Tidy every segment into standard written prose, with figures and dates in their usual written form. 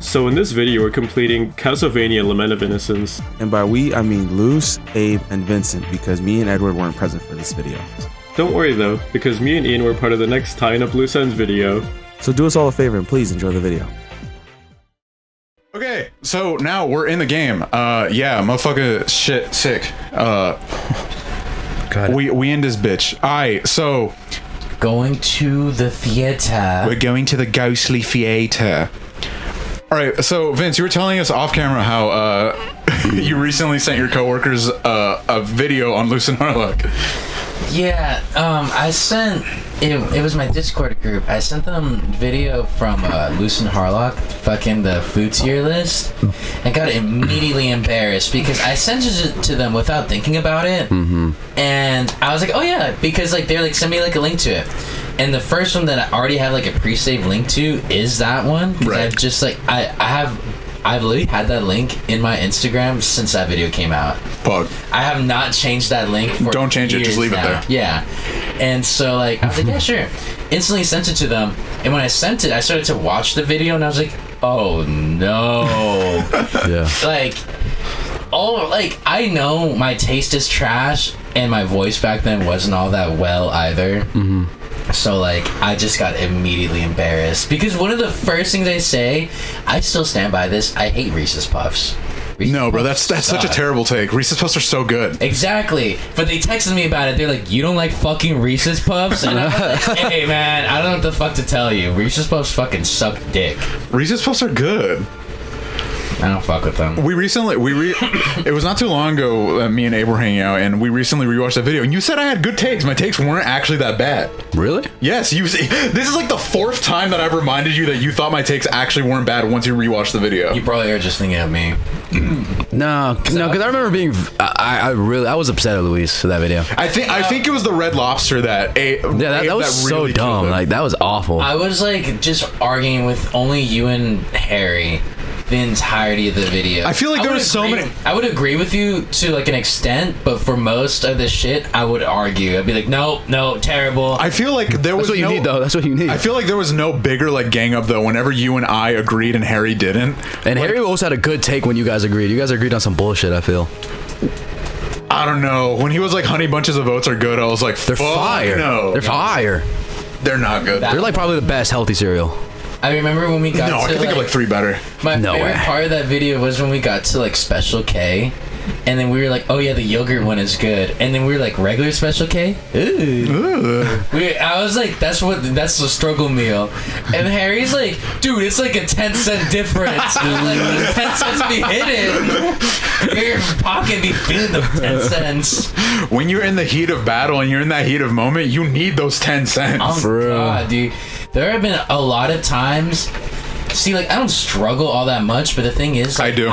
So in this video, we're completing Castlevania Lament of Innocence. And by we, I mean Loos, Abe, and Vincent, because me and Edward weren't present for this video. Don't worry though, because me and Ian were part of the next Tying Up Loose Ends video. So do us all a favor and please enjoy the video. Okay, so now we're in the game. Yeah, motherfucker, shit, sick. We in this bitch. Alright, so going to the theater. we're going to the ghostly theater. Alright, so Vince, you were telling us off camera how you recently sent your coworkers a video on Loos and Harlock. Yeah, I sent it was my Discord group. I sent them video from Loos and Harlock, fucking the food tier list, and got immediately embarrassed because I sent it to them without thinking about it, and I was like, oh yeah, because like they're like, send me like a link to it, and the first one that I already have like a pre-saved link to is that one. Right. I've just like I've literally had that link in my Instagram since that video came out. Pug. I have not changed that link for Don't change it, just leave it now. there. Yeah. And so like I was like, yeah, sure. Instantly sent it to them. And when I sent it, I started to watch the video and I was like, oh no. Yeah. Like I know my taste is trash and my voice back then wasn't all that well either. So like I just got immediately embarrassed because one of the first things I say, I still stand by this, I hate Reese's Puffs. No, bro, that's Puffs such a suck. terrible take. Reese's Puffs are so good. Exactly. But they texted me about it. They're like, you don't like fucking Reese's Puffs? And I was like, hey man, I don't know what the fuck to tell you. Reese's Puffs fucking suck dick. Reese's Puffs are good. I don't fuck with them. We recently, it was not too long ago that me and Abe were hanging out, and we recently rewatched that video, and you said I had good takes. My takes weren't actually that bad. Really? Yes, this is like the fourth time that I've reminded you that you thought my takes actually weren't bad once you rewatched the video. You probably are just thinking of me. No, because I remember being, I was upset at Luis for that video. I think it was the Red Lobster that That was so really dumb. killed him. Like that was awful. I was like just arguing with only you and Harry the entirety of the video. I feel like there was so many. I would agree with you to like an extent, but for most of the shit, I would argue. I'd be like, no, terrible. I feel like there was That's what you need, though. That's what you need. I feel like there was no bigger like gang up though. Whenever you and I agreed and Harry didn't. And Harry also had a good take when you guys agreed. You guys agreed on some bullshit, I feel. I don't know. When he was like, honey bunches of oats are good, I was like, They're fuck fire. No, They're fire. They're not good. They're like probably the best healthy cereal. I remember when we got No, I to can think of like three better. my No favorite way. part of that video was when we got to like Special K, and then we were like, oh yeah, the yogurt one is good, and then we were like, regular Special K. Ooh. I was like, that's the struggle meal, and Harry's like, dude, it's like a 10-cent difference. And I'm like, what 10 cents be hidden? Your pocket be feeling the 10 cents. When you're in the heat of battle and you're in that heat of moment, you need those 10 cents. Oh god, dude. There have been a lot of times. See, like, I don't struggle all that much, but the thing is, like, I do.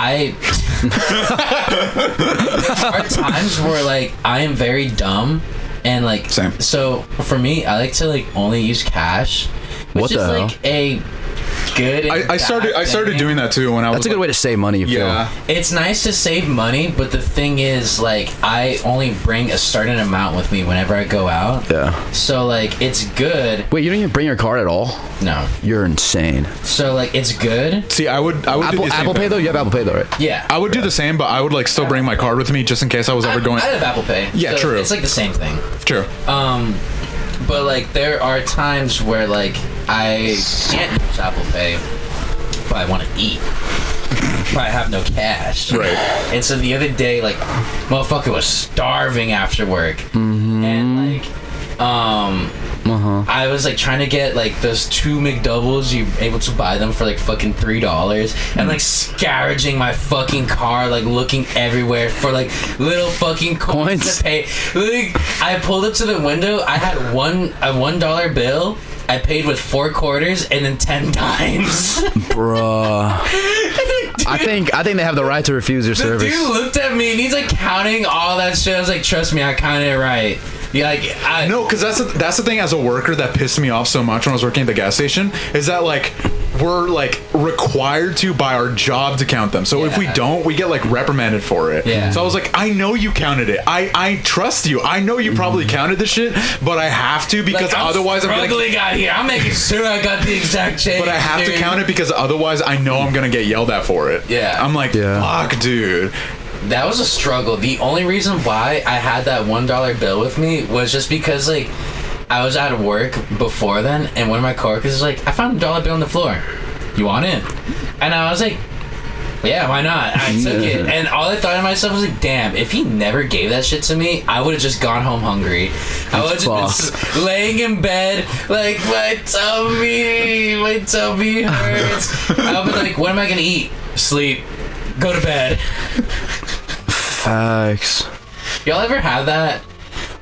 There are times where, like, I am very dumb, and, like, Same. So, for me, I like to, like, only use cash, which What is, the hell? like, a good and I started bad doing that too when I was That's a good way to save money, you feel. Yeah. It's nice to save money, but the thing is, like, I only bring a certain amount with me whenever I go out. Yeah. So, like, it's good. Wait, you don't even bring your card at all? No. You're insane. So, like, it's good. See, I would do the same Apple Pay thing. though? You have Apple Pay though, right? Yeah. I would do the same, but I would like still bring my card with me just in case I was ever going. I have Apple Pay. Yeah, so true. It's like the same thing. True. But like there are times where like I can't use Apple Pay, but I want to eat. But I have no cash. Right. And so the other day, like, motherfucker was starving after work, and like, I was like trying to get like those 2 McDoubles. You able to buy them for like fucking $3, and like scavenging my fucking car, like looking everywhere for like little fucking coins to pay. Like, I pulled up to the window. I had a $1 bill. I paid with 4 quarters and then 10 dimes. Bruh. I think they have the right to refuse your The service. dude looked at me and he's like counting all that shit. I was like, trust me, I counted it right. Yeah, like, No, because that's the thing as a worker that pissed me off so much when I was working at the gas station is that like we're like required to by our job to count them. So if we don't, we get like reprimanded for it. Yeah. So I was like, I know you counted it. I trust you. I know you probably counted the shit, but I have to because like, otherwise I'm struggling out here. I'm making sure I got the exact change. But I have to count it because otherwise I know I'm gonna get yelled at for it. Yeah. I'm like, fuck, dude. That was a struggle. The only reason why I had that $1 bill with me was just because like I was out of work before then, and one of my coworkers was like, I found a $1 bill on the floor. You want it? And I was like, yeah, why not? I took it. And all I thought to myself was like, damn, if he never gave that shit to me, I would have just gone home hungry. I would have just been laying in bed, like, my tummy hurts. I would be like, what am I going to eat? Sleep. Go to bed. Facts. Y'all ever have that?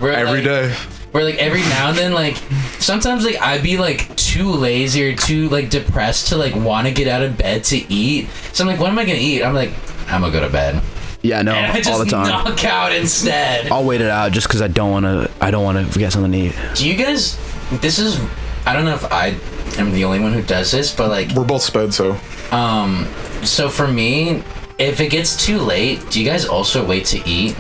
Where, Every day. Where like every now and then, like sometimes like I'd be like too lazy or too like depressed to like want to get out of bed to eat. So I'm like, what am I gonna eat? I'm like, I'm gonna go to bed. Yeah, no, And I just all the time. knock out instead. I'll wait it out just because I don't want to forget something to eat. Do you guys? This is. I don't know if I am the only one who does this, but like We're both sped, so. So for me, if it gets too late, do you guys also wait to eat?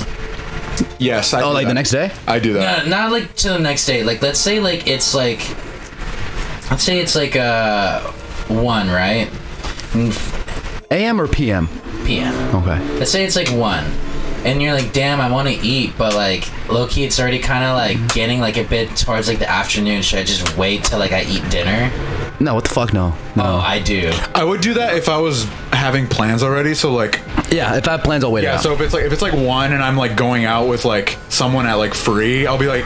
Yes. I do Like that. the next day? I do that. No, not like to the next day. Like let's say it's like 1, right? AM or PM? PM. Okay. Let's say it's like 1, and you're like, damn, I want to eat, but like low-key it's already kind of like getting like a bit towards like the afternoon. Should I just wait till like I eat dinner? No, what the fuck, no. Oh, I do. I would do that if I was having plans already. So like, Yeah, if I have plans, I'll wait it yeah. out. So if it's like 1 and I'm like going out with like someone at like free, I'll be like,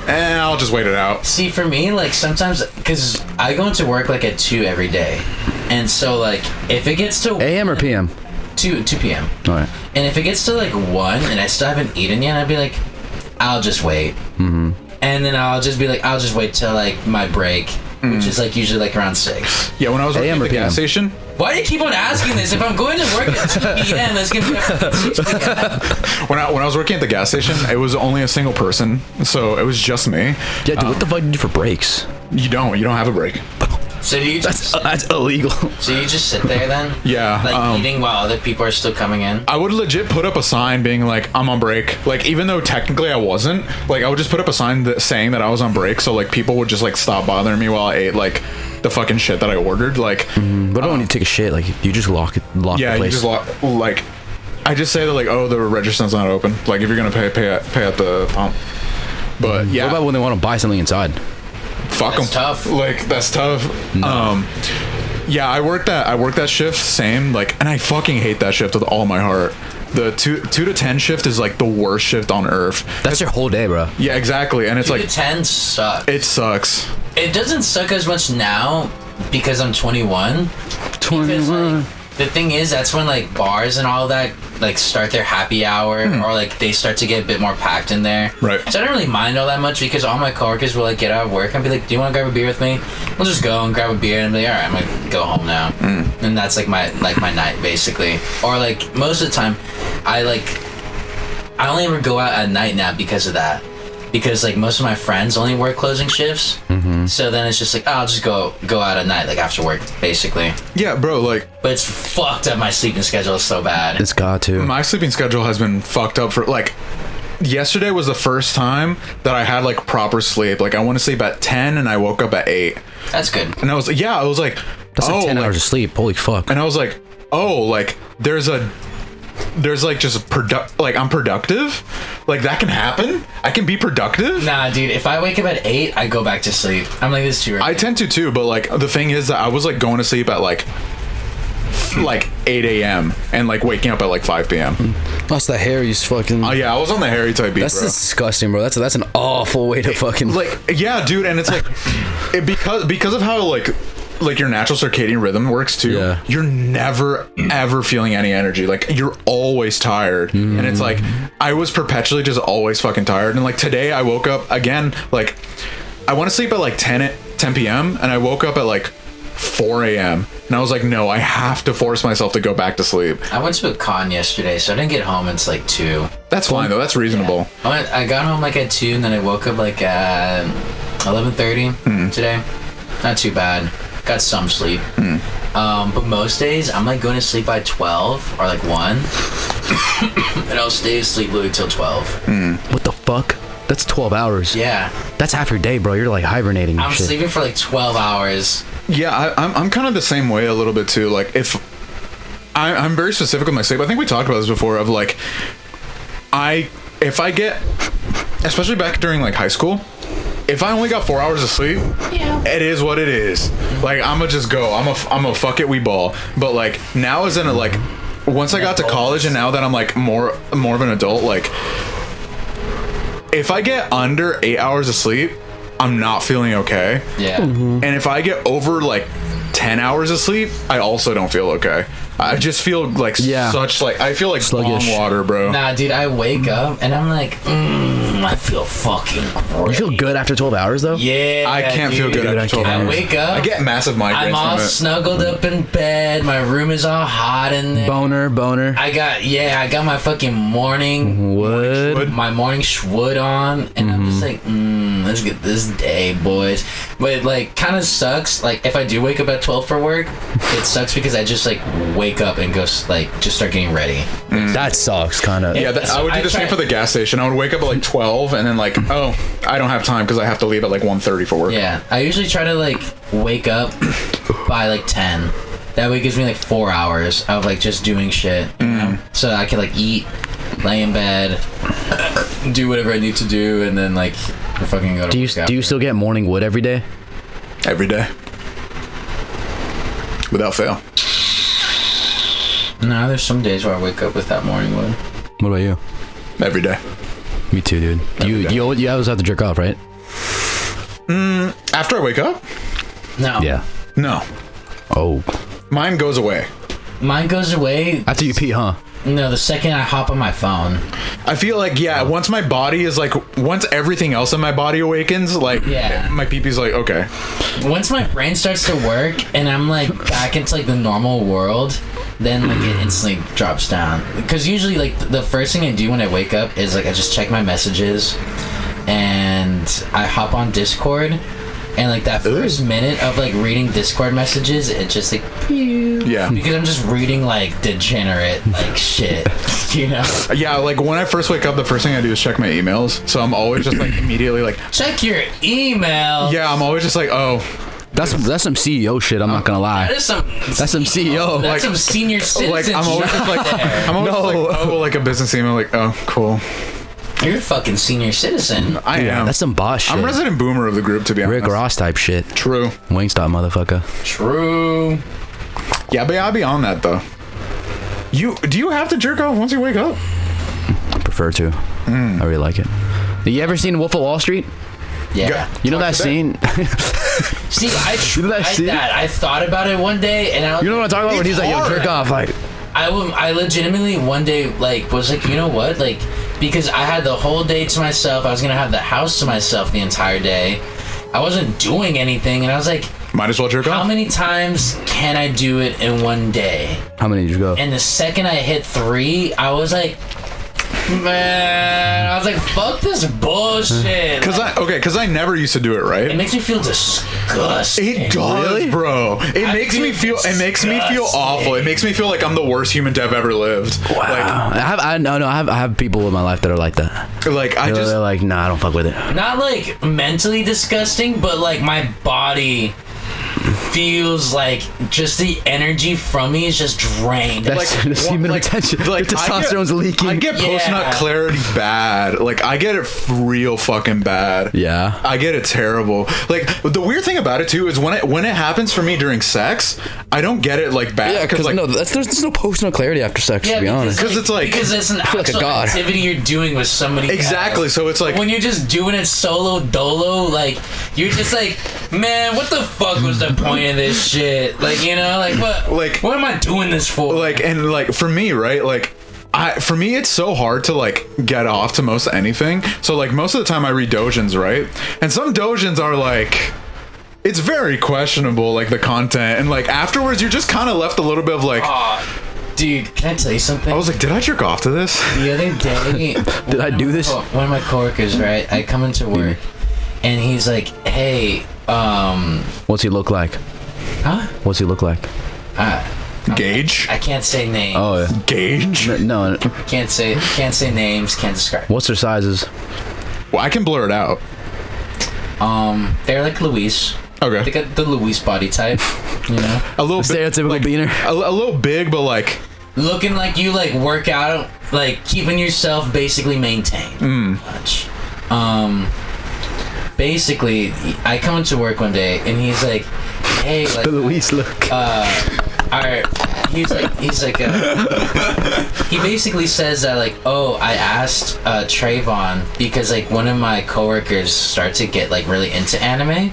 I'll just wait it out. See, for me, like sometimes, because I go into work like at 2 every day, and so like if it gets to AM or PM? 2 p.m. All right. and if it gets to like 1 and I still haven't eaten yet, I'd be like, I'll just wait. Mm-hmm. And then I'll just be like, I'll just wait till like my break, which is like usually like around 6. Yeah, when I was working at AM the or PM? gas station. Why do you keep on asking this? If I'm going to work at 2 p.m., let's give me a 6 p.m. When I was working at the gas station, it was only a single person, so it was just me. Yeah, dude, what the fuck do you do for breaks? You don't have a break. So do you just That's illegal. so you just sit there then? Yeah, Like eating while other people are still coming in? I would legit put up a sign being like, I'm on break. Like, even though technically I wasn't, like, I would just put up a sign saying that I was on break, so like people would just like stop bothering me while I ate like the fucking shit that I ordered. Like, What about when you take a shit? Like, you just lock yeah, the you place? just like, I just say that like, oh, the register's not open. Like, if you're gonna pay at the pump. But yeah, What about when they want to buy something inside? fuck them. That's tough. Like, that's tough. Yeah, I worked that shift, same, like, and I fucking hate that shift with all my heart. The 2 to 10 shift is like the worst shift on earth. That's your whole day, bro. Yeah, exactly, and it's 2 like to 10 sucks. it sucks. It doesn't suck as much now because I'm 21. Because, like, the thing is, that's when like bars and all that like start their happy hour, or like they start to get a bit more packed in there. Right. So I don't really mind all that much because all my coworkers will like get out of work and be like, "Do you want to grab a beer with me?" We'll just go and grab a beer and be like, "All right, I'm gonna go home now." And that's like my night basically. Or like most of the time, I only ever go out at night now because of that. Because like most of my friends only work closing shifts, so then it's just like, oh, I'll just go out at night, like after work, basically. Yeah, bro, like, But it's fucked up. My sleeping schedule is so bad. It's got to. my sleeping schedule has been fucked up for like yesterday was the first time that I had like proper sleep. Like, I went to sleep at 10 and I woke up at 8. That's good. And I was like, That's like 10 hours of sleep. Holy fuck. And I was like, oh, like there's like just I'm productive. Like, that can happen. I can be productive. Nah, dude. If I wake up at 8, I go back to sleep. I'm like, this is too early. I tend to too, but like the thing is that I was like going to sleep at like 8 a.m. and like waking up at like 5 p.m. That's the Harry's fucking. Oh yeah, I was on the hairy type beat, That's bro. disgusting, bro. That's an awful way to fucking. Like, yeah, dude, and it's like because of how like your natural circadian rhythm works too. Yeah. You're never ever feeling any energy. Like, you're always tired, and it's like I was perpetually just always fucking tired. And like today, I woke up again. Like, I want to sleep at like 10 p.m. and I woke up at like 4 a.m. And I was like, no, I have to force myself to go back to sleep. I went to a con yesterday, so I didn't get home until like 2. That's fine though. That's reasonable. I got home like at 2, and then I woke up like at 11:30 today. Not too bad. Got some sleep. But most days I'm like going to sleep by 12 or like 1, and I'll stay asleep literally till 12. What the fuck? That's 12 hours. Yeah, That's half your day, bro. You're like hibernating. And I'm shit. sleeping for like 12 hours. Yeah, I'm kind of the same way a little bit too. Like if I'm very specific with my sleep. I think we talked about this before. Of like, if I get, especially back during like high school, if I only got 4 hours of sleep, it is what it is. Like I'ma just go. I'm a fuck it, we ball. But like now as in a, like once I got to college and now that I'm like more of an adult, like if I get under 8 hours of sleep, I'm not feeling okay. Yeah. And if I get over like 10 hours of sleep, I also don't feel okay. I just feel like such like I feel like Sluggish. bomb water, bro. Nah, dude, I wake up and I'm like, I feel fucking great. You feel good after 12 hours though? Yeah, I can't feel good dude. after 12 I hours. I wake up. I get massive migraines I'm all from it. snuggled up in bed. My room is all hot in there. Boner. I got my fucking morning Wood. my morning schwood on, and I'm just like, let's get this day, boys. But it, like, kind of sucks. Like, if I do wake up at 12 for work, it sucks because I just like wake up and go like just start getting ready. That sucks, kind of. Yeah, I would do the same for the gas station. I would wake up at like 12 and then like, oh, I don't have time because I have to leave at like 1:30 for work. Yeah, I usually try to like wake up by like 10. That way it gives me like 4 hours of like just doing shit, you know? So I can like eat, lay in bed, do whatever I need to do, and then like fucking go to work. Do you still get morning wood every day? Every day. Without fail. No, there's some days where I wake up with that morning wood. What about you? Every day. Me too, dude. You always have to jerk off, right? After I wake up? No. Yeah. No. Oh. Mine goes away. Mine goes away. After you pee, huh? No, the second I hop on my phone. I feel like, once my body is like, once everything else in my body awakens, like, my pee-pee's like, okay. Once my brain starts to work and I'm like back into like the normal world, then like it instantly drops down. Because usually like the first thing I do when I wake up is like I just check my messages and I hop on Discord. And like that first minute of like reading Discord messages, it just like pew. Yeah. Because I'm just reading like degenerate like shit, you know. Yeah, like when I first wake up, the first thing I do is check my emails. So I'm always just like immediately like, Check your email. yeah, I'm always just like, oh, That's some CEO shit. I'm not gonna lie. That's some CEO. That's some senior citizen. I'm always just like, I'm always just like, oh, like a business email, like, oh, cool. You're a fucking senior citizen. I am. That's some boss shit. I'm resident boomer of the group, to be honest. Rick Ross type shit. True. Wingstop motherfucker. True. Yeah, but I'll be on that though. Do you have to jerk off once you wake up? I prefer to. I really like it. You ever seen Wolf of Wall Street? Yeah. You know that scene? See, I You know that tried scene? that. I thought about it one day, and I was, You know what I'm talking about? When he's like, yo, hard. jerk off. Like, I legitimately one day like was like, you know what, like, because I had the whole day to myself. I was gonna have the house to myself the entire day. I wasn't doing anything, and I was like, Might as well jerk how off. many times can I do it in one day? how many did you go? And the second I hit 3, I was like, man, I was like, fuck this bullshit. Because I never used to do it, It right? makes me feel disgusting. It does, Really? bro. It makes me feel awful. It makes me feel like I'm the worst human to have ever lived. Wow. I have people in my life that are like that. Like I They're, just they're like, nah, I don't fuck with it. Not like mentally disgusting, but like my body feels like just the energy from me is just drained. That's the semen retention. The testosterone's leaking. I get post nut Yeah. clarity bad. Like I get it real fucking bad. Yeah. I get it terrible. Like the weird thing about it too is when it happens for me during sex, I don't get it like bad. Yeah, because like, there's no post-nut clarity after sex, to be honest. Because it's like- because it's an feel like a actual god. activity you're doing with somebody Exactly, else. so it's like- when you're just doing it solo dolo, like you're just like, man, what the fuck was the point of this shit? Like, you know, like what am I doing this for? Like and like for me, right? Like for me it's so hard to like get off to most anything. So like most of the time I read dojins, right? And some dojins are like it's very questionable, like the content, and like afterwards you're just kind of left a little bit of like, dude, can I tell you something? I was like, did I jerk off to this? The other day, Did I do this? One of my coworkers, right? I come into work, and he's like, "Hey, What's he look like? huh? What's he look like? Gauge? I can't say names. Oh, yeah. Gauge? No. Can't say names. Can't describe. What's their sizes? Well, I can blur it out. They're like Luis. They Okay. got the Luis body type, you know, A little bit, Stereotypical like, beaner. a little big, but like, looking like you like work out, like keeping yourself basically maintained. Much. Basically, I come into work one day and he's like, "Hey, like, Luis look. alright." He's like, he basically says that like, "Oh, I asked Trayvon because like one of my coworkers started to get like really into anime."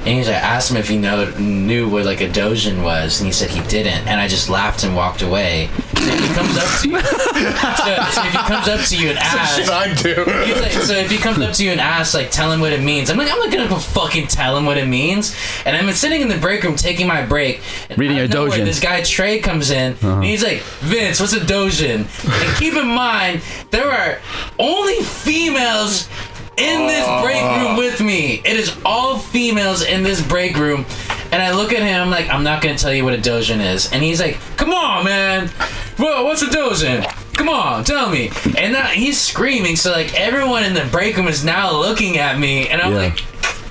And he's like, I asked him if he knew what like a dojin was, and he said he didn't, and I just laughed and walked away. So if he comes up to you, so if he comes up to you and asks, I do. he's like, so if he comes up to you and asks, like, tell him what it means, I'm like, I'm not gonna go fucking tell him what it means. And I'm sitting in the break room taking my break, and Reading out of your nowhere, dojin. This guy Trey comes in, and he's like, Vince, what's a dojin? And keep in mind, there are only females in this break room with me. It is all females in this break room. And I look at him like, I'm not gonna tell you what a dojin is. And he's like, come on, man. Whoa, what's a dojin? Come on, tell me. And now he's screaming, so like everyone in the break room is now looking at me, and I'm Yeah. like,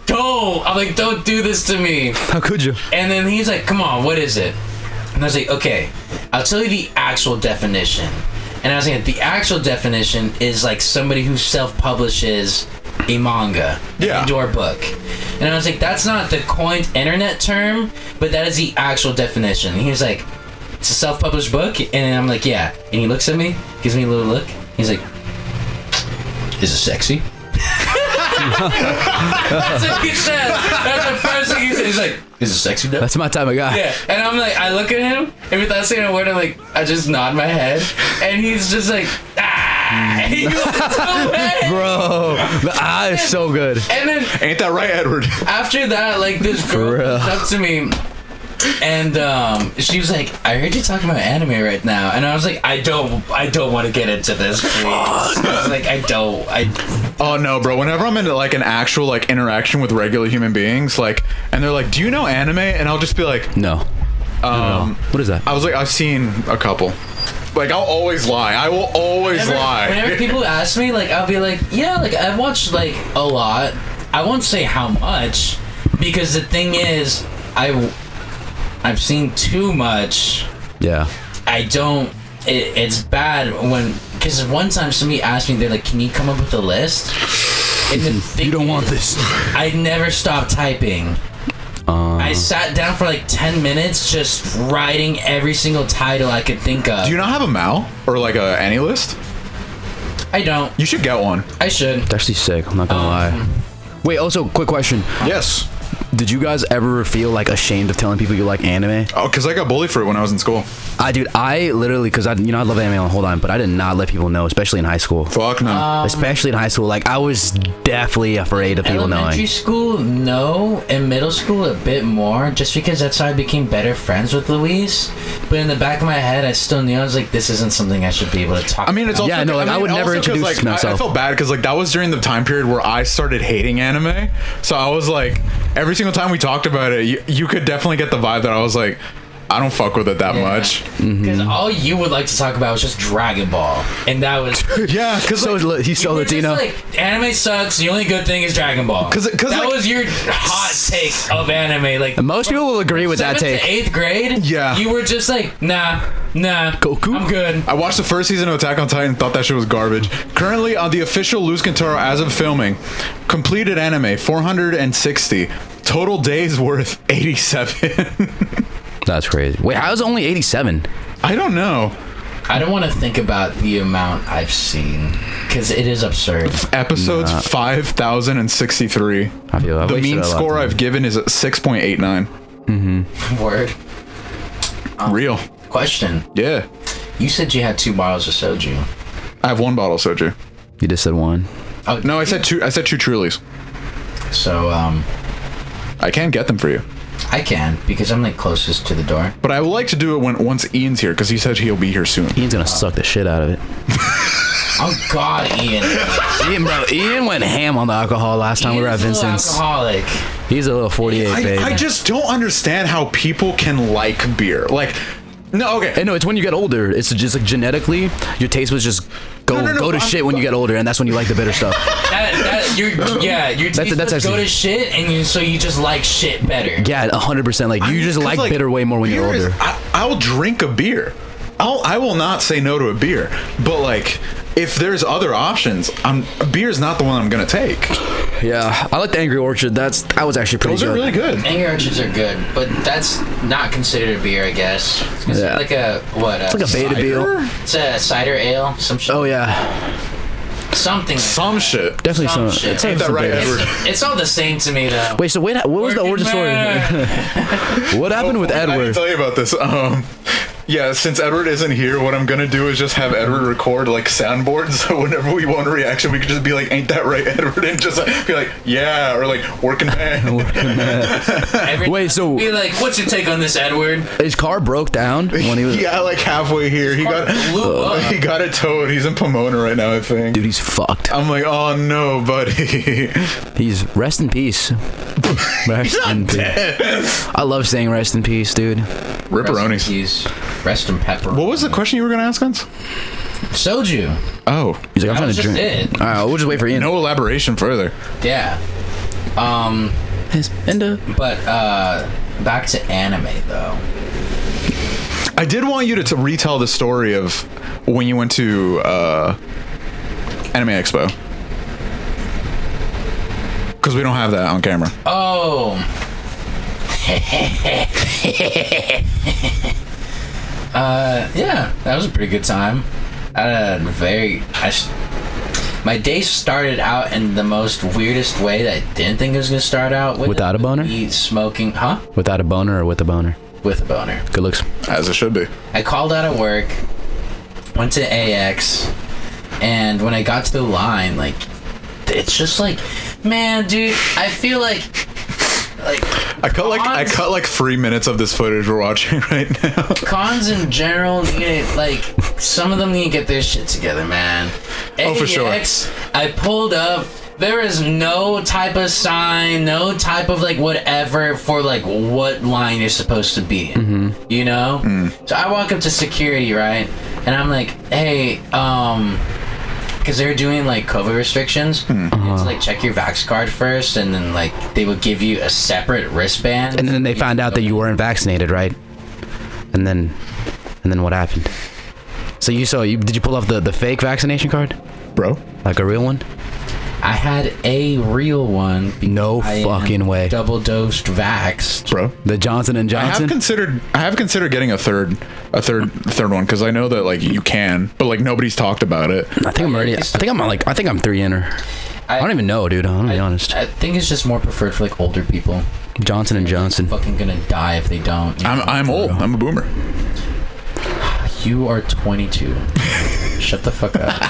don't do this to me. How could you? And then he's like, come on, what is it? And I was like, okay, I'll tell you the actual definition. And I was like, the actual definition is like somebody who self-publishes a manga, Yeah. or book. And I was like, that's not the coined internet term, but that is the actual definition. And he was like, it's a self-published book? And I'm like, yeah. And he looks at me, gives me a little look. He's like, is it sexy? That's what he said. That's the first thing he said. He's like, is it sexy though? That's my type of guy. Yeah, and I'm like, I look at him, and without saying a word, I'm like, I just nod my head, and he's just like, and he walks away. Bro, the eye is so good. And then Ain't that right, Edward? after that, like this girl real. comes up to me, and she was like, I heard you talking about anime right now, and I was like, I don't want to get into this, please. I was like, I Oh no, bro. Whenever I'm in like an actual like interaction with regular human beings, like, and they're like, "Do you know anime?" and I'll just be like, No. What is that? I was like, I've seen a couple. Like, I'll always lie. I will always lie. Whenever people ask me, like, I'll be like, yeah, like, I've watched, like, a lot. I won't say how much, because the thing is, I've seen too much. Yeah. I don't, it's bad when, because one time somebody asked me, they're like, can you come up with a list? And the thing You don't want is, this. I never stopped typing. I sat down for like 10 minutes just writing every single title I could think of. Do you not have a Mal or like a any list? I don't. You should get one. I should. It's actually sick. I'm not gonna lie. Wait. Also, quick question. Yes. Did you guys ever feel like ashamed of telling people you like anime? Oh, because I got bullied for it when I was in school. I literally, because I love anime the whole time, but I did not let people know, especially in high school. Fuck no. Especially in high school, like I was definitely afraid of people Elementary knowing. school, no. In middle school, a bit more, just because that's how I became better friends with Luis. But in the back of my head, I still knew, I was like, this isn't something I should be able to talk I mean, it's also Yeah, no, like, I would never also 'cause, introduce like, I myself. felt bad because like that was during the time period where I started hating anime. So I was like, every single time we talked about it, you could definitely get the vibe that I was like, I don't fuck with it that much. Because all you would like to talk about was just Dragon Ball. And that was... Yeah, because So he's so you were just Latino. like, anime sucks, the only good thing is Dragon Ball. 'Cause that like- was your hot take of anime. Like, Most people will agree with that 7th to take. 8th grade, Yeah. you were just like, nah, Goku? I'm good. I watched the first season of Attack on Titan and thought that shit was garbage. Currently on the official Loos Kintaro as of filming, completed anime 460, total days worth 87. That's crazy. Wait, how's it only 87? I don't know. I don't want to think about the amount I've seen, because it is absurd. Episodes 5,063. I feel I The wasted mean a lot of score time. I've given is at 6.89. Word. Real. Question. Yeah. You said you had 2 bottles of soju. I have one bottle of soju. You just said one. Oh, No, I said two Trulies. So, I can get them for you. I can, because I'm like closest to the door. But I would like to do it once Ian's here, because he said he'll be here soon. Ian's gonna suck the shit out of it. Oh God, Ian. Ian went ham on the alcohol last time we were at Vincent's. Alcoholic. He's a little 48 babe. I just don't understand how people can like beer. Like, no, okay. No, it's when you get older. It's just like genetically, your taste was just go to shit when you get older, and that's when you like the bitter stuff. Your taste that's buds go actually- to shit, and so you just like shit better. Yeah, 100%. Like you just like bitter way more when you're beer older. I'll drink a beer. I will not say no to a beer. But like, if there's other options, beer's not the one I'm gonna take. Yeah, I like the Angry Orchard. That was actually pretty Those good. are really good. Angry Orchards are good, but that's not considered a beer, I guess. It's Yeah. like a what? It's like a beta beer. It's a cider ale, some shit. Oh yeah, Something. Like Some that. shit. definitely Some some. shit. It's Ain't that some right, beta. Edward? It's all the same to me, though. Wait, so what was the origin story? What happened with I can Edward? tell you about this. Yeah, since Edward isn't here, what I'm gonna do is just have Edward record like soundboards. So whenever we want a reaction, we could just be like, "Ain't that right, Edward?" And just be like, "Yeah," or like, "Working man." Wait, so Be like, what's your take on this, Edward? his car broke down when he was. Yeah, like halfway here, he got it towed. He's in Pomona right now, I think. Dude, he's fucked. I'm like, oh no, buddy. He's rest in peace. Rest in peace. I love saying rest in peace, dude. Ripperonis. Rest in pepper. What was the question you were gonna ask us? Soju. Oh, He's like, I'm That trying was to just drink. it. All right, we'll just wait for Ian. no elaboration further. Yeah. But back to anime though. I did want you to retell the story of when you went to Anime Expo. Because we don't have that on camera. Oh. Yeah, that was a pretty good time. I had my day started out in the most weirdest way that I didn't think it was gonna start out with. Without a boner? Me smoking, huh? Without a boner or with a boner? With a boner. Good looks. As it should be. I called out of work, went to AX, and when I got to the line, like, it's just like, man, dude, I feel like I cut like 3 minutes of this footage we're watching right now. cons in general need like some of them need to get their shit together, man. Oh, for sure. AX, I pulled up. There is no type of sign, no type of like whatever for like what line you're supposed to be in. You know? So I walk up to security, right? And I'm like, hey, because they're doing like COVID restrictions. You have to like check your Vax card first, and then like they would give you a separate wristband. And then they found out that you weren't vaccinated, right? And then what happened? So did you pull off the fake vaccination card? Bro. Like a real one? I had a real one. No fucking way. Double dosed vaxxed. Bro. The Johnson and I Johnson? have considered getting a third one because I know that like you can, but like nobody's talked about it. I think I'm 3 in or I don't even know, dude. I'm gonna be honest. I think it's just more preferred for like older people. Johnson and Johnson. Fucking gonna die if they don't. I'm old. I'm a boomer. You are 22. Shut the fuck up.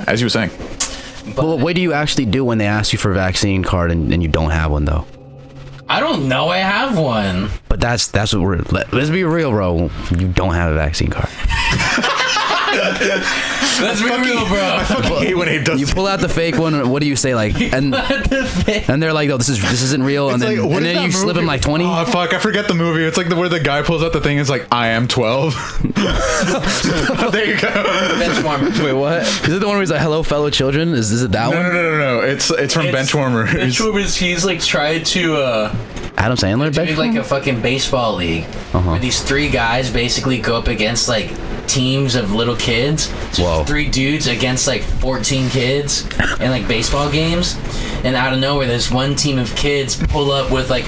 As you were saying. Well, what do you actually do when they ask you for a vaccine card and you don't have one though? I don't know. I have one. But that's what let's be real, bro. You don't have a vaccine card. Let's be real, bro. I fucking hate when he does. You pull out the fake one. What do you say, like? And they're like, "No, this isn't real." And then, like, what and is then that you slip movie? him like 20. Oh fuck! I forget the movie. It's like where the guy pulls out the thing. And it's like I am 12. There you go. Benchwarmer. Wait, what? Is it the one where he's like, "Hello, fellow children"? Is it that one? No. It's from Benchwarmer. Benchwarmers. He's like tried to Adam Sandler, do like a fucking baseball league where these 3 guys basically go up against like teams of little kids. So Whoa. 3 dudes against like 14 kids in like baseball games, and out of nowhere there's one team of kids pull up with like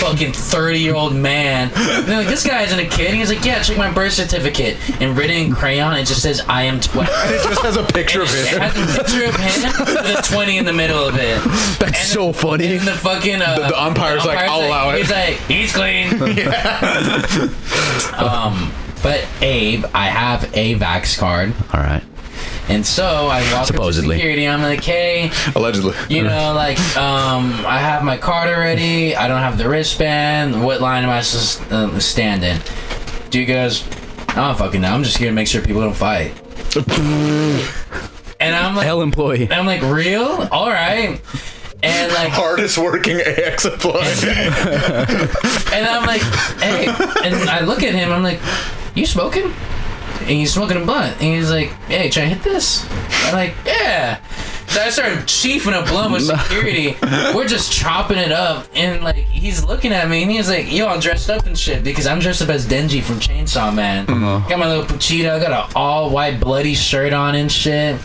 fucking 30-year-old man, and they're like, this guy isn't a kid. He's like, yeah, check my birth certificate, and written in crayon it just says I am 12. It just has a picture of It him. has a picture of him with a 20 in the middle of it. That's so funny. And the fucking The umpire's like, I'll allow it. He's like, he's clean. But Abe, I have a Vax card. All right. And so I walk Supposedly. up to security. I'm like, hey, Allegedly. you know, like, I have my card already. I don't have the wristband. What line am I supposed to stand in? Dude goes, I don't fucking know. I'm just here to make sure people don't fight. And I'm like, Hell employee. I'm like, real? All right. And like, Hardest working AX employee. and I'm like, hey, and I look at him. I'm like, you smoking? And he's smoking a blunt. And he's like, hey, try to hit this? I'm like, yeah. So I started chiefing a blunt with security. We're just chopping it up, and like he's looking at me, and he's like, "Yo, I'm dressed up and shit because I'm dressed up as Denji from Chainsaw Man. Got my little Pachita, got an all white bloody shirt on and shit."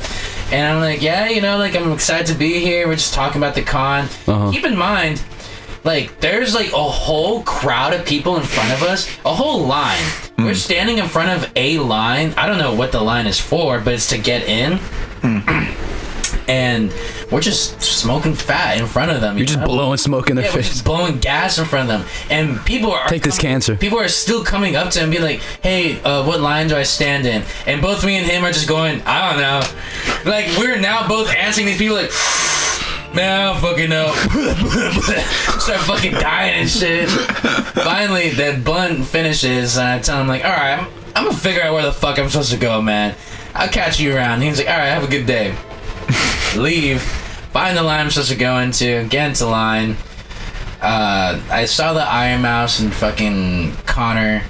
And I'm like, "Yeah, you know, like I'm excited to be here. We're just talking about the con. Keep in mind, like there's like a whole crowd of people in front of us, a whole line. We're standing in front of a line. I don't know what the line is for, but it's to get in." And we're just smoking fat in front of them. You're just blowing smoke in their we're face. just blowing gas in front of them. And people are Take this cancer. People are still coming up to him and be like, hey, what line do I stand in? And both me and him are just going, I don't know. Like, we're now both answering these people like, man, I don't fucking know. Start fucking dying and shit. Finally, that blunt finishes, and I tell him, like, alright, I'm gonna figure out where the fuck I'm supposed to go, man. I'll catch you around. He's like, alright, have a good day. Leave, find the line I'm supposed to go into, get into line. I saw the Iron Mouse and fucking Connor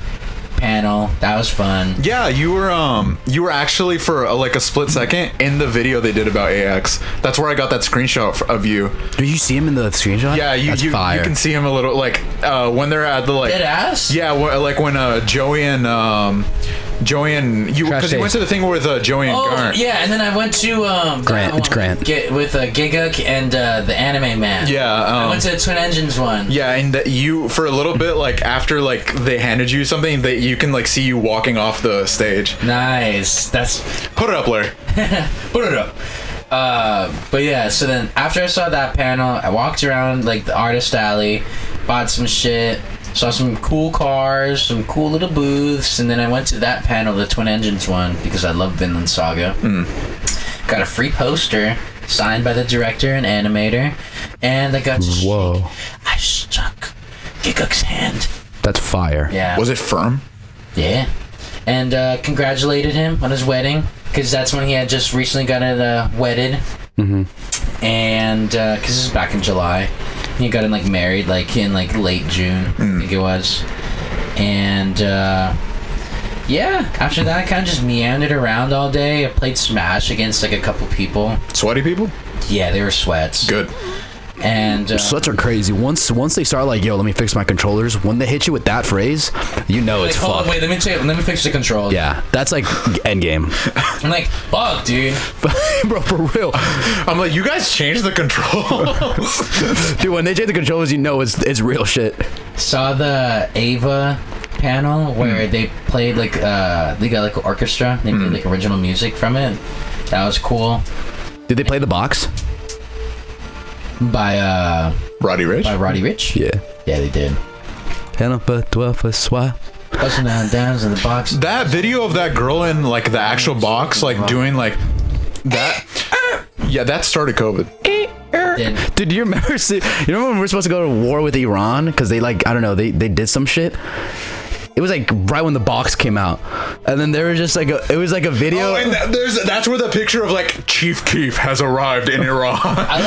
panel. That was fun. Yeah, you were actually for like a split second in the video they did about AX. That's where I got that screenshot of you. Do you see him in the screenshot? Yeah, you can see him a little like when they're at the like Dead ass? Yeah, like when Joey and you because you went to the thing with Joey and Garnt. Yeah, and then I went to Grant. It's Grant. With Giguk and the Anime Man. Yeah, I went to the Twin Engines one. Yeah, and that you for a little bit like after like they handed you something that you can like see you walking off the stage. Nice. That's Put it up, Larry. put it up. But yeah, so then after I saw that panel, I walked around like the artist alley, bought some shit, saw some cool cars, some cool little booths, and then I went to that panel, the Twin Engines one, because I love Vinland Saga. Got a free poster signed by the director and animator, and I got Whoa. I shook Giguk's hand. That's fire. Yeah. Was it firm? Yeah. And congratulated him on his wedding, because that's when he had just recently gotten wedded. And because this is back in July, he got like married like in like late June, I think it was. And yeah, after that I kind of just meandered around all day. I played Smash against like a couple people. Sweaty people? Yeah, they were sweats. Good. And Sweats are crazy. Once they start like, yo, let me fix my controllers. When they hit you with that phrase, you know it's hold on, fucked. wait, let me fix the controls. Yeah, that's like end game. I'm like, fuck, dude. Bro, for real. I'm like, you guys changed the controls. Dude, when they change the controllers, you know it's real shit. Saw the Ava panel where they played like they got like an orchestra. They played like original music from it. That was cool. Did they play the box? By Roddy Rich? by Roddy Rich. Yeah. Yeah, they did. Busting down downs in the box. That video of that girl in like the actual box, like doing like that. Yeah, that started COVID. Did. Dude, do you remember? You remember when we were supposed to go to war with Iran because they like I don't know they did some shit. It was like right when the box came out, and then there was just like it was like a video. Oh, and that's where the picture of like Chief Keef has arrived in Iran. I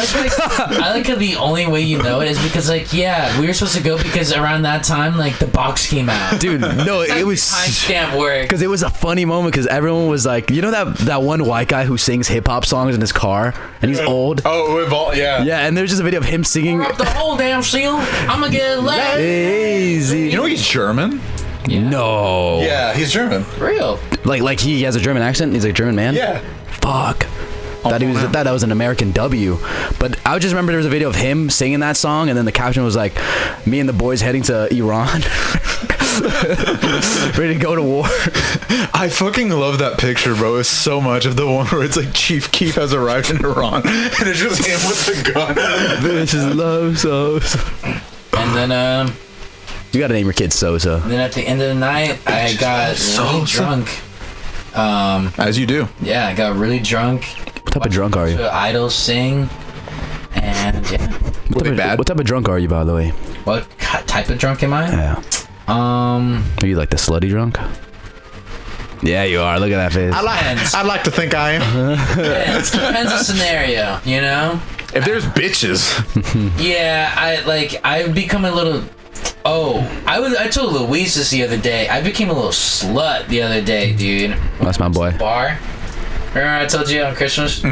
like how the only way you know it is because like we were supposed to go because around that time like the box came out. Dude, no, it was timestamp work. because it was a funny moment because everyone was like, you know that one white guy who sings hip hop songs in his car and he's old. Oh, yeah. Yeah, and there's just a video of him singing. The whole damn seal. I'ma get lazy. You know he's German? No. Yeah, he's German. Real. Like he has a German accent. He's a German man. Yeah. Fuck. That was an American W. But I just remember there was a video of him singing that song, and then the caption was like, "Me and the boys heading to Iran, ready to go to war." I fucking love that picture, bro. It's so much of the one where it's like Chief Keef has arrived in Iran, and it's just him with the gun. Bitches love Sosa. And then You gotta name your kid Sosa. then at the end of the night, I got really drunk. As you do. Yeah, I got really drunk. What type of drunk are you? Idols sing, and yeah. Were they bad? What type of drunk are you, by the way? What type of drunk am I? Yeah. Are you like the slutty drunk? Yeah, you are. Look at that face. I'd like to think I am. Depends the scenario, you know. If there's bitches. Yeah, I've become a little. Oh, I told Luis this the other day. I became a little slut the other day, dude. That's my boy. Bar. Remember I told you on Christmas?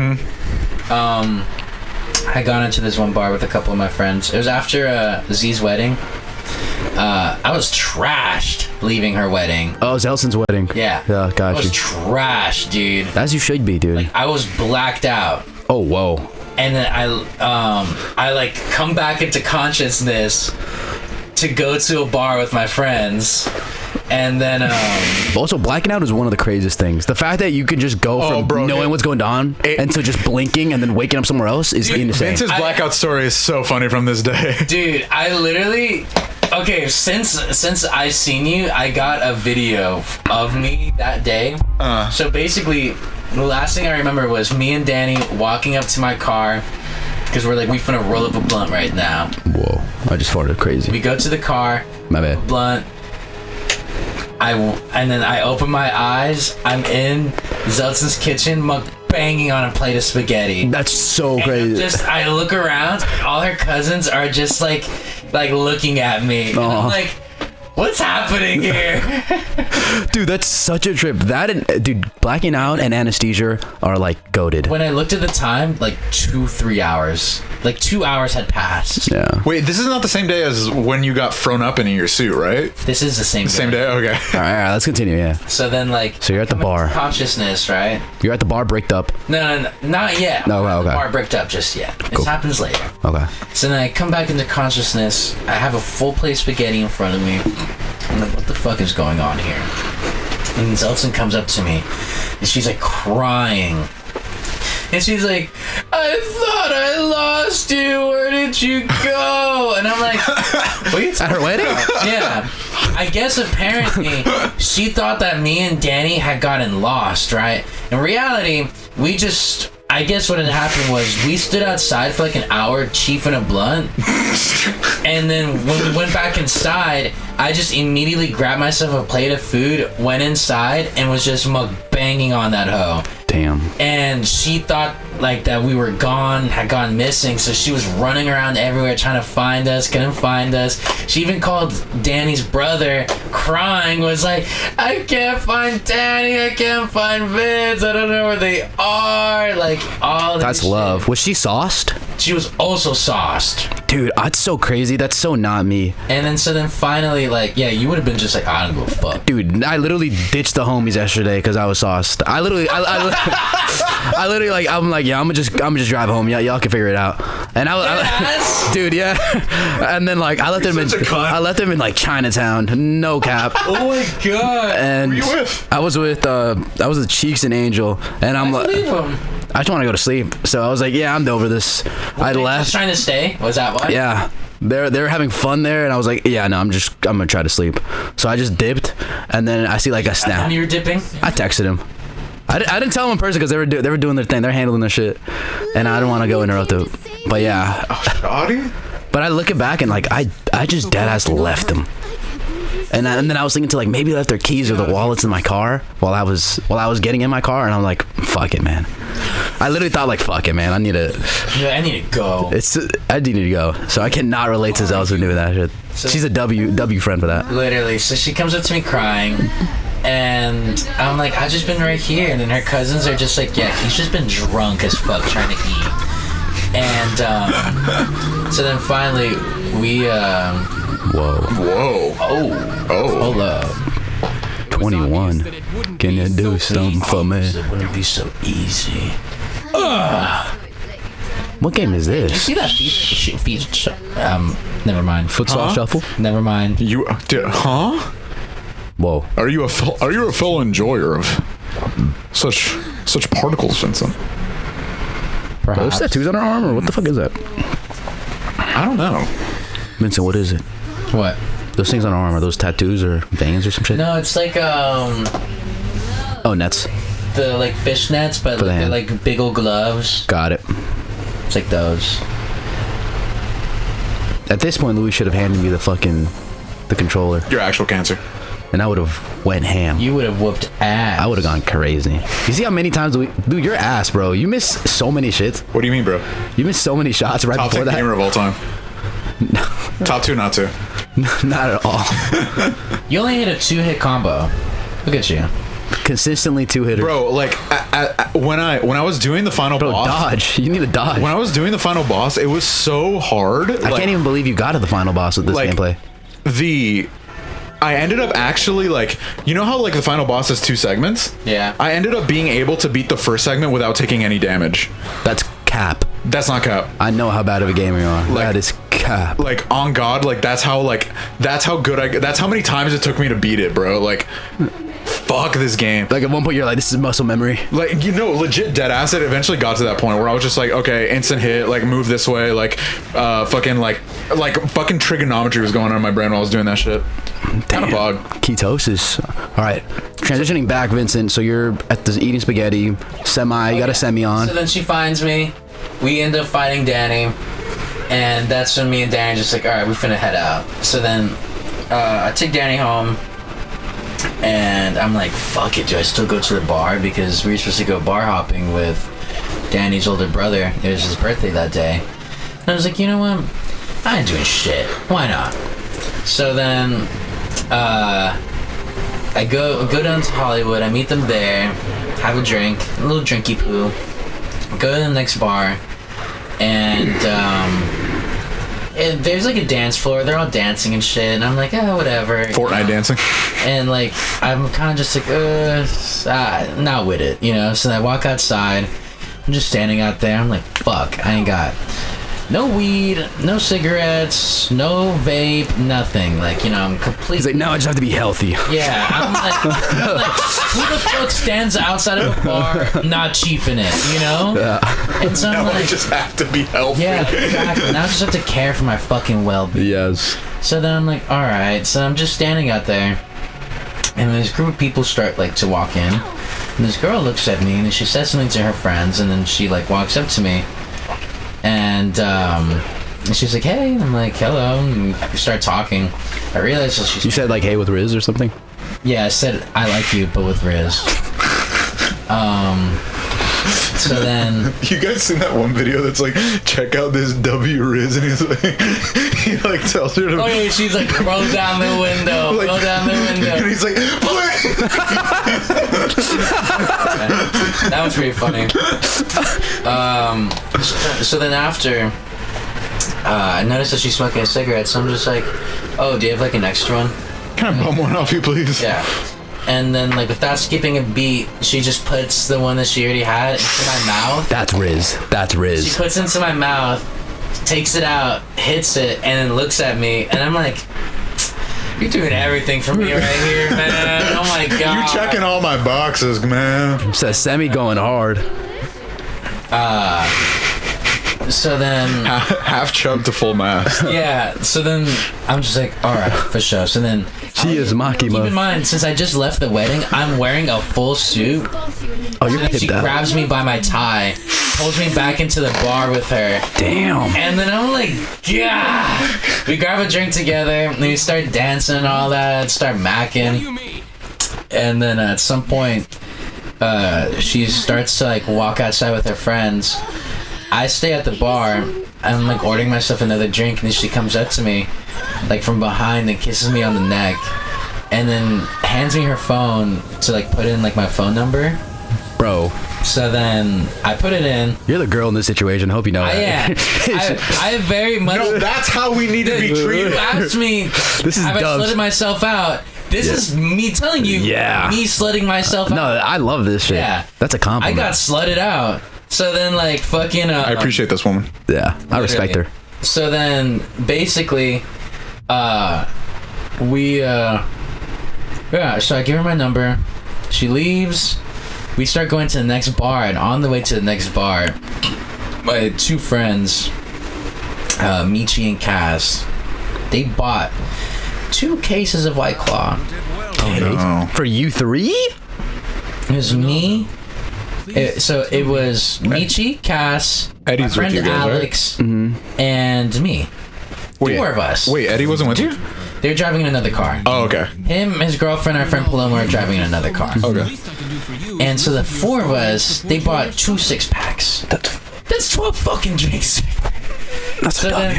I got into this one bar with a couple of my friends. It was after Z's wedding. I was trashed leaving her wedding. Oh, it's Elson's wedding. Yeah. Yeah, got I was you. trashed, dude. As you should be, dude. I was blacked out. Oh, whoa. And then I like come back into consciousness to go to a bar with my friends. And then Also, blacking out is one of the craziest things. The fact that you can just go from knowing what's going on and to just blinking and then waking up somewhere else is insane. Vince's blackout story is so funny from this day. Dude, I literally since I've seen you, I got a video of me that day. So basically, the last thing I remember was me and Danny walking up to my car because we're like, we finna roll up a blunt right now. Whoa, I just farted crazy. We go to the car. My bad. Blunt. And then I open my eyes. I'm in Zeltson's kitchen, banging on a plate of spaghetti. That's so crazy. I look around. All her cousins are just like looking at me. And I'm like, what's happening here? Dude, that's such a trip. Dude, blacking out and anesthesia are like goated. When I looked at the time, like 2-3 hours. Like 2 hours had passed. Yeah. Wait, this is not the same day as when you got thrown up in your suit, right? This is the same day. Same day? Okay. All right, let's continue, yeah. So then So you're at the bar. Consciousness, right? You're at the bar, bricked up. No, not yet. No, I'm okay. The bar bricked up just yet. Cool. This happens later. Okay. So then I come back into consciousness. I have a full plate of spaghetti in front of me. I'm like, what the fuck is going on here? And Zeltson comes up to me, and she's like crying. And she's like, I thought I lost you. Where did you go? And I'm like, what are you At her wedding? Yeah. I guess apparently she thought that me and Danny had gotten lost, right? In reality, I guess what had happened was we stood outside for like an hour chiefing a blunt. And then when we went back inside, I just immediately grabbed myself a plate of food, went inside, and was just banging on that hoe. Damn. And she thought like that we were gone, had gone missing, so she was running around everywhere trying to find us, couldn't find us. She even called Danny's brother, crying, was like, I can't find Danny, I can't find Vince, I don't know where they are. Like all That's shit. love. Was she sauced? She was also sauced. Dude, that's so crazy. That's so not me. And then finally, like, yeah, you would have been just like, I don't give a fuck. Dude, I literally ditched the homies yesterday because I was sauced. I literally like, I'm like, yeah, I'm gonna just drive home. Yeah, y'all can figure it out. And I dude, yeah. And then like, I left them in like Chinatown. No cap. Oh my god. And Who were you with? I was with Cheeks and Angel, and I'm like, Leave him. I just want to go to sleep. So I was like, yeah, I'm over this. I Just left. trying to stay. Was that why? Yeah. They're having fun there, and I was like, yeah, no, I'm gonna try to sleep. So I just dipped, and then I see like a snap. And you were dipping. I texted him. I didn't tell him in person because they were doing their thing. They're handling their shit, and I didn't want to go interrupt them. But yeah. Shoddy? But I look it back and like I just dead ass left them. And then I was thinking to like maybe left their keys or the wallets in my car while I was getting in my car, and I'm like, fuck it, man. I literally thought like, fuck it, man. I need to go. I need to go. So I cannot relate to Zelda doing that shit. She's a W friend for that. Literally. So she comes up to me crying, and I'm like, I've just been right here. And then her cousins are just like, yeah, he's just been drunk as fuck trying to eat. And so then finally we Whoa. hold up. 21. Can you do something for me? It wouldn't be so easy. What game is this? See that feet? Never mind. Futsal shuffle? Never mind. You huh? Whoa. Are you a full enjoyer of such particles, Vincent? Those tattoos on her arm, or what the fuck is that? I don't know. Vincent, what is it? What? Those things on her arm, are those tattoos or veins or some shit? No, it's like Oh, nets. The like fish nets, but For the they're hand. like big old gloves. Got it. It's like those. At this point, Louis should have handed me the controller, Your actual cancer. and I would have went ham. You would have whooped ass. I would have gone crazy. You see how many times dude, your ass, bro. You miss so many shits. What do you mean, bro? You missed so many shots right Top before 10 that. gamer of all time. Top 2, not 2. Not at all. You only hit a 2-hit combo. Look at you. Consistently 2-hitter. Bro, like when I was doing the final Bro, boss, dodge. You need to dodge. when I was doing the final boss, it was so hard. I can't even believe you got to the final boss with this like, gameplay. I ended up actually like, you know how like the final boss has 2 segments? Yeah. I ended up being able to beat the first segment without taking any damage. That's cap. That's not cap. I know how bad of a gamer you are. Like- That is cap. Like on God, like that's how good that's how many times it took me to beat it, bro. Like fuck this game. Like at one point you're like, this is muscle memory. Like, you know, legit dead ass. It eventually got to that point where I was just like, okay, instant hit, like move this way, like fucking trigonometry was going on in my brain while I was doing that shit. Kind of bug. Ketosis. All right. Transitioning back, Vincent. So you're at the eating spaghetti. You got a semi on. So then she finds me. We end up fighting Danny. And that's when me and Danny just like, alright, we finna head out. So then I take Danny home. And I'm like, fuck it, do I still go to the bar? Because we were supposed to go bar hopping with Danny's older brother. It was his birthday that day. And I was like, you know what? I ain't doing shit. Why not? So then I go down to Hollywood. I meet them there. Have a drink. A little drinky poo. Go to the next bar. And there's like a dance floor. They're all dancing and shit. And I'm like, oh, whatever. Fortnite dancing. And like, I'm kind of just like, not with it, you know? So I walk outside. I'm just standing out there. I'm like, fuck, I ain't got no weed, no cigarettes, no vape, nothing. Like, you know, I'm completely... He's like, no, I just have to be healthy. Yeah, I'm like, who the fuck stands outside of a bar not chiefing it, you know? Yeah. And so I'm Now I like, just have to be healthy. yeah, exactly. Now I just have to care for my fucking well-being. Yes. So then I'm like, alright. So I'm just standing out there. And this group of people start like to walk in. And this girl looks at me and she says something to her friends. And then she like walks up to me. And she's like, hey. And I'm like, hello. And we start talking. I realized that she's... You said like, hey, with Riz or something? Yeah, I said, I like you, but with Riz. So then... You guys seen that one video that's like, check out this W Riz, and he's like, he like tells her to... Oh yeah, she's like, roll down the window, Like- roll down the window. And he's like, please! That was pretty funny. So then after, I noticed that she's smoking a cigarette, so I'm just like, oh, do you have like an extra one? Can I bum one off you, please? Yeah. And then like without skipping a beat, she just puts the one that she already had into my mouth. That's Riz. That's She Riz. puts it into my mouth, takes it out, hits it, and then looks at me, and I'm like, you're doing everything for me right here, man. Oh my god. You're checking all my boxes, man. Says Semi going hard. So then, Half chub to full mass. yeah. So then I'm just like, all right, for sure. So then, She is keep in Makima. mind, since I just left the wedding, I'm wearing a full suit. Oh, you're And then she pipped out. grabs me by my tie, pulls me back into the bar with her, Damn. and then I'm like, yeah. We grab a drink together, and we start dancing and all that, start macking, and then at some point, she starts to like walk outside with her friends. I stay at the bar. I'm like ordering myself another drink, and then she comes up to me, like from behind, and kisses me on the neck, and then hands me her phone to like put in like my phone number. Bro, So then I put it in. you're the girl in this situation. Hope you know I am. that. I very much. No, that's how we need to be You treated. asked me. This is have I Dubs. slutted myself out? This is me telling you. Yeah. Me slutting myself No, out. I love this shit. Yeah. That's a I compliment. got slutted out. So then, like, fucking. I appreciate this woman. Yeah, I respect her. So then, basically, yeah, so I give her my number. She leaves. We start going to the next bar, and on the way to the next bar, my two friends, Michi and Cass, they bought 2 cases of White Claw. Oh. For you 3? It was me. So it was Michi, Cass, Eddie's my friend with you guys, Alex, and me. Four of us. Wait, Eddie wasn't with you? They were driving in another car. Oh, okay. Him, his girlfriend, our friend Paloma were driving in another car. Okay. And so the four of us, they bought 2 6-packs. That's 12 fucking drinks. That's So then,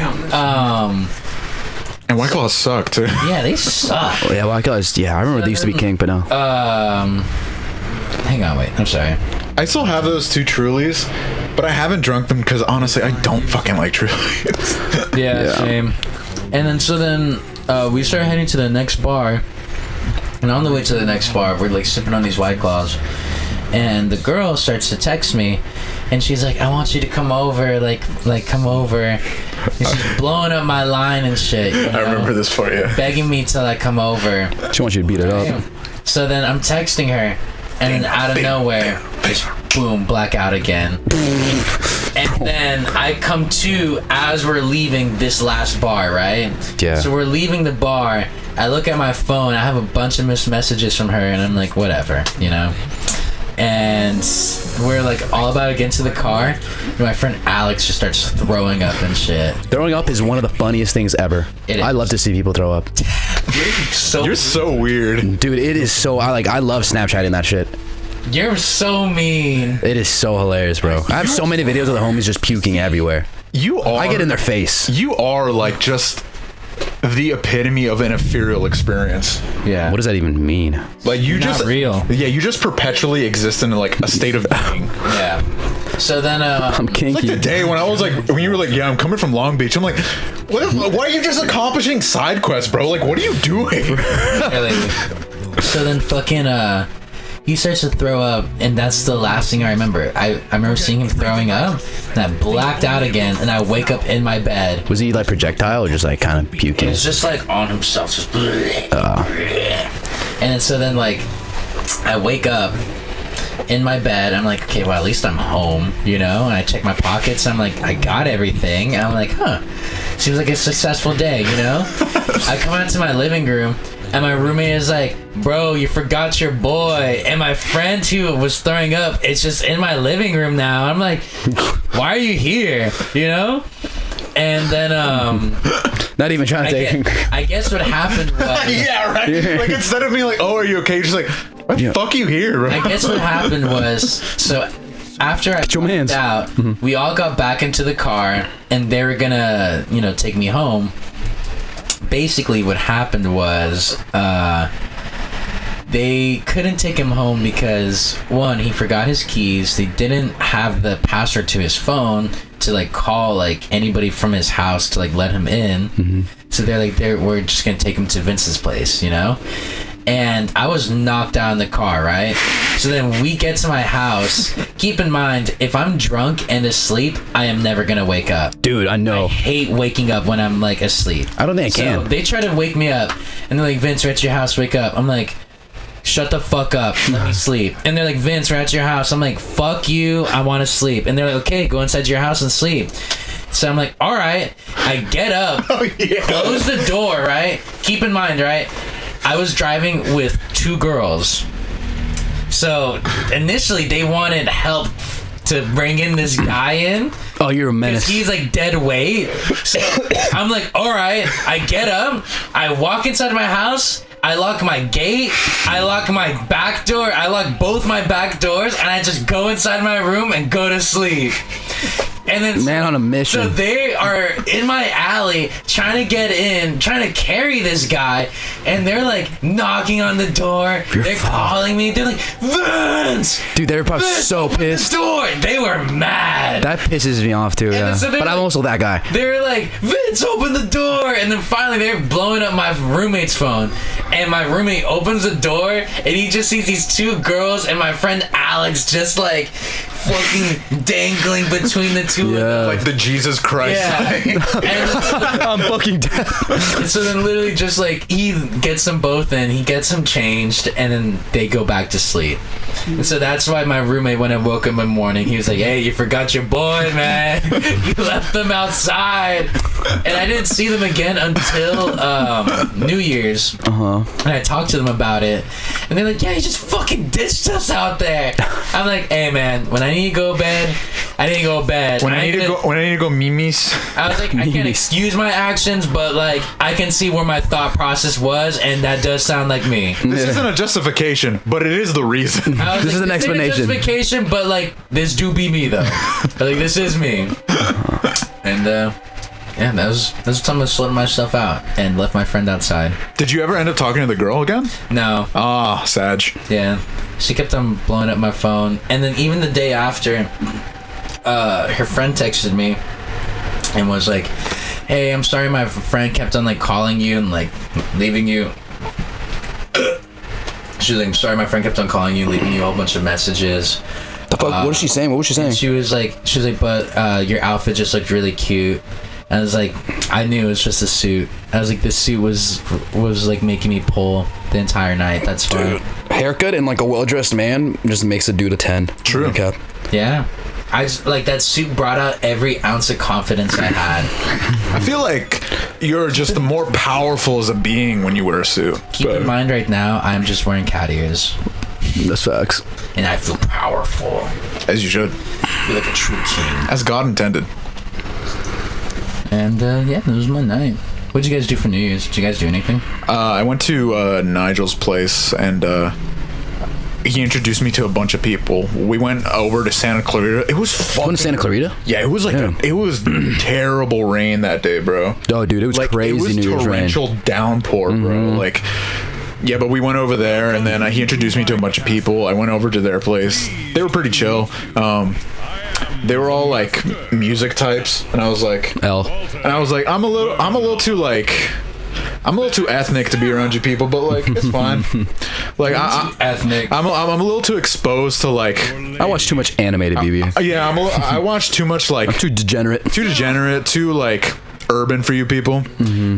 And White Claws suck too. yeah, they suck. Oh, yeah, well, I remember they used to be king, but no. Hang on, wait. I'm sorry. I still have those 2 Trulies, but I haven't drunk them because honestly, I don't fucking like Trulies. Yeah, same. And then we started heading to the next bar, and on the way to the next bar, we're like sipping on these White Claws, and the girl starts to text me, and she's like, "I want you to come over, like come over." And she's blowing up my line and shit. You know, I remember this for you. begging me to like come over. She wants you to beat it up. So then I'm texting her, and then out of nowhere, just boom, blackout again. And then I come to as we're leaving this last bar, right? Yeah. So we're leaving the bar. I look at my phone. I have a bunch of missed messages from her, and I'm like, whatever, you know? And we're like all about to get into the car. And my friend Alex just starts throwing up and shit. Throwing up is one of the funniest things ever. It I is. love to see people throw up. You're so weird. Dude, it is so... I love Snapchatting that shit. You're so mean. It is so hilarious, bro. I have so many videos of the homies just puking everywhere. You are. I get in their face. You are like just the epitome of an ethereal experience. Yeah. What does that even mean? Like you Not just real. Yeah, you just perpetually exist in like a state of being. Yeah. So then I'm Like kinky. the day when I was like, when you were like, yeah, I'm coming from Long Beach. I'm like, why are you just accomplishing side quests, bro? Like, what are you doing? So then fucking he starts to throw up, and that's the last thing I remember. I remember seeing him throwing up, and I blacked out again, and I wake up in my bed. Was he like projectile or just like kind of puking? It's just like on himself, just and then, so then like I wake up in my bed. I'm like, okay, well at least I'm home, you know. And I check my pockets. I'm like, I got everything. And I'm like, huh, seems like a successful day, you know. I come out to my living room, and my roommate is like, bro, you forgot your boy. And my friend who was throwing up, it's just in my living room now. I'm like, why are you here, you know? And then Not even trying to take... I guess what happened was, Yeah, right. Like instead of being like, oh, are you okay? You're just like, why the fuck are you here, bro? I guess what happened was, so after I your mans. out, we all got back into the car, and they were gonna, you know, take me home. Basically, what happened was, they couldn't take him home because, one, he forgot his keys. They didn't have the password to his phone to like call like anybody from his house to like let him in. So they're like, we're just gonna take him to Vincent's place, you know. And I was knocked out in the car, right? So then we get to my house. Keep in mind, if I'm drunk and asleep, I am never gonna wake up. Dude, I know. I hate waking up when I'm like asleep. I don't think I So can. they try to wake me up, and they're like, Vince, we're at your house, wake up. I'm like, shut the fuck up, let me sleep. And they're like, Vince, we're at your house. I'm like, fuck you, I want to sleep. And they're like, okay, go inside your house and sleep. So I'm like, all right. I get up, close the door, right? Keep in mind, right? I was driving with 2 girls. So initially they wanted help to bring in this guy in. Oh, you're a menace. He's like dead weight. So I'm like, all right. I get up. I walk inside my house. I lock my gate. I lock my back door. I lock both my back doors, and I just go inside my room and go to sleep. And then Man on a mission. So they are in my alley trying to get in, trying to carry this guy, and they're like knocking on the door. They're calling me. They're like, Vince! Dude, they were probably Vince, so open pissed. the door! They were mad. That pisses me off too, yeah. so they But were I'm like- also that guy. They were like, Vince, open the door! And then finally they were blowing up my roommate's phone. And my roommate opens the door, and he just sees these 2 girls and my friend Alex just like fucking dangling between the 2 of them. Like the Jesus Christ. Yeah. I'm fucking dead. And so then literally just like he gets them both in, he gets them changed, and then they go back to sleep. And so that's why my roommate, when I woke up in the morning, he was like, hey, you forgot your boy, man. You left them outside. And I didn't see them again until New Year's. And I talked to them about it, and they're like, "Yeah, you just fucking ditched us out there." I'm like, "Hey, man, when I need to go to bed, I need to go to bed. When I need to go mimis. I was like, I can't excuse my actions, but like I can see where my thought process was, and that does sound like me. This isn't a justification, but it is the reason. This is an explanation. Ain't a justification, but like this do be me though. Like this is me. And yeah, that was time to sort myself out and left my friend outside. Did you ever end up talking to the girl again? No. Ah, Sag. Yeah, she kept on blowing up my phone, and then even the day after, her friend texted me and was like, "Hey, I'm sorry, my friend kept on like calling you and like leaving you." She was like, "I'm sorry, my friend kept on calling you, leaving you a whole bunch of messages." The fuck? What was she saying? What was she saying? She was like, but your outfit just looked really cute. I was like, I knew it was just a suit. I was like, this suit was like making me pull the entire night. That's fine. Haircut and like a well-dressed man just makes a dude a 10. True. Okay. Yeah. I just, like, that suit brought out every ounce of confidence I had. I feel like you're just more powerful as a being when you wear a suit. Keep in mind right now, I'm just wearing cat ears. That's facts. And I feel powerful. As you should. I feel like a true king. As God intended. And yeah, that was my night. What'd you guys do for New Year's? Did you guys do anything? I went to Nigel's place, and he introduced me to a bunch of people. We went over to Santa Clarita. It was fucking... Going to Santa Clarita? Yeah, it was like it was terrible rain that day, bro. Oh, dude, it was like, crazy. It was New Year's torrential rain. downpour, bro. Like, yeah, but we went over there, and then he introduced me to a bunch of people. I went over to their place. They were pretty chill. They were all like music types, and I was like, I'm a little too ethnic to be around you people, but like it's fine. Like ethnic. I'm a little too exposed to like. I watch too much animated, BB. Yeah, I watch too much like. I'm too degenerate. Too like urban for you people.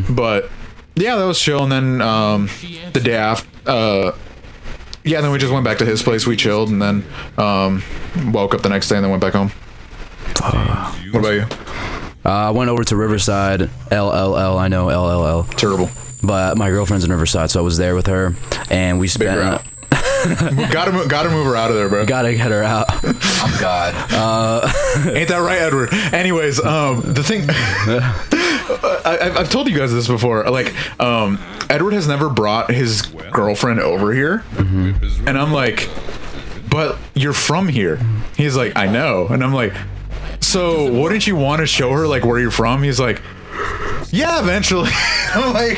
But yeah, that was chill. And then the day after, yeah, then we just went back to his place. We chilled, and then woke up the next day, and then went back home. What about you? I went over to Riverside, LLL. I know LLL. Terrible. But my girlfriend's in Riverside, so I was there with her, and we spent. Gotta move her out of there, bro. Gotta get her out. Oh God. Ain't that right, Edward? Anyways, the thing. I've told you guys this before. Like, Edward has never brought his girlfriend over here, and I'm like, but you're from here. He's like, I know, and I'm like, so wouldn't you want to show her like where you're from? He's like, yeah, eventually. I'm like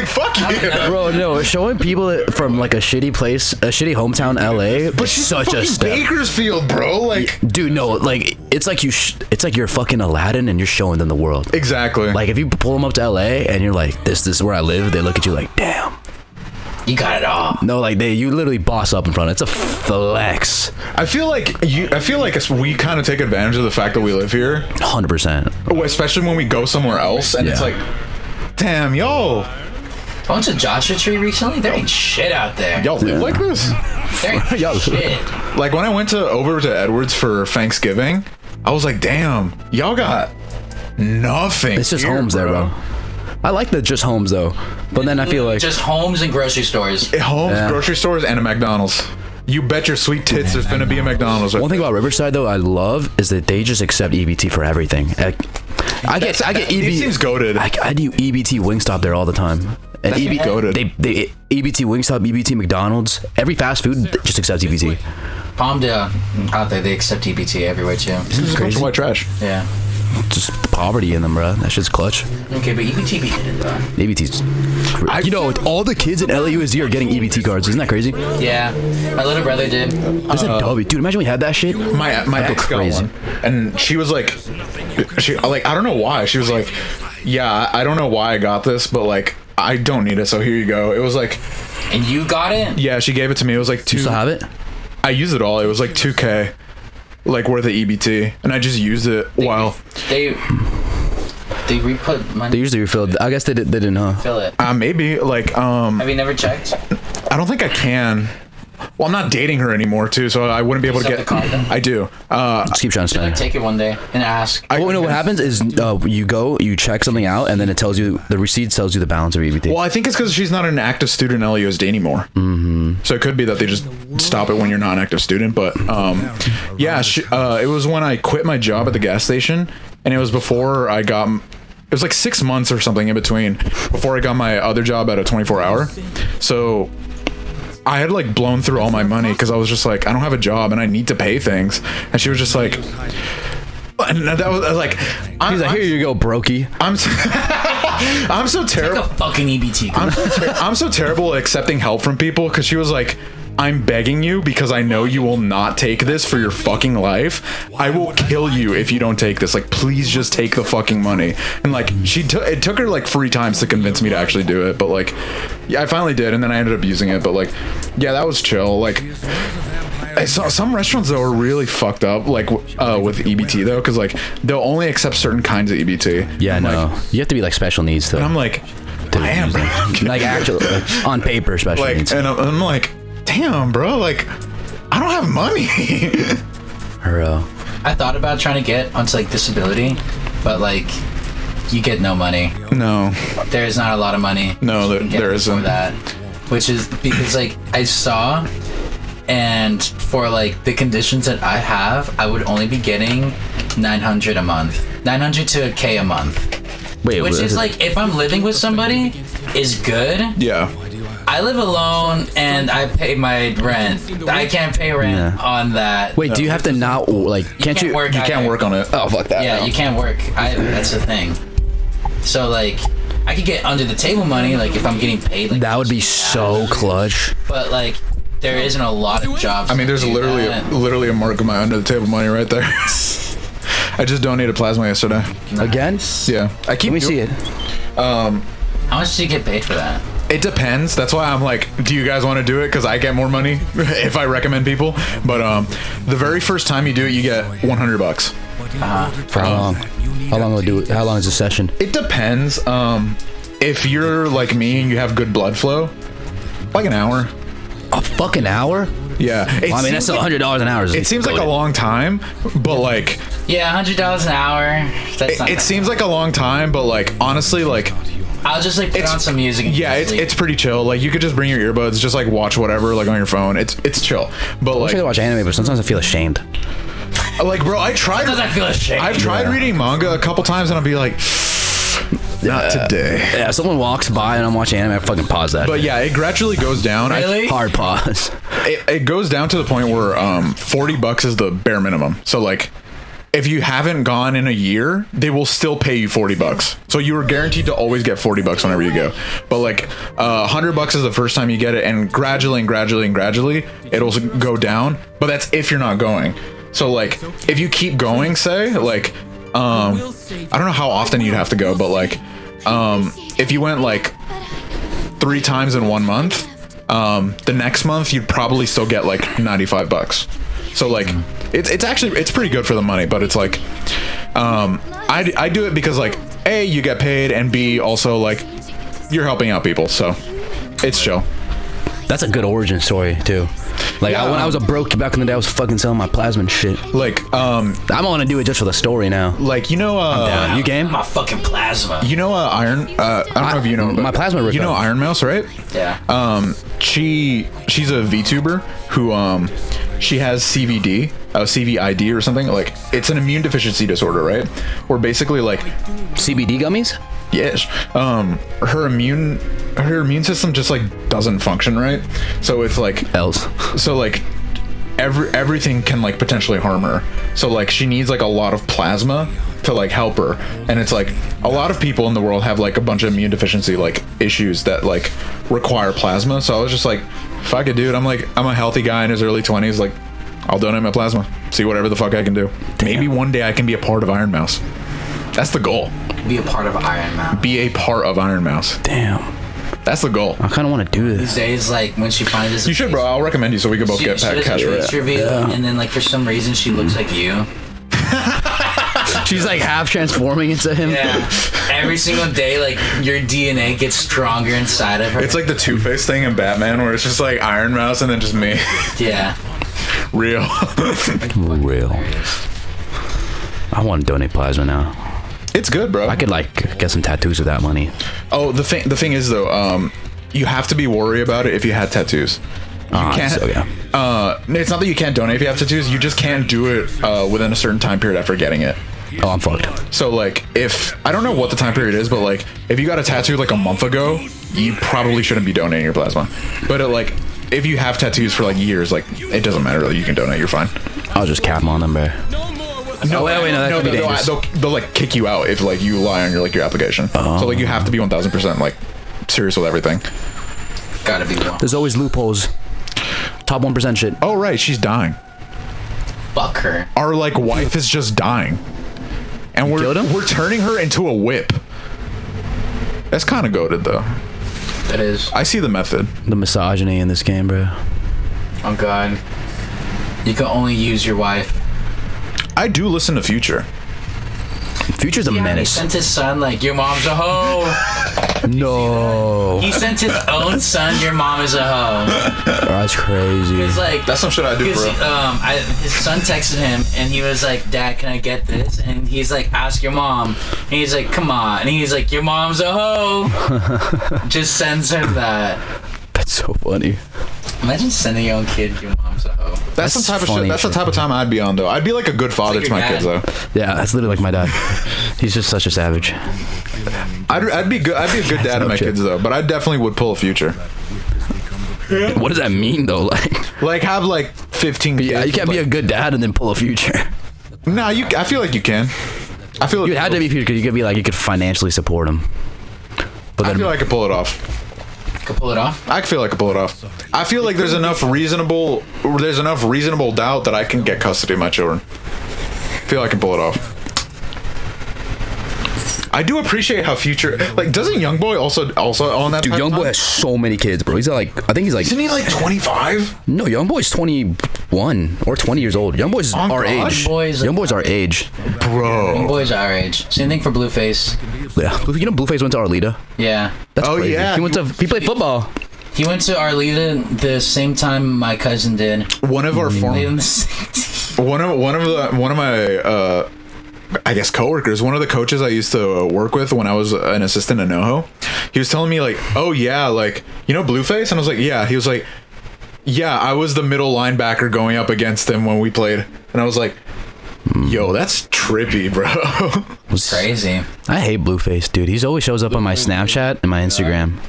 fuck you, bro. No, showing people from like a shitty place, a shitty hometown, LA, but she's such a step. Bakersfield, bro. Like, dude, no, like it's like it's like you're fucking Aladdin and you're showing them the world. Exactly. Like if you pull them up to LA and you're like, this is where I live, they look at you like, damn. You got it all. No, like you literally boss up in front. It's a flex. I feel like we kind of take advantage of the fact that we live here. 100%. Especially when we go somewhere else, and it's like, damn, yo. I went to Joshua Tree recently. There ain't shit out there. Y'all live like this? There ain't shit. Like when I went over to Edwards for Thanksgiving, I was like, damn, y'all got nothing. It's just here, homes there, bro. I like the just homes though, but then I feel like just homes and grocery stores. Homes, grocery stores, and a McDonald's. You bet your sweet tits there's gonna be a McDonald's. One thing about Riverside though I love is that they just accept EBT for everything. I get EBT. It seems goated. I do EBT Wingstop there all the time. And goated. They EBT Wingstop, EBT McDonald's, every fast food just accepts EBT. Palmdale out there, they accept EBT everywhere too. This is white trash. Yeah. Just poverty in them, bro. That shit's clutch. Okay, but EBT be hidden though. EBT's. All the kids in LAUSD are getting EBT cards. Isn't that crazy? Yeah, my little brother did. That's a W, dude. Imagine we had that shit. My ex got one, and she was like, I don't know why. She was like, yeah, I don't know why I got this, but like I don't need it, so here you go. It was like, and you got it? Yeah, she gave it to me. It was like You still have it? I used it all. It was like $2,000. Like worth of EBT, and I just used it while they re-put money. They usually refill it. I guess they didn't, huh? Fill it. Maybe like Have you never checked? I don't think I can. well, I'm not dating her anymore too, so I wouldn't be able to You get. still have the card, then? I do. Just keep trying to spend. Take it one day and ask. Well, you know what happens is you go, you check something out, and then it tells you the receipt tells you the balance of EBT. Well, I think it's because she's not an active student in LUSD anymore. Mm-hmm. So it could be that they just stop it when you're not an active student. But yeah, it was when I quit my job at the gas station, and it was before I got. It was like 6 months or something in between before I got my other job at a 24-hour. So I had like blown through all my money because I was just like, I don't have a job and I need to pay things. And she was just like, and that was like, He's like, here you go, brokey. I'm so terrible. Take a fucking EBT. I'm so terrible at accepting help from people because she was like, I'm begging you because I know you will not take this for your fucking life. I will kill you if you don't take this. Like, please just take the fucking money. And like, it took her like 3 times to convince me to actually do it. But like, yeah, I finally did, and then I ended up using it. But like, yeah, that was chill. Like, I saw some restaurants that were really fucked up, like with EBT though, because like they'll only accept certain kinds of EBT. Yeah, I'm no, like, you have to be like special needs though. and I'm like, damn, bro. Like actually, like, on paper, special Like, needs. and I'm like, damn, bro, like, I don't have money. I thought about trying to get onto like disability, but like you get no money. No, There is not a lot of money. No, you can get there for isn't. that, which is because like I saw, and for like the conditions that I have, I would only be getting $900 a month, 900 to a K a month, Wait, which is like if I'm living with somebody, is good. yeah. I live alone and I pay my rent. I can't pay rent Yeah. on that. wait, do you have to not like? Can't you? work? You can't either. work on it. Oh fuck that. Yeah, you can't work either. That's the thing. So like, I could get under the table money, like if I'm getting paid. Like That would be so clutch. But like, there isn't a lot of jobs. I mean, there's that do literally that. a mark of my under the table money right there. I just donated plasma yesterday. Again? Yeah, I keep. Let me see it. How much do you get paid for that? It depends. That's why I'm like, do you guys want to do it? Because I get more money if I recommend people. But the very first time you do it, you get $100. For how long? How long will it do? How long is the session? It depends. If you're like me and you have good blood flow, like an hour. A fucking hour? Yeah. Well, I mean, that's still $100 an hour. It seems like a long time, but like Yeah, $100 an hour. That's not it bad. seems like a long time, but like honestly, like I'll just like put on some music. And yeah, sleep. it's pretty chill. Like you could just bring your earbuds, just like watch whatever, like on your phone. It's chill. But I wish I could like watch anime, but sometimes I feel ashamed. bro, I tried. Sometimes I feel ashamed. I've tried reading manga a couple times, and I'll be like, not today. Yeah, if someone walks by and I'm watching anime, I fucking pause that. But yeah, it gradually goes down. Really? Hard pause. It goes down to the point where $40 is the bare minimum. So like, if you haven't gone in a year, they will still pay you $40. So you are guaranteed to always get $40 whenever you go. But like, $100 is the first time you get it, and gradually, it'll go down. But that's if you're not going. So like, if you keep going, say like, I don't know how often you'd have to go, but like, if you went like 3 times in 1 month, the next month you'd probably still get like $95. So like, it's pretty good for the money, but it's like, I do it because like, A, you get paid, and B, also like, you're helping out people, so it's chill. That's a good origin story too. Like Yeah. when I was a broke back in the day, I was fucking selling my plasma and shit. Like, I'm gonna do it just for the story now. you know, Down. You game? My fucking plasma. you know, Iron. I don't know if you know, but my plasma You know, recovered. Iron Mouse, right? Yeah. She's a VTuber who she has CVD, CVID or something. Like, it's an immune deficiency disorder, right? Where basically like, CBD gummies? yes, her immune system just like doesn't function right. So it's like, Else. so like everything can like potentially harm her. So like she needs like a lot of plasma to like help her. And it's like a lot of people in the world have like a bunch of immune deficiency like issues that like require plasma. So I was just like, fuck it, dude. I'm a healthy guy in his early 20s. Like, I'll donate my plasma. See whatever the fuck I can do. Maybe one day I can be a part of Iron Mouse. That's the goal. Be a part of Iron Man. Be a part of Iron Mouse. Damn. That's the goal. I kind of want to do These this. days, like when she finds this, You should, bro. I'll recommend you so we can both get she packed does a cash for face it. reveal, and then like for some reason she looks like you. She's like half transforming into him. Yeah. Every single day, like your DNA gets stronger inside of her. It's like the Two-Face thing in Batman, where it's just like Iron Mouse and then just me. Yeah. Real. Real. I want to donate plasma now. It's good, bro. I could like get some tattoos with that money. Oh, the thing is though, you have to be worried about it if you had tattoos. You can't. So, yeah. It's not that you can't donate if you have tattoos. You just can't do it within a certain time period after getting it. Oh, I'm fucked. So like, if I don't know what the time period is, but like, if you got a tattoo like a month ago, you probably shouldn't be donating your plasma. But like, if you have tattoos for like years, like it doesn't matter. Really, you can donate. You're fine. I'll just cap them on them, bro. No, wait, no, that could be dangerous. They'll like kick you out if like you lie on your application. So like you have to be 1000% like serious with everything. Gotta be one. There's always loopholes. Top 1% shit. Oh right, she's dying. Fuck her. Our like wife is just dying, and we're turning her into a whip. That's kind of goated though. That is. I see the method. The misogyny in this game, bro. Oh god. You can only use your wife. I do listen to Future. Future's a Yeah, he menace. sent his son like, your mom's a hoe. No. He sent his own son, your mom is a hoe. That's crazy. It's like That's some shit I do, because, bro. his son texted him and he was like, Dad, can I get this? And he's like, ask your mom. And he's like, come on. And he's like, your mom's a hoe. Just sends him that. That's so funny. Imagine sending your own kid, your mom's a hoe. That's the type of funny shit. That's the type of time I'd be on though. I'd be like a good father It's to like my your kids though. Yeah, that's literally like my dad. He's just such a savage. I'd be good. I'd be a good dad to my shit. kids though. But I definitely would pull a Future. What does that mean though? Like have like 15 kids. Yeah, you can't be a good dad and then pull a Future. Nah, I feel like you can. I feel like You had to be Future because you could be like you could financially support him. But I then feel like I could pull it off. Could pull it off. I feel like I could pull it off. I feel like there's enough reasonable doubt that I can get custody of my children. I feel like I can pull it off. I do appreciate how Future, like, doesn't Youngboy also on that? dude, type of Youngboy time? has so many kids, bro. He's got like I think he's like Isn't he like 25? no, Youngboy's 21 or 20 years old. Youngboy's Oh, our God. age. Boys- Youngboy's our age. Bro. Boys our age. Same thing for Blueface. Yeah, you know Blueface went to Arleta. Yeah. That's Oh, crazy. yeah. He played football. He went to Arleta the same time my cousin did. One of our Played former, in the same team. one of my I guess coworkers, one of the coaches I used to work with when I was an assistant at NoHo, he was telling me like, oh yeah, like, you know Blueface? And I was like, yeah. He was like, yeah, I was the middle linebacker going up against him when we played. And I was like, yo, that's trippy, bro. Crazy. I hate Blueface, dude. He's always shows up on my Snapchat and my Instagram.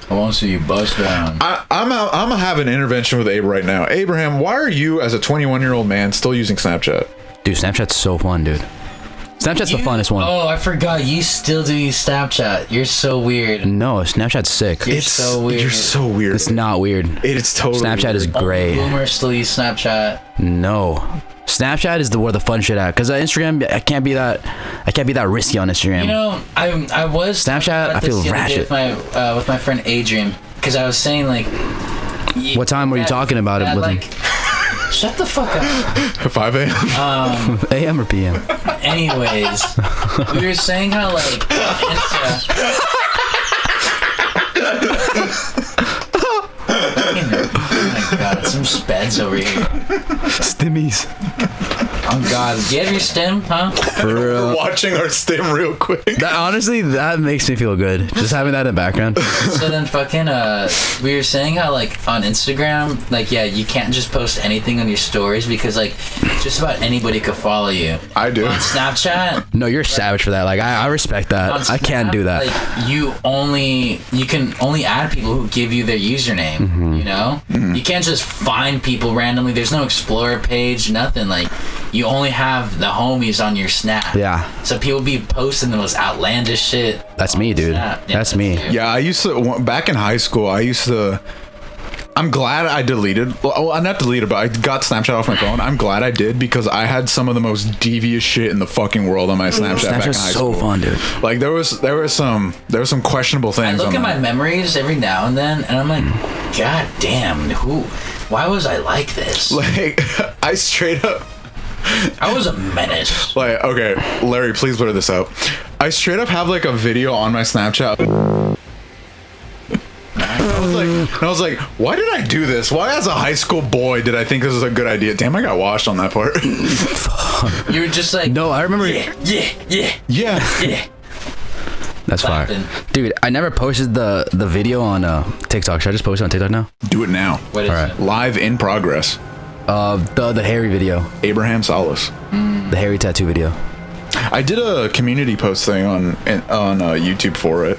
I won't see you bust down. I'm gonna have an intervention with Abe right now. Abraham, why are you, as a 21-year-old man, still using Snapchat? Dude, Snapchat's so fun, dude. Snapchat's the funnest one. Oh, I forgot. You still do use Snapchat. You're so weird. No, Snapchat's sick. You're so weird. You're so weird. It's not weird. It's totally Snapchat weird. is great. Boomers still use Snapchat. No, Snapchat is where the fun shit at. Cause Instagram, I can't be that risky on Instagram. You know, I was Snapchat, I feel ratchet. with my friend Adrian, because I was saying like. What time were you talking about it with him? Shut the fuck up. 5 a.m. AM or PM? Anyways, we were saying how like oh my god, some speds over here. Stimmies. Oh god, do you have your stim, huh? For real. Watching our stim real quick. That, honestly, that makes me feel good. Just having that in the background. So then fucking we were saying how like on Instagram, like yeah, you can't just post anything on your stories because like just about anybody could follow you. I do. On Snapchat, No, you're savage for that. Like, I respect that. on I can't Snap, do that. Like you can only add people who give you their username. Mm-hmm. You know, you can't just find people randomly. There's no Explorer page, nothing. Like you only have the homies on your Snap. Yeah. So people be posting the most outlandish shit. That's me, dude. Snap. Yeah, That's me. you. Yeah, I used to, back in high school, I'm glad I deleted, well, not deleted, but I got Snapchat off my phone. I'm glad I did because I had some of the most devious shit in the fucking world on my Snapchat back in Snapchat's high so school. fun, dude. Like there was some questionable I things look on at my that. memories every now and then, and I'm like, God damn, why was I like this? Like I straight up I was a menace. Like, okay, Larry, please blur this out. I straight up have like a video on my Snapchat. I was like, why did I do this? Why, as a high school boy, did I think this was a good idea? Damn, I got washed on that part. You were just like, No, I remember. Yeah. That's fire, Clapping. dude. I never posted the video on TikTok. Should I just post it on TikTok now? Do it now. What is Alright. it? Live in progress. The Harry video, Abraham Salas. the Harry tattoo video. I did a community post thing on YouTube for it.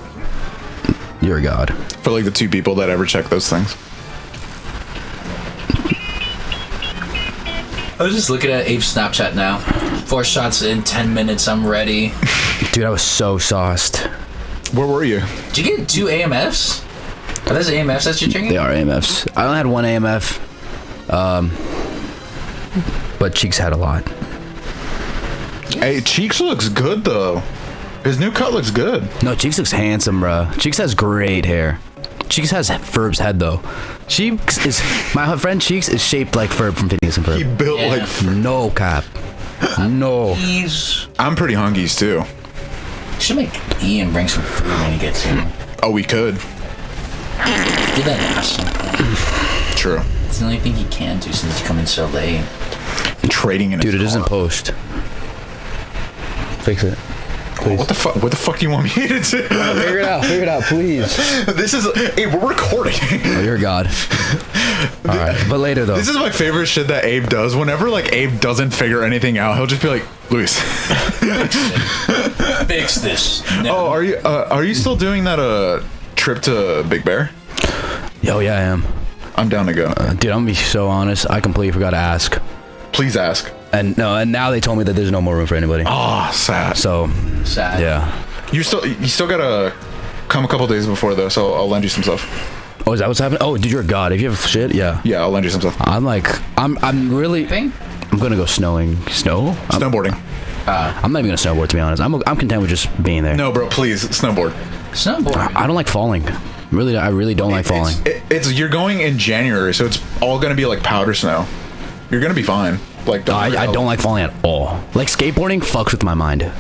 You're a god. For like the 2 people that ever check those things. I was just looking at Abe's Snapchat now. 4 shots in 10 minutes. I'm ready. Dude, I was so sauced. Where were you? Did you get 2 AMFs? Are those AMFs that you're drinking? They are AMFs. I only had one AMF. But Cheeks had a lot. Hey, Cheeks looks good though. His new cut looks good. No, Cheeks looks handsome, bro. Cheeks has great hair. Cheeks has Ferb's head though. Cheeks is my friend. Cheeks is shaped like Ferb from Phineas and He Ferb. built Yeah. like. No cap. No. I'm pretty hungies too. Should make Ian bring some food when he gets here. Oh, we could. Do that now. True. It's the only thing he can do since he's coming so late. Trading in Dude, it his isn't car. post. Fix it. What the fuck? What the fuck do you want me to do? Figure it out, please. This is. Hey, we're recording. Oh, you're a god. All right, but later though. This is my favorite shit that Abe does. Whenever like Abe doesn't figure anything out, he'll just be like, Luis. Fix this. No. Oh, are you still doing that trip to Big Bear? Yo, yeah, I am. I'm down to go. Dude, I'm gonna be so honest. I completely forgot to ask. Please ask. And now they told me that there's no more room for anybody. Oh, sad. So, Sad. yeah. You still gotta come a couple days before though, so I'll lend you some stuff. Oh, is that what's happening? Oh, dude, you're a god. If you have shit, yeah. Yeah, I'll lend you some stuff. I'm really. Thing? I'm gonna go snowing. Snow? Snowboarding. I'm not even gonna snowboard, to be honest. I'm content with just being there. No, bro, please snowboard. Snowboard. I don't like falling. I really don't like falling. It's you're going in January, so it's all gonna be like powder snow. You're gonna be fine. Like No, I don't like falling at all. Like skateboarding fucks with my mind.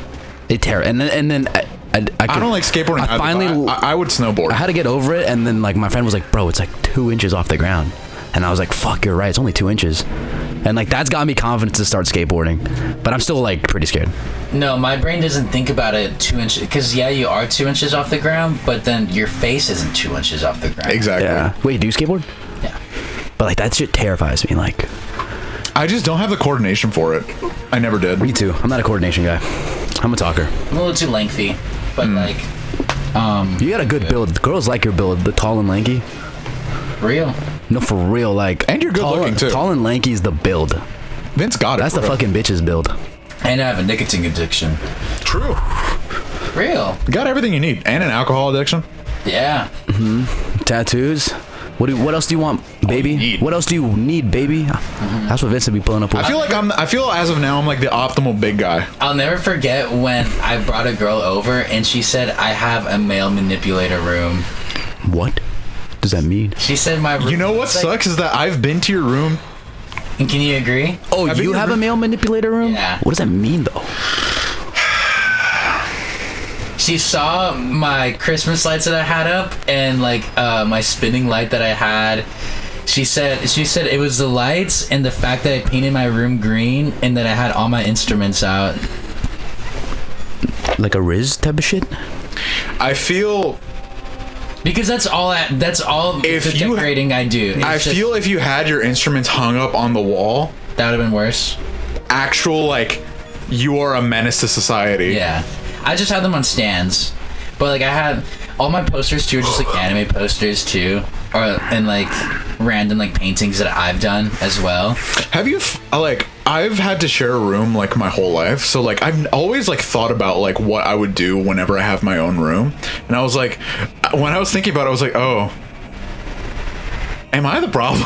It and then I don't like skateboarding. I either, finally but I would snowboard. I had to get over it, and then like my friend was like, "Bro, it's like 2 inches off the ground," and I was like, "Fuck, you're right. It's only 2 inches," and like that's got me confident to start skateboarding. But I'm still like pretty scared. No, my brain doesn't think about it 2 inches. Because, yeah, you are 2 inches off the ground, but then your face isn't 2 inches off the ground. Exactly. Yeah. Wait, do you skateboard? Yeah. But like that shit terrifies me. Like I just don't have the coordination for it. I never did. me too. I'm not a coordination guy. I'm a talker. I'm a little too lengthy. But, like, You got a good build. Girls like your build. The tall and lanky. real. No, for real. Like And you're good tall, looking, too. Tall and lanky is the build. Vince got it. That's the bro. fucking bitches build. And I have a nicotine addiction. True. Real. Got everything you need, and an alcohol addiction. Yeah. Tattoos. What else do you want, baby? need. What else do you need, baby? That's what Vincent be pulling up with. I feel as of now I'm like the optimal big guy. I'll never forget when I brought a girl over and she said, I have a male manipulator room. What does that mean? She said my room. You know what was like- sucks is that I've been to your room. And can you agree? Oh, I think you have a male manipulator room? Yeah. What does that mean, though? She saw my Christmas lights that I had up and like my spinning light that I had. She said it was the lights and the fact that I painted my room green and that I had all my instruments out. Like a Riz type of shit? I feel Because that's all If the you- decorating I do. It's I just- feel if you had your instruments hung up on the wall, that would have been worse. actual like you are a menace to society. Yeah. I just had them on stands. But like I had all my posters too are just like anime posters too. And like random like paintings that I've done as well. Have you like I've had to share a room like my whole life, so like I've always like thought about like what I would do whenever I have my own room, and I was like, when I was thinking about it, I was like, oh, am I the problem?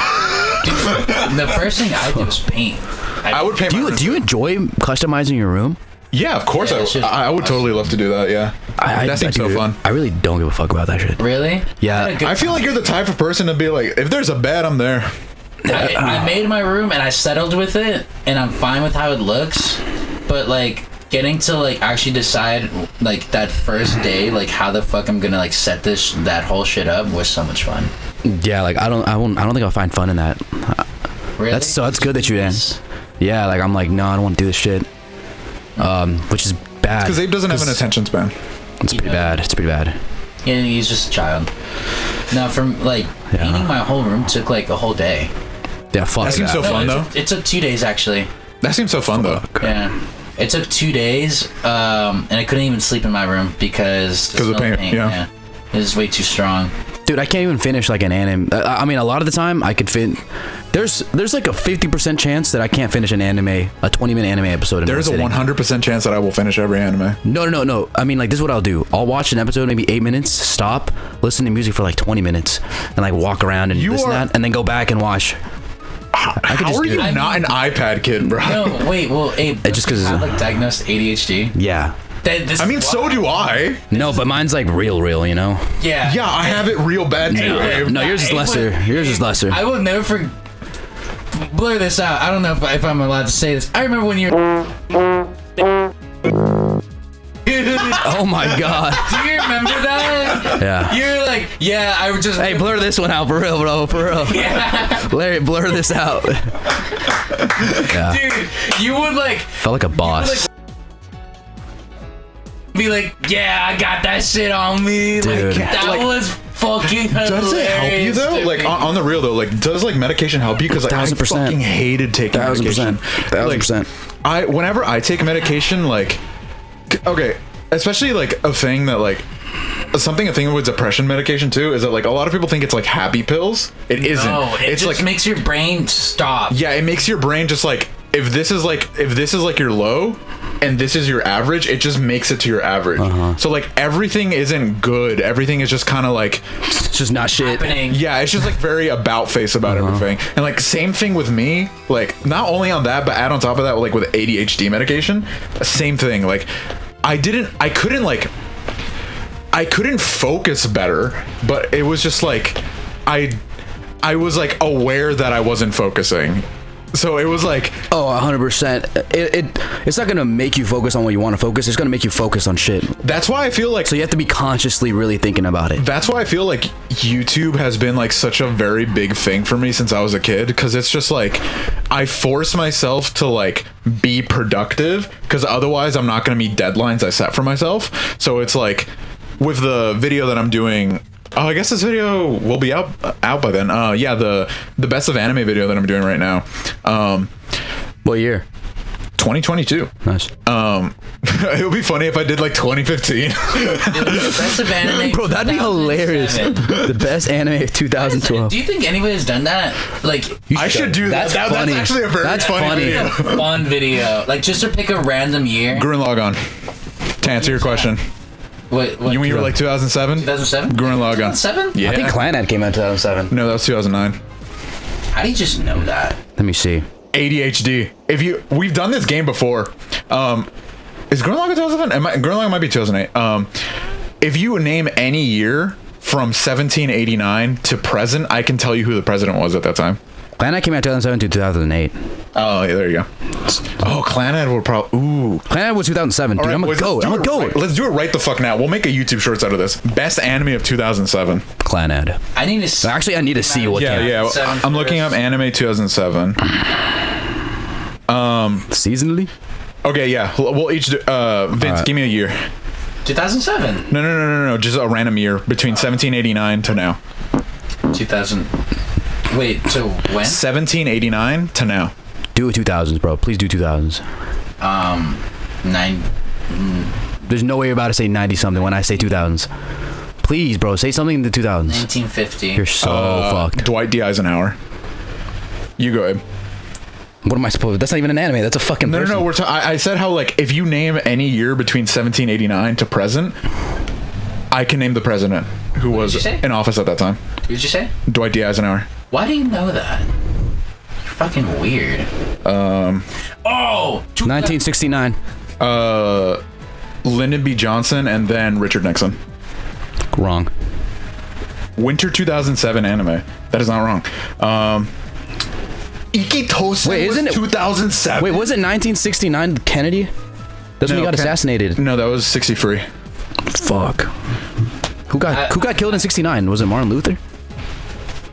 The first thing I do is paint. I would paint. Do you enjoy customizing your room? Yeah, of course. Yeah, it's just I would totally love to do that. Yeah, that seems so do. fun. I really don't give a fuck about that shit. Really? Yeah. I had a good I feel like you're the type of person to be like, if there's a bed, I'm there. I made my room and I settled with it, and I'm fine with how it looks. But like getting to like actually decide like that first day, like how the fuck I'm gonna like set that whole shit up was so much fun. Yeah, like I don't think I'll find fun in that. Really? That's good that you did. Yeah, like I'm like, no, I don't want to do this shit. Which is bad. Because Abe doesn't have an attention span. It's pretty bad. It's pretty bad. Yeah, he's just a child. Now, from like painting my whole room took like a whole day. Yeah, fuck That seems so fun though. It took 2 days actually. That seems so fun though. Yeah, it took 2 days, and I couldn't even sleep in my room because of paint. Yeah. It was way too strong. Dude, I can't even finish like an anime. I mean, a lot of the time I could fit. There's like a 50% chance that I can't finish an anime, a 20-minute anime episode. There's a 100% chance that I will finish every anime. No. I mean, like, this is what I'll do. I'll watch an episode, maybe 8 minutes, stop, listen to music for like 20 minutes, and like walk around and this and that, and then go back and watch. How are you not an iPad kid, bro? No, wait. Well, Abe, just because I like diagnosed ADHD. Yeah. I mean, so do I. No, but mine's like real, you know? Yeah. Yeah, I have it real bad too. Abe. No, yours is lesser. Yours is lesser. I will never blur this out. I don't know if I'm allowed to say this. I remember when you're. Oh my god. Do you remember that? Yeah. You're like, yeah, I would just. Hey, blur this one out for real, bro. For real. Yeah. Larry, blur this out. Yeah. Dude, you would like. Felt like a boss. Be like, yeah, I got that shit on me. Dude. Like, that was fucking hilarious. Does it help you though? Like on the real though, like does like medication help you? Because like, I 1000%. fucking hated taking medication. 1000%. Whenever I take medication, like, okay, especially like a thing with depression medication too is that like a lot of people think it's like happy pills. It isn't. No, it it's just like makes your brain stop. yeah, it makes your brain just like if this is like your low and this is your average, it just makes it to your average. So like everything isn't good. Everything is just kind of like It's just not shit. Happening. yeah, it's just like very about face about everything. And like same thing with me, like not only on that, but add on top of that, like with ADHD medication, same thing. Like I couldn't focus better, but it was just like I was like aware that I wasn't focusing. So it was like, Oh, 100%. It's not gonna make you focus on what you want to focus. It's gonna make you focus on shit. that's why I feel like So you have to be consciously really thinking about it. that's why I feel like YouTube has been like such a very big thing for me since I was a kid, because it's just like I force myself to like be productive, because otherwise I'm not going to meet deadlines I set for myself. So it's like with the video that I'm doing, I guess this video will be out by then. Yeah, the best of anime video that I'm doing right now. What year? 2022. Nice. It would be funny if I did like 2015. Best of anime. Bro, that'd be hilarious. 2007. The best anime of 2012. Do you think anybody's done that? Like, I should do that. That's funny. That's actually a very funny video. fun video. Like, just to pick a random year. Gurren Lagann. To answer your question. What You mean you were like 2007? 2007? Gurren Lagann. 2007? Yeah. I think Clanad came out in 2007. No, that was 2009. How do you just know that? Let me see. ADHD. We've done this game before. Is Gurren Lagann 2007? Gurren Lagann might be 2008. If you name any year from 1789 to present, I can tell you who the president was at that time. Clanad came out 2007 to 2008. Oh, yeah, there you go. Oh, Clanad will probably. Ooh. Clanad was 2007, dude. All right, I'm a boys, goat. I'm a goat. Let's do it right the fuck now. We'll make a YouTube shorts out of this. Best anime of 2007. Clanad. I need to see. Actually, I need to see what. Yeah. I'm looking up anime 2007. Seasonally. Okay, yeah. We'll each do. Vince, give me a year. 2007. No. Just a random year between 1789 to now. 2000. Wait, to when? 1789 to now. Do it 2000s, bro. Please do 2000s. 9. There's no way you're about to say 90 something when I say 2000s. Please, bro, say something in the 2000s. 1950. You're so fucked. Dwight D. Eisenhower. You go, Abe. What am I supposed to? That's not even an anime. That's a fucking person. No. I said how, like, if you name any year between 1789 to present, I can name the president who was in office at that time. What did you say? Dwight D. Eisenhower. Why do you know that? You're fucking weird. 1969. Lyndon B. Johnson and then Richard Nixon. Wrong. Winter 2007 anime. That is not wrong. Ikitosen Wait, was isn't it- 2007. Wait, was it 1969 Kennedy? That's when he got assassinated. No, that was 63. Fuck. Who got killed in 69? Was it Martin Luther?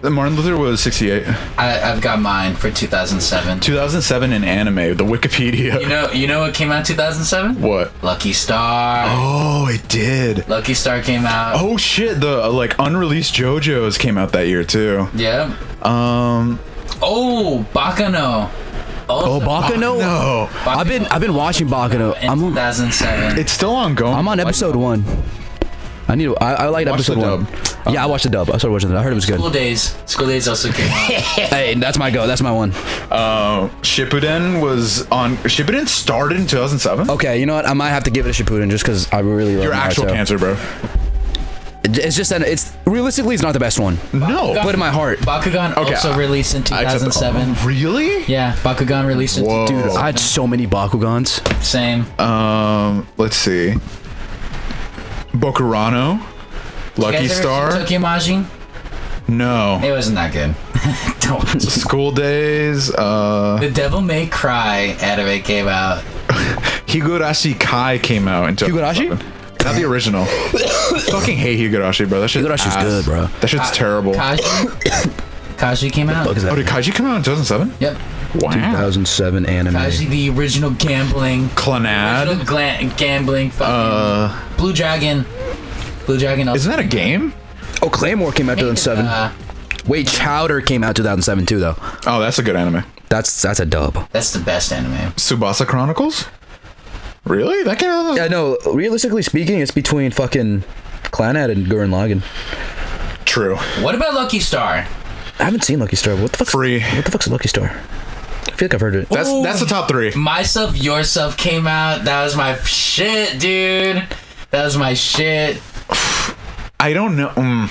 Martin Luther was 68. I've got mine for 2007. 2007 in anime, the Wikipedia. You know what came out 2007? What? Lucky Star. Oh, it did. Lucky Star came out. Oh shit, the unreleased JoJo's came out that year too. Yeah. Oh, Bakano. Also, Bakano? no. I've been watching Bakano. In 2007. It's still ongoing. I'm on episode 1. I liked Watch episode the 1. dub. Yeah, I watched the dub. I started watching it. I heard it was good. School Days also came out. Hey, that's my go. That's my one. Shippuden started in 2007. Okay, you know what? I might have to give it a Shippuden just because I really love Your actual Naruto. cancer, bro. It's just that it's realistically it's not the best one. No. Put in my heart. Bakugan Okay, also released in I accept- 2007. Oh, really? Yeah, Bakugan released in Whoa. Dude, I had so many Bakugans. same. Let's see. Bokurano. Lucky You guys ever Star. seen Tokyo Majin? No. It wasn't that good. Don't watch it. School Days. The Devil May Cry anime came out. Higurashi Kai came out in 2007. Higurashi? Not the original. Fucking hate Higurashi, bro. That shit's Higurashi's ass. good, bro. That shit's terrible. Kaji came out. Fuck is Oh, that? did Kaiji come out in 2007? Yep. Wow. 2007 anime. Kaji, the original gambling. Clannad. Original gambling. Fucking Blue Dragon. Blue Dragon. Also Isn't that a game? Oh, Claymore came out 2007. Wait, Chowder came out 2007 too, though. Oh, that's a good anime. That's a dub. That's the best anime. Tsubasa Chronicles? Really? That came out? Yeah, no. Realistically speaking, it's between fucking Clannad and Gurren Lagann. True. What about Lucky Star? I haven't seen Lucky Star. What the fuck's Free. What the fuck's a Lucky Star? I feel like I've heard it. That's the top 3. Myself, Yourself came out. That was my shit, dude. That was my shit. I don't know.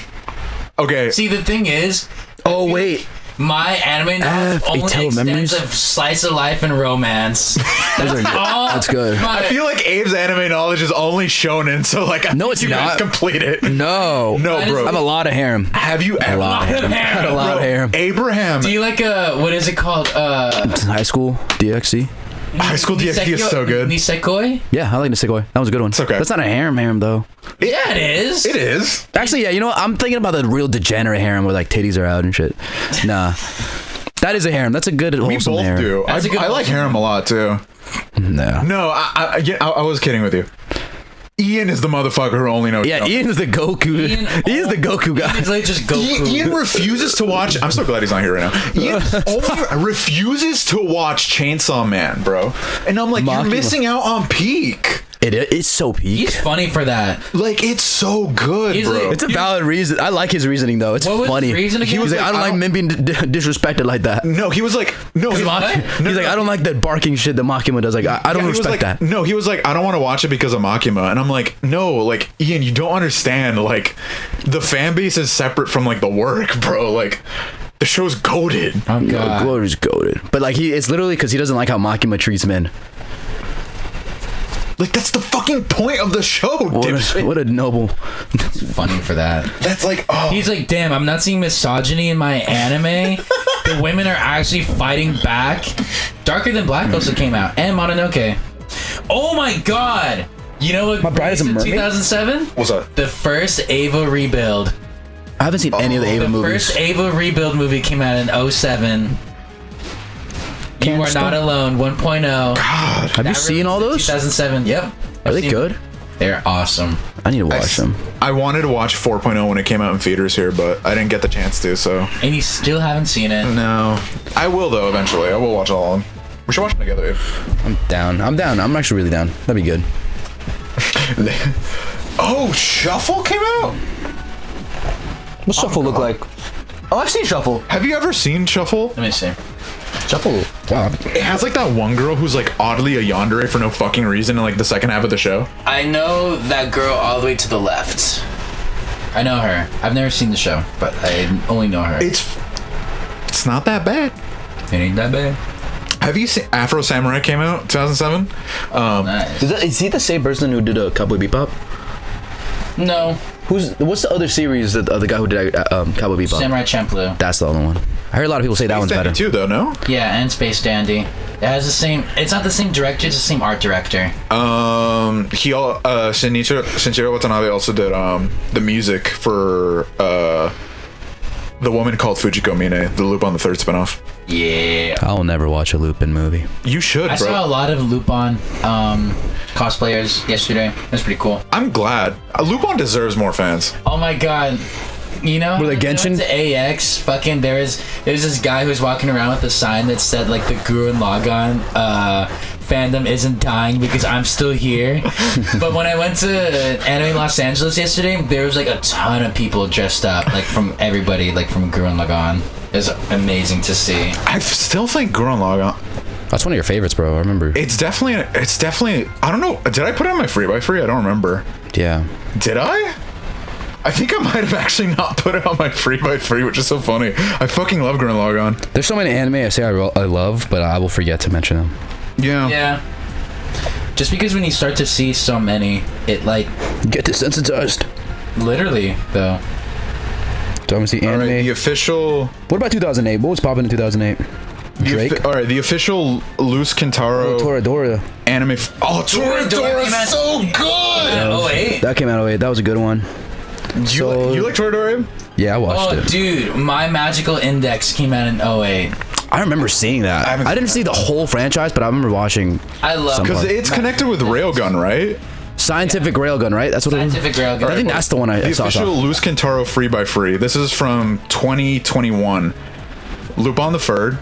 Okay. See, the thing is, Oh wait, my anime knowledge only Eternal extends Memories? of slice of life and romance. that's good. I feel like Abe's anime knowledge is only shonen, so like No, it's you guys not. complete it. No, No, bro. I have a lot of harem. Have you ever? A lot of harem. A lot of harem. Abraham. Do you like what is it called? High school DxC. High School DxD is so good. Nisekoi? Yeah, I like Nisekoi. That was a good one. It's okay. That's not a harem though. Yeah, it is. It is. Actually, yeah. You know what? I'm thinking about the real degenerate harem where like titties are out and shit. Nah, that is a harem. That's a good We wholesome both harem. do. That's a good I like wholesome harem a lot too. No. No, I was kidding with you. Ian is the motherfucker who only knows. Yeah, shonen. Ian is the Goku. He is the Goku guy. It's like just Goku. Ian refuses to watch. I'm so glad he's not here right now. Ian only refuses to watch Chainsaw Man, bro. And I'm like, Makima. you're missing out on peak. It's so peak. He's funny for that. Like, it's so good, He's bro. like- It's a valid reason. I like his reasoning though. It's What was funny. his reason again? He's like, I don't like men being disrespected like that. No, he was like, no, He's like, I don't like that barking shit that Makima does. Like, I don't he was respect like, that. No, he was like, I don't want to watch it because of Makima. And I'm like, no, like, Ian, you don't understand. Like, the fan base is separate from, like, the work, bro. Like, the show's goated. Oh god. Glory's goated. But like, it's literally because he doesn't like how Makima treats men. Like, that's the fucking point of the show, dipshit. What a noble. It's funny for that. That's like, oh. He's like, damn, I'm not seeing misogyny in my anime. The women are actually fighting back. Darker Than Black also came out, and Mononoke. Oh my god! You know what? My Bride is a released in Mermaid? 2007? What's up? The first Ava rebuild. I haven't seen any of the Ava The movies. first Ava rebuild movie came out in 07. You Can't Are stop. Not Alone 1.0. God. Have you seen all those? 2007. Yep. Are they good? They're awesome. I need to watch them. I wanted to watch 4.0 when it came out in theaters here, but I didn't get the chance to, so. And you still haven't seen it. No. I will, though, eventually. I will watch all of them. We should watch them together. I'm down. I'm actually really down. That'd be good. Oh, Shuffle came out? What's Shuffle look like? Oh, I've seen Shuffle. Have you ever seen Shuffle? Let me see. Shuffle. Wow. It has like that one girl who's like oddly a yandere for no fucking reason in like the second half of the show. I know that girl all the way to the left. I know her. I've never seen the show, but I only know her. It's not that bad. It ain't that bad. Have you seen Afro Samurai came out 2007? Nice. Is he the same person who did a Cowboy Bebop? No. What's the other series that the guy who did Cowboy Bebop? Samurai Champloo. That's the other one. I heard a lot of people say that one's better. too, though. No. Yeah, and Space Dandy. It has the same. It's not the same director. It's the same art director. Shinichiro Watanabe also did the music for The Woman Called Fujiko Mine, the Lupin the Third spinoff. Yeah. I will never watch a Lupin movie. You should, I bro. saw a lot of Lupin cosplayers yesterday. That's pretty cool. I'm glad. Lupin deserves more fans. Oh my god. You know, Were they Genshin? To AX, fucking there's this guy who's walking around with a sign that said like the Gurren Lagann fandom isn't dying because I'm still here. But when I went to Anime Los Angeles yesterday, there was like a ton of people dressed up, like from everybody, like from Gurren Lagann. It was amazing to see. I still think Gurren Lagann. That's one of your favorites, bro. I remember. It's definitely. I don't know. Did I put it on my free by free? I don't remember. Yeah. Did I? I think I might have actually not put it on my free by free, which is so funny. I fucking love Gurren Lagann. There's so many anime I say I love, but I will forget to mention them. Yeah. Yeah. Just because when you start to see so many, it like Get desensitized. literally though. Do I want to see All anime? right. The official. What about 2008? What was popping in 2008? Drake? All right. The official Loose Kintaro Toradora. anime. Toradora is so good. Oh wait. That came out 08. That was a good one. You like Toradora? Yeah, I watched Oh it. dude, My Magical Index came out in 08. I remember seeing that. I haven't I didn't seen see the whole franchise, but I remember watching I love Some- Because it's connected with Railgun, right? Scientific Railgun, right? That's what Scientific it is. Railgun. I think that's the one I The saw. official Loose Kintaro free by free. This is from 2021. Lupin the Third,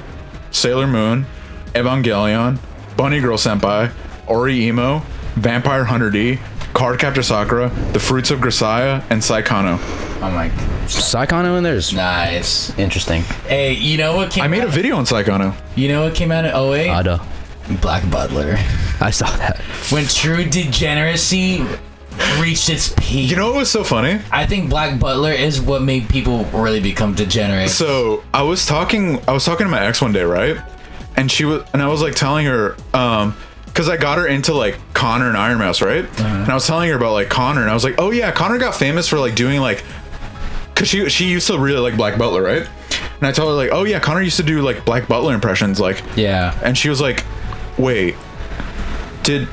Sailor Moon, Evangelion, Bunny Girl Senpai, Ori Imo, Vampire Hunter D, Cardcaptor Sakura, The Fruits of Grisaya, and Saikano. Oh my. Psychono in there is Nice. interesting. Hey, you know what came I made a out? video on Saikano. You know what came out in 08? Ada. Black Butler. I saw that. When true degeneracy reached its peak. You know what was so funny? I think Black Butler is what made people really become degenerate. So I was talking to my ex one day, right? And I was like telling her, because I got her into like Connor and Iron Mouse, right? And I was telling her about like Connor, and I was like, oh yeah, Connor got famous for like doing like, because she used to really like Black Butler, right? And I told her like, oh yeah, Connor used to do like Black Butler impressions, like, yeah. and she was like, wait, did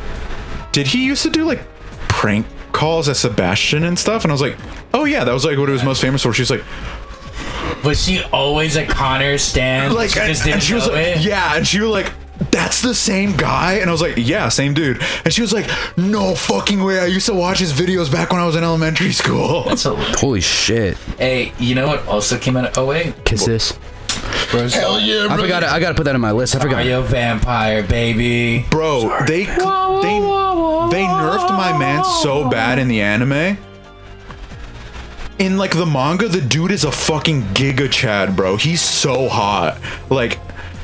he used to do like prank calls at Sebastian and stuff? And I was like, oh yeah, that was like what he was most famous for. She's like, Was she always a Connor stan? like, She just didn't and she was know like, it? yeah, and she was like, that's the same guy? And I was like, yeah, same dude. And she was like, no fucking way, I used to watch his videos back when I was in elementary school. That's a, Holy shit. hey, you know what also came out in 08? Kiss this. Hell yeah, I bro. forgot. I gotta put that on my list. I forgot. Mario Vampire, baby. Bro, they nerfed my man so bad in the anime. In like the manga, the dude is a fucking Giga Chad, bro. He's so hot. Like,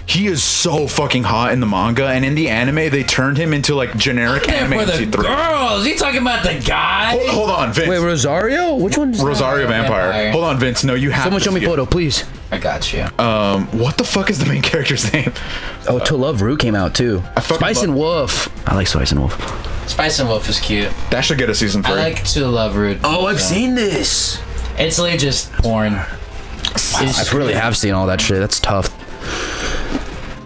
he is so fucking hot in the manga, and in the anime, they turned him into like generic There anime for the MC3. girls. You talking about the guy? Hold on, Vince. Wait, Rosario? Which one's Rosario Vampire. Vampire. Hold on, Vince. No, you have Someone to show me see it. photo, please. I got you. What the fuck is the main character's name? Oh, To Love Ru came out too. fucking Spice and Wolf. I like Spice and Wolf. Spice and Wolf is cute. That should get a season 3. I like To Love Rude. Oh, I've seen this. It's literally just porn. I really have seen all that shit. That's tough.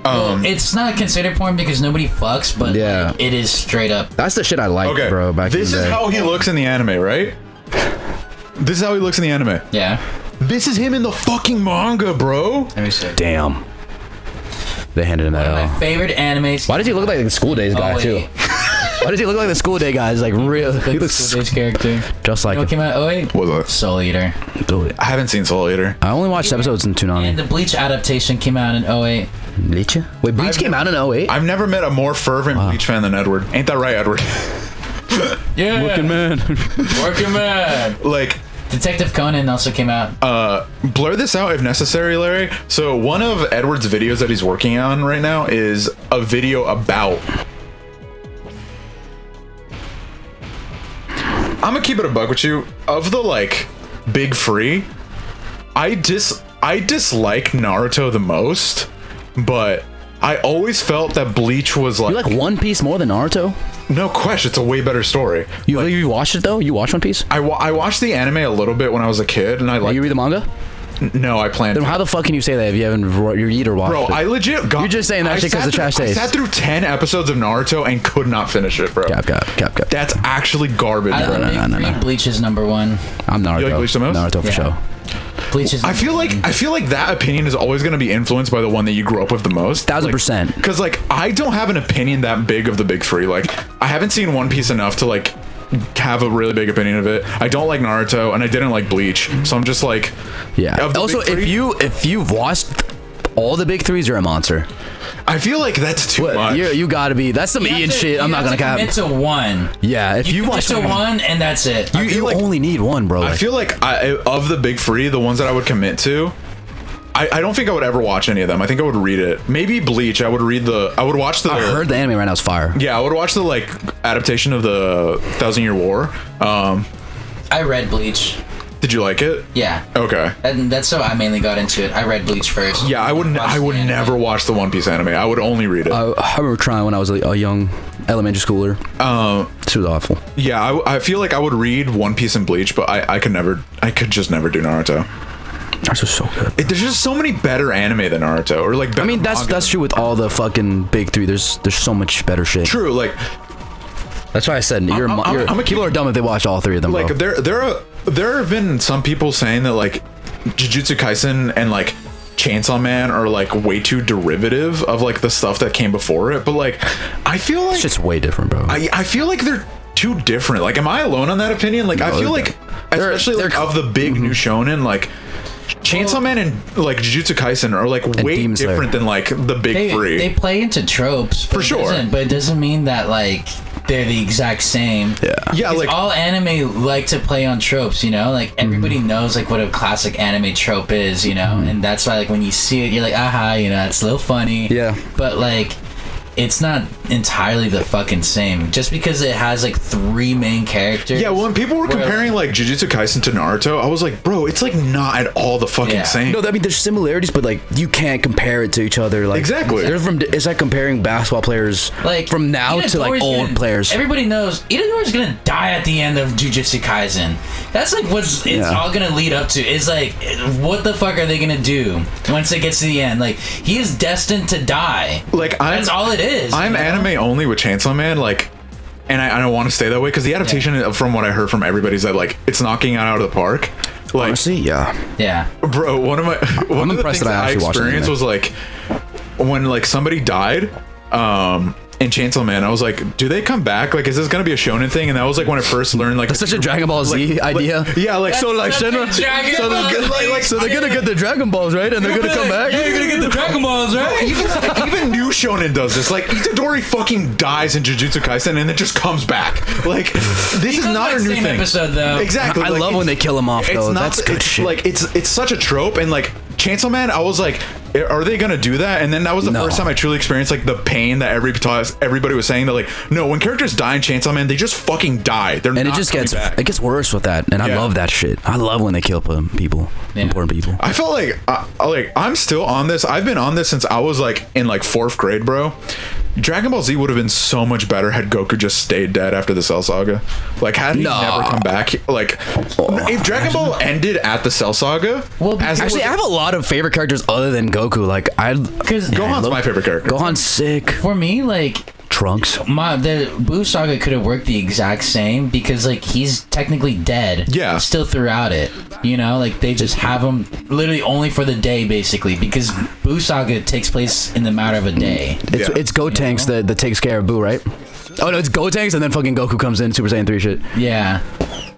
It's not considered porn because nobody fucks, but Yeah. like, it is straight up. That's the shit I like, Okay, bro. Back this in the is day. how he looks in the anime, right? This is how he looks in the anime. Yeah. This is him in the fucking manga, bro. Let me see. Damn. They handed him that My L. favorite animes. Why does he look like the School Days guy too? wait. Why does he look like the School Day guy? He's like real. He looks School Days character. just like You know what him. came out in 08? What was that? Soul Eater. I haven't seen Soul Eater. I only watched episodes in And Toonami. the Bleach adaptation came out in 08. Bleach? Wait, Bleach came out in 08? I've never met a more fervent Bleach fan than Edward. Ain't that right, Edward? Yeah. man. Working man. Like, Detective Conan also came out. blur this out if necessary, Larry. So one of Edward's videos that he's working on right now is a video about. I'm gonna keep it a buck with you. Of the like big three, I dislike Naruto the most, but I always felt that Bleach was You like One Piece more than Naruto? no question, it's a way better story. You watched it though? You watched One Piece? I watched the anime a little bit when I was a kid, and I Like, like you read the manga? No, I plan Then to. how the fuck can you say that if you haven't read or watched Bro, it? I legit got. You're just saying that shit 'cause of trash I taste. sat through 10 episodes of Naruto and could not finish it, bro. Cap. That's actually garbage, I bro. don't no. think Bleach is number one. I'm Naruto. You like Bleach the most? Naruto for Yeah. sure. Bleach is. I feel like that opinion is always going to be influenced by the one that you grew up with the most. 1000%. Because like I don't have an opinion that big of the big three. Like I haven't seen One Piece enough to like have a really big opinion of it. I don't like Naruto and I didn't like Bleach, so I'm just like, Yeah. of the Also, big three, if you've watched all the big threes, you're a monster. I feel like that's too much. You gotta be. That's some Ian shit. I'm not gonna cap. Commit to one. Yeah, if you commit watch to one, and that's it. you only need one, bro. I feel like of the big three, the ones that I would commit to, I don't think I would ever watch any of them. I think I would read it. Maybe Bleach. I would watch the. I heard the anime right now is fire. Yeah, I would watch the like adaptation of the 1,000-Year War. I read Bleach. Did you like it? Yeah. Okay. And that's how I mainly got into it. I read Bleach first. Yeah, I would never watch the One Piece anime. I would only read it. I remember trying when I was a young elementary schooler. This was awful. Yeah, I feel like I would read One Piece and Bleach, but I could just never do Naruto. That's just so good. There's just so many better anime than Naruto, or like. I mean, that's true with all the fucking big three. There's so much better shit. True. Like That's why I said I'm people are dumb if they watch all three of them. like bro. there have been some people saying that like Jujutsu Kaisen and like Chainsaw Man are like way too derivative of like the stuff that came before it, but like I feel like It's just way different, bro. I feel like they're too different. Like, am I alone on that opinion? Like, I feel like, especially like, of the big new shonen, like Chainsaw Man and like Jujutsu Kaisen are like way Demon Slayer. different than like the big three. They play into tropes For sure. but it doesn't mean that like they're the exact same. Yeah, 'Cause like all anime like to play on tropes, you know, like everybody knows like what a classic anime trope is, you know, and that's why like when you see it, you're like, aha, you know, it's a little funny. Yeah. But like, it's not entirely the fucking same. Just because it has like three main characters. yeah, when people were comparing like Jujutsu Kaisen to Naruto, I was like, bro, it's like not at all the fucking Yeah. same. No, I mean there's similarities, but like you can't compare it to each other. Like Exactly. it's like comparing basketball players like from now to like Itadori's old gonna- players. Everybody knows Itadori's gonna die at the end of Jujutsu Kaisen. That's like what's it's all gonna lead up to. Is like, what the fuck are they gonna do once it gets to the end? Like, he is destined to die. Like That's all it is. I'm you know? anime only with Chainsaw Man, like, and I don't want to stay that way because the adaptation, from what I heard from everybody, is that like it's knocking it out of the park. Like, Honestly, yeah. Yeah. bro, one of the impressed things that I actually watched the experienced anime. was like when like somebody died in Chainsaw Man, I was like, do they come back? Like, is this gonna be a shonen thing? And that was like when I first learned like That's such a Dragon Ball Z idea. yeah, like So like That's Shinra, a Dragon so Ball. they're gonna get the Dragon Balls, right? And they're gonna come back. Yeah, you're gonna get the Dragon Balls, right? even new shonen does this. Like Itadori fucking dies in Jujutsu Kaisen and then just comes back. Like this is not a new same thing. episode though. Exactly. I like, love when they kill him off it's though. not- That's good it's shit. Like it's such a trope, and like Chainsaw Man, I was like, are they gonna do that? And then that was the No. first time I truly experienced like the pain that everybody was saying that like, no, when characters die in Chainsaw Man, they just fucking die. They're and not it just coming gets back. worse with that, and I Yeah. love that shit. I love when they kill people, important people. I felt like I'm still on this. I've been on this since I was like in like 4th grade, bro. Dragon Ball Z would have been so much better had Goku just stayed dead after the Cell Saga. Like, had he No. never come back, like, if Dragon Ball ended at the Cell Saga, Well, as it Actually, was- I have a lot of favorite characters other than Goku. Like Because Gohan's my favorite character. Gohan's sick. for me, like Trunks. the Boo Saga could have worked the exact same because like he's technically dead. Yeah. Still throughout it, you know, like they just have him literally only for the day basically because Boo Saga takes place in the matter of a day. It's Gotenks that takes care of Boo, right? Oh no, it's Gotenks, and then fucking Goku comes in, Super Saiyan 3 shit. Yeah,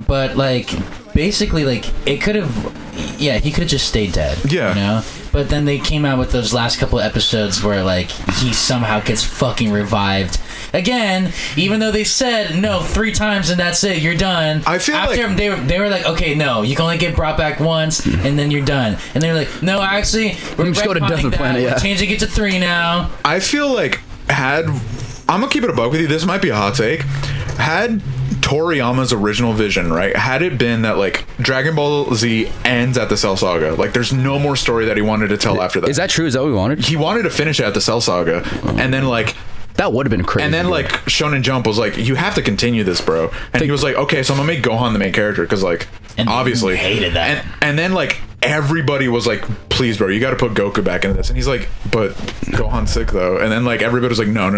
but like basically like it could have, yeah, he could have just stayed dead. Yeah. you know. But then they came out with those last couple episodes where like he somehow gets fucking revived again, even though they said no 3 times and that's it, you're done. I feel after like- they were like, okay, no, you can only get brought back once and then you're done. And they're like, no, actually, we're Just go to retconning Death of the that. Planet, We're yeah. changing it to 3 now. I feel like I'm gonna keep it a buck with you. This might be a hot take. Had Toriyama's original vision, right? Had it been that like Dragon Ball Z ends at the Cell Saga, like there's no more story that he wanted to tell after that. Is that true? Is that what we wanted? He wanted to finish it at the Cell Saga, and then like. That would have been crazy. And then like Shonen Jump was like, you have to continue this, bro. And he was like, okay, so I'm gonna make Gohan the main character because like And obviously you hated that. And then like everybody was like, please bro, you got to put Goku back into this, and he's like, but Gohan's sick though. And then like everybody was like, no,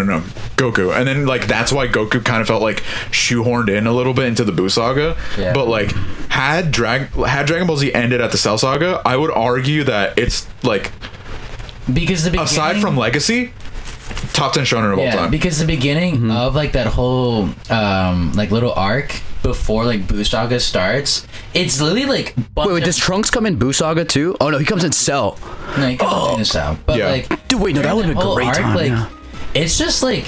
Goku. And then like that's why Goku kind of felt like shoehorned in a little bit into the Buu saga. Yeah. But like had Dragon Ball Z ended at the Cell saga, I would argue that it's like, because the beginning, aside from Legacy, top 10 shonen of all time. Because the beginning of like that whole like little arc before like Buu saga starts, it's literally like wait, does Trunks come in Buu saga too? Oh no, he comes in Cell. No, he comes in Cell. But like, dude, wait, no, that would have been a great time. Like, it's just like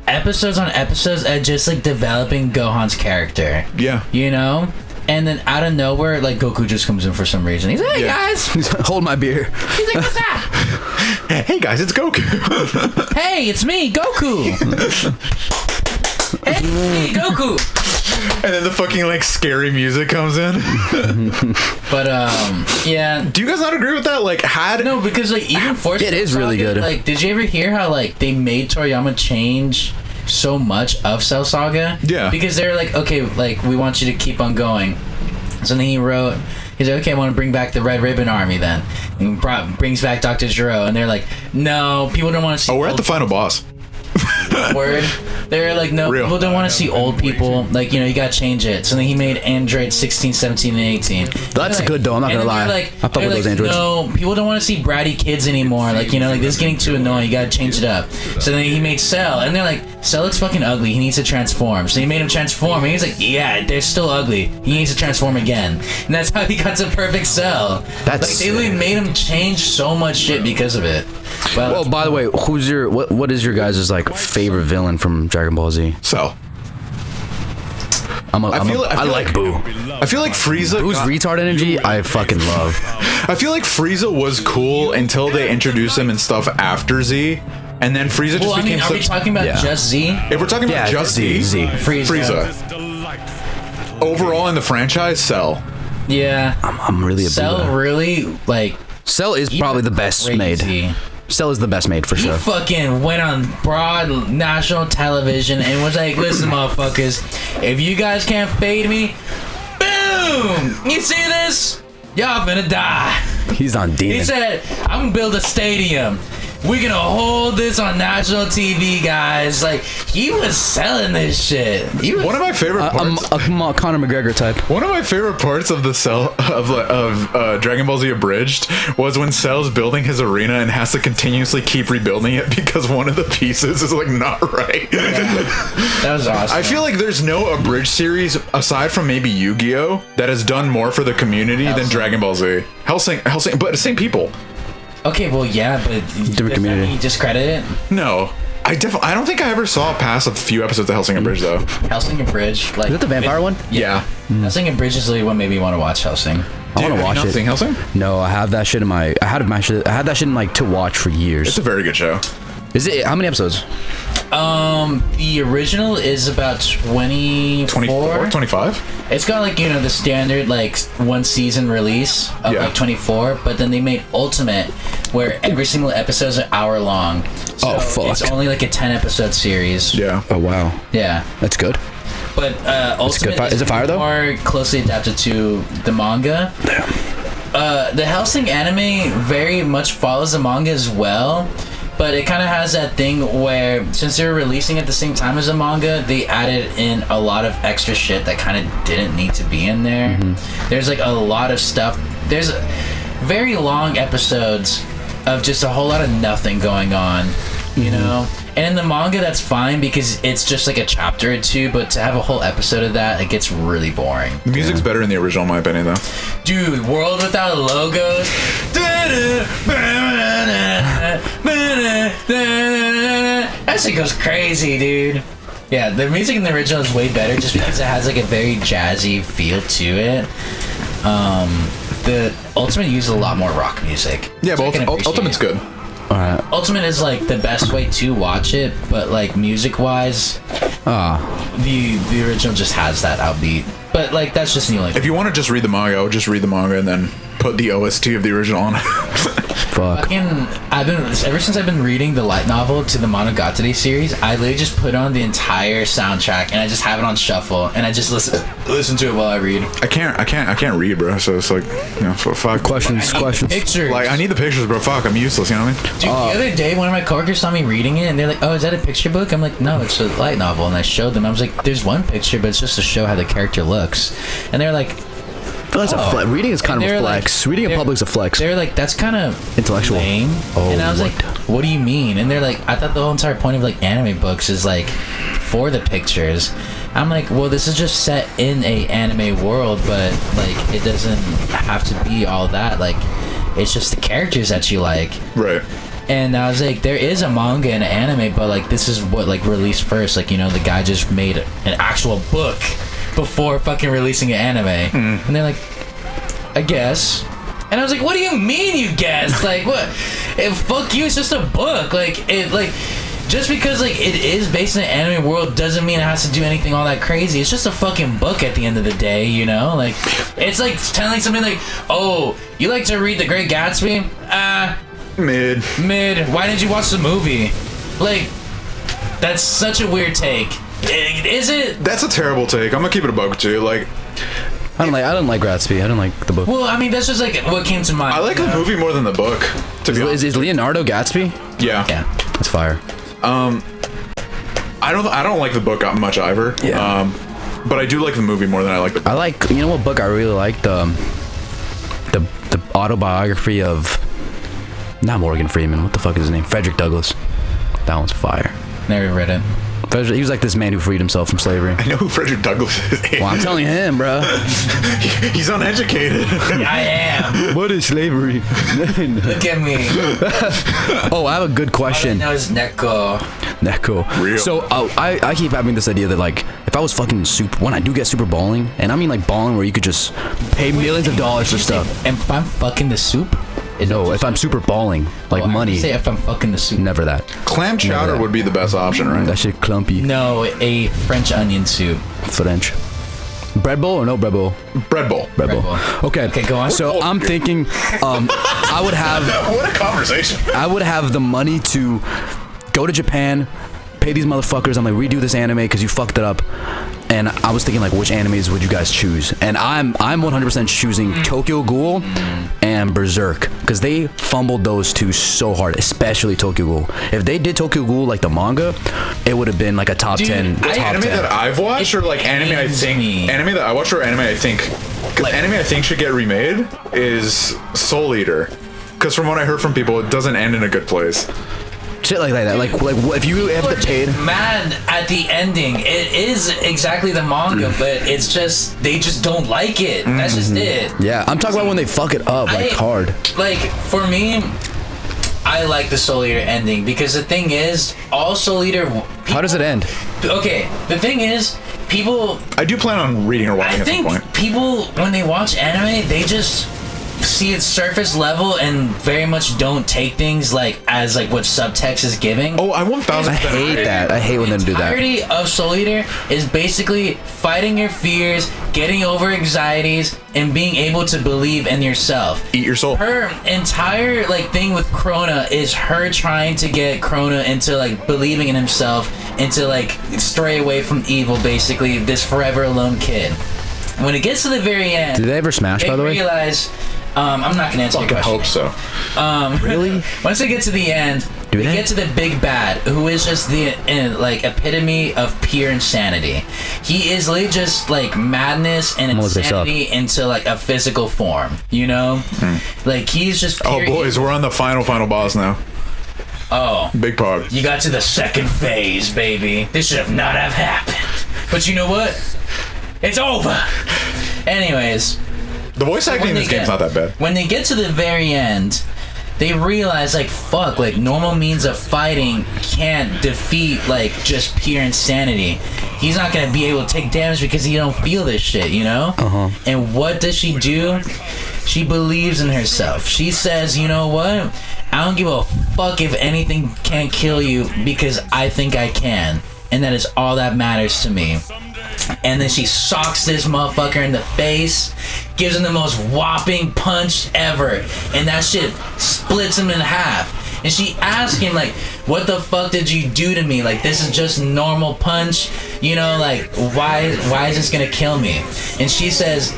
episodes on episodes of just like developing Gohan's character. Yeah, you know. And then out of nowhere, like Goku just comes in for some reason. He's like, "Hey guys, hold my beer." He's like, "What's that?" Hey guys, it's Goku. Hey, it's me, Goku. Hey, it's me, Goku. And then the fucking like scary music comes in. But yeah. Do you guys not agree with that? Like, no, because like even for it is really good. Like, did you ever hear how like they made Toriyama change so much of Cell Saga? Yeah. Because they're like, okay, like we want you to keep on going. So then he's like, okay, I want to bring back the Red Ribbon Army then. And brings back Dr. Gero, and they're like, no, people don't want to see. Oh, we're at the final boss. Word. They're like, no, people don't want to see old people. Like, you know, you gotta change it. So then he made Android 16, 17, and 18. That's like, good though, I'm not gonna lie. Like, I fuck with those androids. No, people don't want to see bratty kids anymore. Like, you know, like this is getting too annoying. You gotta change it up. So then he made Cell, and they're like, Cell looks fucking ugly. He needs to transform. So he made him transform, and he's like, yeah, they're still ugly. He needs to transform again. And that's how he got to perfect Cell. That's like they really made him change so much shit because of it. But, well, by the way, who's your what is your guys' like favorite villain from Dragon Ball Z? Cell. I like Buu. I feel like Frieza. Buu's retard energy, I fucking love. I feel like Frieza was cool until they introduced him and stuff after Z, and then Frieza just became. Are we talking about just Z? If we're talking about just Z, Frieza. Overall in the franchise, Cell. Yeah, I'm really a Cell. Buu. Really, like Cell is probably the best made. Cell is the best made for sure. He fucking went on broad national television and was like, listen, motherfuckers, if you guys can't fade me, boom! You see this? Y'all finna die. He's on demon. He said, I'm gonna build a stadium. We're gonna hold this on national TV, guys. Like, he was selling this shit. One of my favorite parts. A Conor McGregor type. One of my favorite parts of the Cell of Dragon Ball Z Abridged was when Cell's building his arena and has to continuously keep rebuilding it because one of the pieces is like not right. That was awesome. I feel like there's no Abridged series aside from maybe Yu-Gi-Oh that has done more for the community than Dragon Ball Z. Hellsing, but the same people. Okay, well, yeah, but different community. You discredit it? No. I don't think I ever saw past a few episodes of Hellsing Bridge though. Hellsing Bridge, like, is that the vampire one? Yeah. Hellsing Bridge is really what made me want to watch Hellsing. I want to watch it. Seen Hellsing? No, I have that shit in my. I had that shit in like to watch for years. It's a very good show. Is it? How many episodes? The original is about 24, 25. It's got like, you know, the standard like one season release of like 24, but then they made Ultimate where every single episode is an hour long. So fuck! It's only like a 10 episode series. Yeah. Oh wow. Yeah. That's good. But Ultimate is it fire though? More closely adapted to the manga. Damn. The Hellsing anime very much follows the manga as well. But it kind of has that thing where, since they were releasing at the same time as the manga, they added in a lot of extra shit that kind of didn't need to be in there. There's like a lot of stuff. There's very long episodes of just a whole lot of nothing going on, you know? And in the manga, that's fine because it's just like a chapter or two, but to have a whole episode of that, it gets really boring. The music's better in the original, in my opinion, though. Dude, World Without Logos. That shit goes crazy, dude. Yeah, the music in the original is way better just because it has like a very jazzy feel to it. The Ultimate uses a lot more rock music. Yeah, but Ultimate's good. Ultimate is like the best way to watch it, but like music wise, the original just has that outbeat. But like that's just the only. If you want to just read the manga, I would just read the manga and then put the OST of the original on. Fuck. Ever since I've been reading the light novel to the Monogatari series, I literally just put on the entire soundtrack and I just have it on shuffle and I just listen to it while I read. I can't read, bro. So it's like, you know, fuck. Questions. Pictures. Like, I need the pictures, bro. Fuck, I'm useless. You know what I mean? Dude, the other day, one of my coworkers saw me reading it, and they're like, "Oh, is that a picture book?" I'm like, "No, it's a light novel." And I showed them. I was like, "There's one picture, but it's just to show how the character looks." And they're like, Reading is kind of a flex. Reading in public is a flex. They're like, "That's kind of intellectual." lame. Oh, and I was like, "What do you mean?" And they're like, "I thought the whole entire point of like anime books is like for the pictures." I'm like, "Well, this is just set in a anime world, but like it doesn't have to be all that. Like, it's just the characters that you like." Right. And I was like, there is a manga and an anime, but like this is what like released first. Like, you know, the guy just made an actual book before fucking releasing an anime. And they're like, I guess. And I was like, what do you mean you guess? Like, what? Fuck you, it's just a book. Like, it like just because like it is based in an anime world doesn't mean it has to do anything all that crazy. It's just a fucking book at the end of the day, you know? Like, it's like telling somebody like, oh, you like to read The Great Gatsby? Mid. Why didn't you watch the movie? Like, that's such a weird take. Is it? That's a terrible take. I'm gonna keep it a buck too. Like, I don't like Gatsby. I don't like the book. Well, I mean, that's just like what came to mind. I like the movie more than the book. To be honest. Is Leonardo Gatsby? Yeah. That's fire. I don't like the book much either. Yeah. But I do like the movie more than I like the book. I like, you know what book I really liked? The autobiography of, not Morgan Freeman. What the fuck is his name? Frederick Douglass. That one's fire. Never read it. He was like this man who freed himself from slavery. I know who Frederick Douglass is. Well, I'm telling him, bro. He's uneducated. I am. What is slavery? Look at me. Oh, I have a good question. That was Neko. Real. So I keep having this idea that like if I was fucking when I do get super balling, and I mean like balling where you could just pay millions of dollars for stuff. And if I'm fucking the soup? No, if I'm super balling, like money. Say if I'm fucking the soup. Never that. Clam chowder would be the best option, right? That shit clumpy. No, a French onion soup. French. Bread bowl or no bread bowl? Bread bowl. Bread bowl. Okay, go on. So I'm thinking, I would have. What a conversation. I would have the money to go to Japan, pay these motherfuckers. I'm like, redo this anime because you fucked it up. And I was thinking like, which animes would you guys choose? And I'm 100% choosing Tokyo Ghoul and Berserk because they fumbled those two so hard, especially Tokyo Ghoul. If they did Tokyo Ghoul like the manga, it would have been like a top 10. Top Anime 10. that I've watched, or like anime I think, anime that I watched, or anime I think, like, anime I think should get remade is Soul Eater. Because from what I heard from people, it doesn't end in a good place. Shit like that. Like if you have to pay. Mad at the ending. It is exactly the manga, but it's just they just don't like it. That's just it. Yeah, I'm talking about when they fuck it up like hard. Like for me, I like the Soul Eater ending because the thing is, all Soul Eater. How does it end? Okay, the thing is, people. I do plan on reading or watching I at some point. think people, when they watch anime, they just see it surface level and very much don't take things like as like what subtext is giving. Oh, I 1000%. I hate that. I hate when they do that. The entirety of Soul Eater is basically fighting your fears, getting over anxieties, and being able to believe in yourself. Eat your soul. Her entire like thing with Krona is her trying to get Krona into like believing in himself, into like stray away from evil, basically this forever alone kid. When it gets to the very end, did they ever smash, by the way? Realize I'm not gonna answer your I question. hope so. Really? Once we get to the end, we get to the big bad, who is just the like epitome of pure insanity. He is literally just like madness and insanity into like a physical form. You know, like he's just. Pure, Oh boys, we're on the final boss now. Oh, Big Pog. You got to the second phase, baby. This should have not have happened. But you know what? It's over. Anyways. The voice acting in this game's not that bad. When they get to the very end, they realize, like, fuck, like, normal means of fighting can't defeat, like, just pure insanity. He's not gonna be able to take damage because he don't feel this shit, you know? And what does she do? She believes in herself. She says, you know what? I don't give a fuck if anything can't kill you because I think I can. And that is all that matters to me. And then she socks this motherfucker in the face, gives him the most whopping punch ever, and that shit splits him in half. And she asked him, like, what the fuck did you do to me? Like, this is just normal punch, you know, like, why is this gonna kill me? And she says,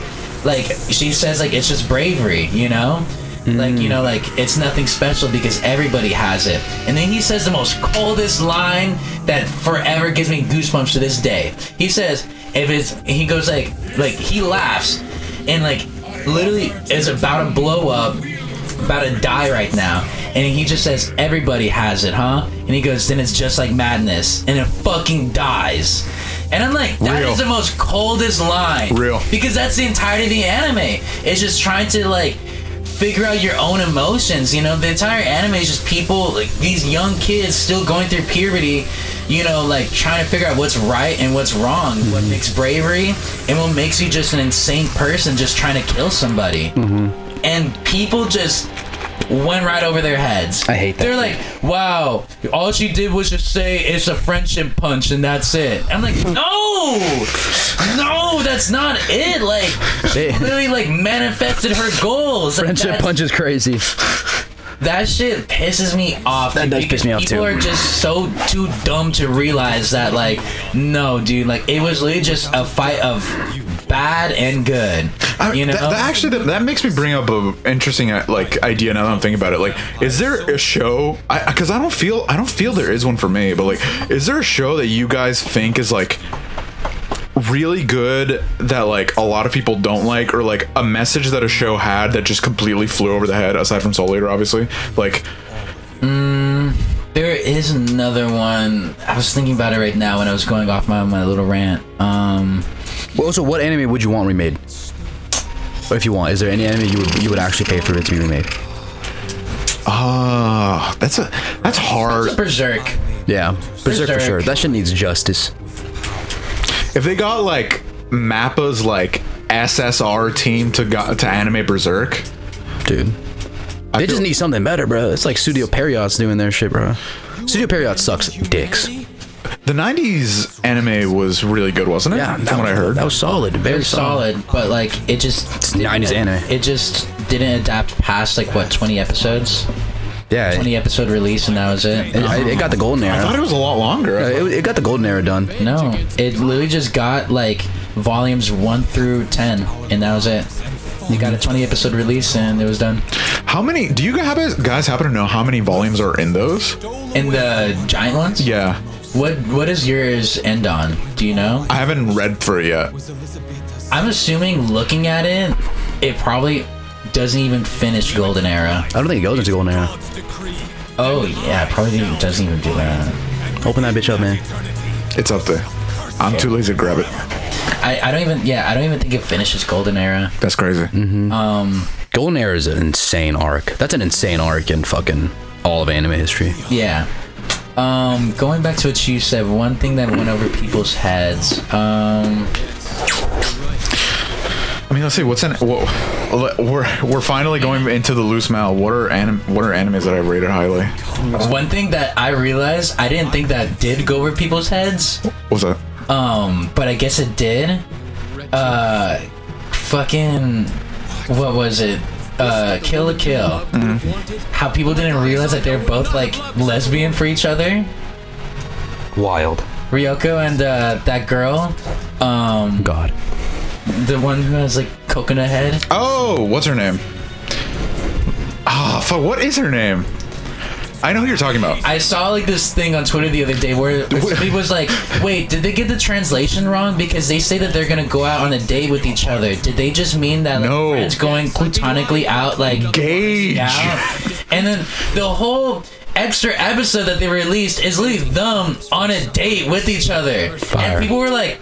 like, it's just bravery, you know? Like, you know, like, it's nothing special because everybody has it. And then he says the most coldest line that forever gives me goosebumps to this day. He says, he goes like, he laughs and, like, literally is about to blow up, about to die right now. And he just says, everybody has it, huh? And he goes, then it's just like madness. And it fucking dies. And I'm like, that is the most coldest line. Real. Because that's the entirety of the anime. It's just trying to, like, figure out your own emotions, you know? The entire anime is just people, like, these young kids still going through puberty, you know, like, trying to figure out what's right and what's wrong, what makes bravery, and what makes you just an insane person just trying to kill somebody. And people just went right over their heads. I hate that. They're like, wow, all she did was just say it's a friendship punch and that's it. I'm like, no, that's not it. Like, she clearly, like, manifested her goals. Friendship punch is crazy. That shit pisses me off. That does piss me off too. People are just so too dumb to realize that, like, no, dude, like, it was literally just a fight of bad and good. You know, that makes me bring up a interesting idea now that I'm thinking about it. Like, is there a show? Because I don't feel there is one for me. But, like, is there a show that you guys think is, like, really good that, like, a lot of people don't like, or, like, a message that a show had that just completely flew over the head, aside from Soul Eater, obviously? Like, there is another one. I was thinking about it right now when I was going off my little rant. Well, so what anime would you want remade? Or if you want, is there any anime you would actually pay for it to be remade? that's hard. Berserk. Yeah, Berserk for sure. That shit needs justice. If they got, like, Mappa's, like, SSR team to animate Berserk, dude, they just need something better, bro. It's like Studio Period's doing their shit, bro. Studio Period sucks dicks. The 90s anime was really good, wasn't it? Yeah, from what I heard. That was solid, very solid. But, like, it just... It's 90s anime. It just didn't adapt past, like, what, 20 episodes? Yeah. 20 episode release and that was it. It got the golden era. I thought it was a lot longer. It got the golden era done. No, it literally just got, like, volumes 1 through 10, and that was it. You got a 20 episode release and it was done. How many... Do you guys happen to know how many volumes are in those? In the giant ones? Yeah. What does yours end on? Do you know? I haven't read for it yet. I'm assuming, looking at it, it probably doesn't even finish Golden Era. I don't think it goes into golden era. Oh yeah, probably doesn't even do that. Open that bitch up, man. It's up there. I'm too lazy to grab it. I don't even think it finishes Golden Era. That's crazy. Golden era is an insane arc. That's an insane arc in fucking all of anime history. Yeah. Going back to what you said, one thing that went over people's heads. I mean, let's see. We're finally going into the Loos Mal. What are animes that I rated highly? One thing that I realized, I didn't think that did go over people's heads. What's that? But I guess it did. Fucking, what was it? Kill la Kill. How people didn't realize that they're both, like, lesbian for each other. Wild. Ryoko and that girl. God. The one who has, like, coconut head. Oh, what's her name? Fuck, what is her name? I know who you're talking about. I saw, like, this thing on Twitter the other day where somebody was like, wait, did they get the translation wrong? Because they say that they're gonna go out on a date with each other. Did they just mean that, like, friends going platonically out, like, Gage. out? And then the whole extra episode that they released is literally them on a date with each other. Fire. And people were like,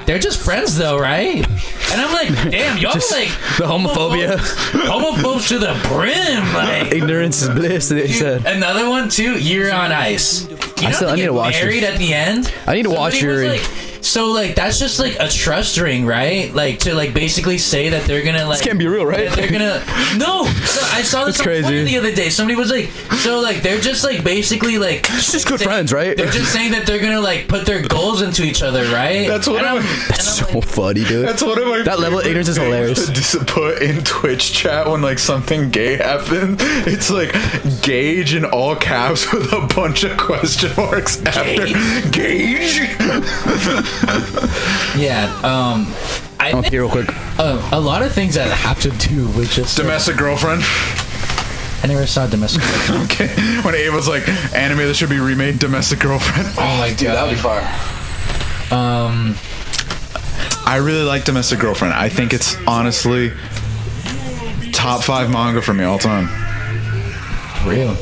they're just friends though, right? And I'm like, damn, y'all Just like the homophobia. homophobes to the brim. Like, Ignorance is bliss, they said. another one too, You're on Ice. You know I need to watch married this. at the end. I need to watch Somebody was Yuri. like, So like that's just like a trust ring, right? Like to like basically say that they're gonna like. This can't be real, right? They're gonna no. So I saw this That's on crazy. Twitter the other day. Somebody was like, so like they're just like basically like. It's just good friends, right? They're just saying that they're gonna like put their goals into each other, right? That's what I'm So funny, dude. That's one of my That level of ignorance is hilarious. To put in Twitch chat when like something gay happens, it's like Gage in all caps with a bunch of question marks after Gage. Yeah. I Okay, think real quick. a lot of things that have to do with just Domestic girlfriend. I never saw domestic. Okay, when Abe was like, anime that should be remade, Domestic Girlfriend. Oh my god, That'd be fire. I really like Domestic Girlfriend. I think it's honestly top 5 manga for me all time. Real.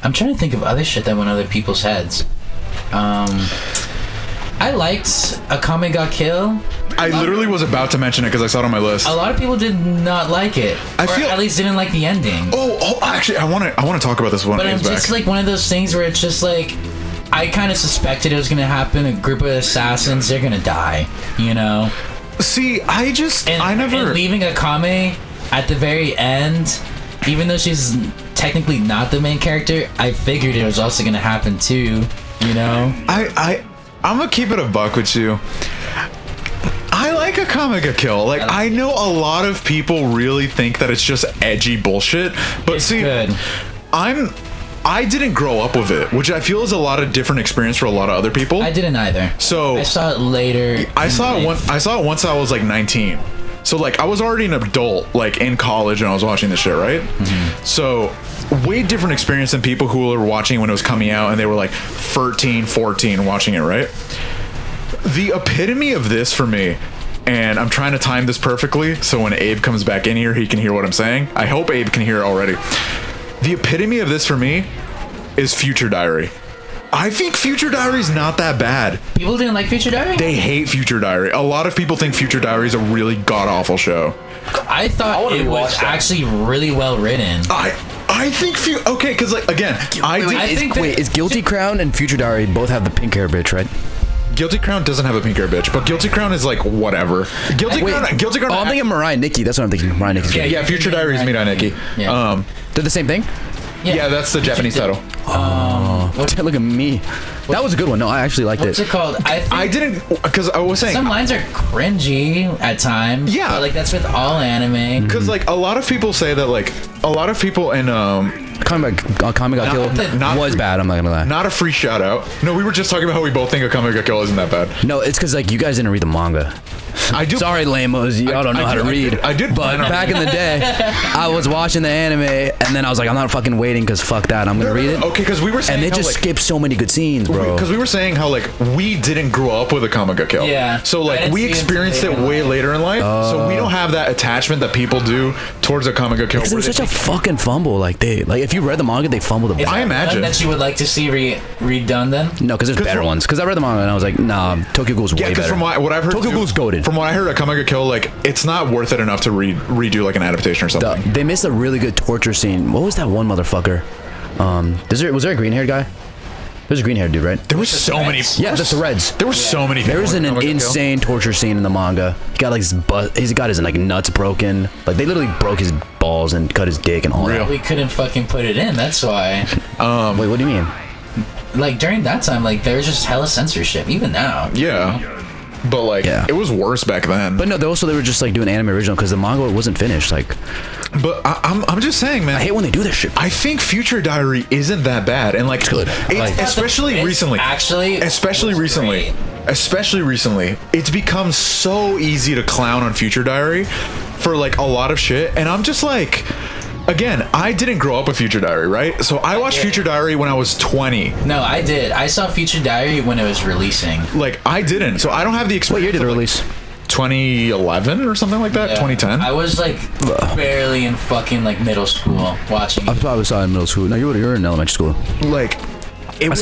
I'm trying to think of other shit that went other people's heads. I liked Akame ga Kill. I literally was about to mention it because I saw it on my list. A lot of people did not like it. I or feel- at least didn't like the ending. Oh, actually, I want to talk about this one. But Abe's it's just back. like one of those things where it's just like I kind of suspected it was gonna happen. A group of assassins, they're gonna die, you know. See, I never. And leaving Akame at the very end, even though she's technically not the main character, I figured it was also gonna happen too, you know. I'm gonna keep it a buck with you. I like Akame ga Kill. Like, I know a lot of people really think that it's just edgy bullshit, but It's see, good. I didn't grow up with it, which I feel is a lot of different experience for a lot of other people. I didn't either. So I saw it later. I saw it once I was like 19. So like I was already an adult, like in college, and I was watching this shit, right? Mm-hmm. So way different experience than people who were watching when it was coming out and they were like 13, 14 watching it, right? The epitome of this for me, and I'm trying to time this perfectly so when Abe comes back in here, he can hear what I'm saying. I hope Abe can hear it already. The epitome of this for me is Future Diary. I think Future Diary is not that bad. People didn't like Future Diary? They hate Future Diary. A lot of people think Future Diary is a really god-awful show. I thought it was actually really well written. I think okay, because like again, Wait, is Guilty Crown and Future Diary both have the pink hair bitch, right? Guilty Crown doesn't have a pink hair bitch, but Guilty Crown is like whatever. Guilty Crown. Oh, I'm thinking Mariah Nikki. That's what I'm thinking. Mariah Nikki's. Yeah, Future Diary is Mirai Nikki. Yeah. They're the same thing. Yeah, that's the Japanese title. Look at me. That was a good one. No, I actually liked What's it. it called? I didn't, because I was saying, Some lines are cringy at times. Yeah. But, like that's with all anime. because like a lot of people say that like a lot of people in Comic Got Killed not was free- bad. I'm not gonna lie. not a free shout out. No, we were just talking about how we both think Akame ga Kill isn't that bad. No, it's because like you guys didn't read the manga. I do. Sorry, lamos, y'all don't know how to read. I did. But back in the day, I was watching the anime, and then I was like, I'm not fucking waiting because fuck that. I'm gonna read it. Okay, because we were saying And they how, just like, skip so many good scenes, bro. because we were saying how like we didn't grow up with Akame ga Kill. Yeah. So I like didn't we see it experienced it until way later in life. So we Oh. don't have that attachment that people do towards Akame ga Kill. Because it was such a fucking fumble. Like if you read the manga, they fumbled the Is best. I there imagine. one that you would like to see redone then? No, because there's better ones. Because I read the manga and I was like, nah, Tokyo Ghoul's Yeah, way because better. from what I've heard, Tokyo Ghoul's goated. From what I heard, Akame ga Kill, like it's not worth it enough to redo like an adaptation or something. They missed a really good torture scene. What was that one motherfucker? Was there a green haired guy? There's a green haired dude, right? There was so many. Yeah, the threads. There were so many. There was people in an Akame ga Kill. insane torture scene in the manga. He got like he's got his like nuts broken. Like they literally broke his balls and cut his dick and all Real. that. We couldn't fucking put it in. That's why. Wait, what do you mean? Like during that time, like there was just hella censorship. Even now. Yeah. But like, Yeah. it was worse back then. But no, they were just like doing anime original because the manga wasn't finished. Like, But I'm just saying, man. I hate when they do this shit. I think Future Diary isn't that bad, and like, good. especially It's recently. actually especially was recently. great. Especially recently, it's become so easy to clown on Future Diary for like a lot of shit, and I'm just like. Again, I didn't grow up with Future Diary, right? So I watched did. Future Diary when I was 20. No, I did. I saw Future Diary when it was releasing. Like, I didn't. So I don't have the experience. What year did it of, like, release? 2011 or something like that? Yeah. 2010? I was like barely in fucking like middle school watching I it. probably saw it in middle school. No, you were in elementary school. Like, it I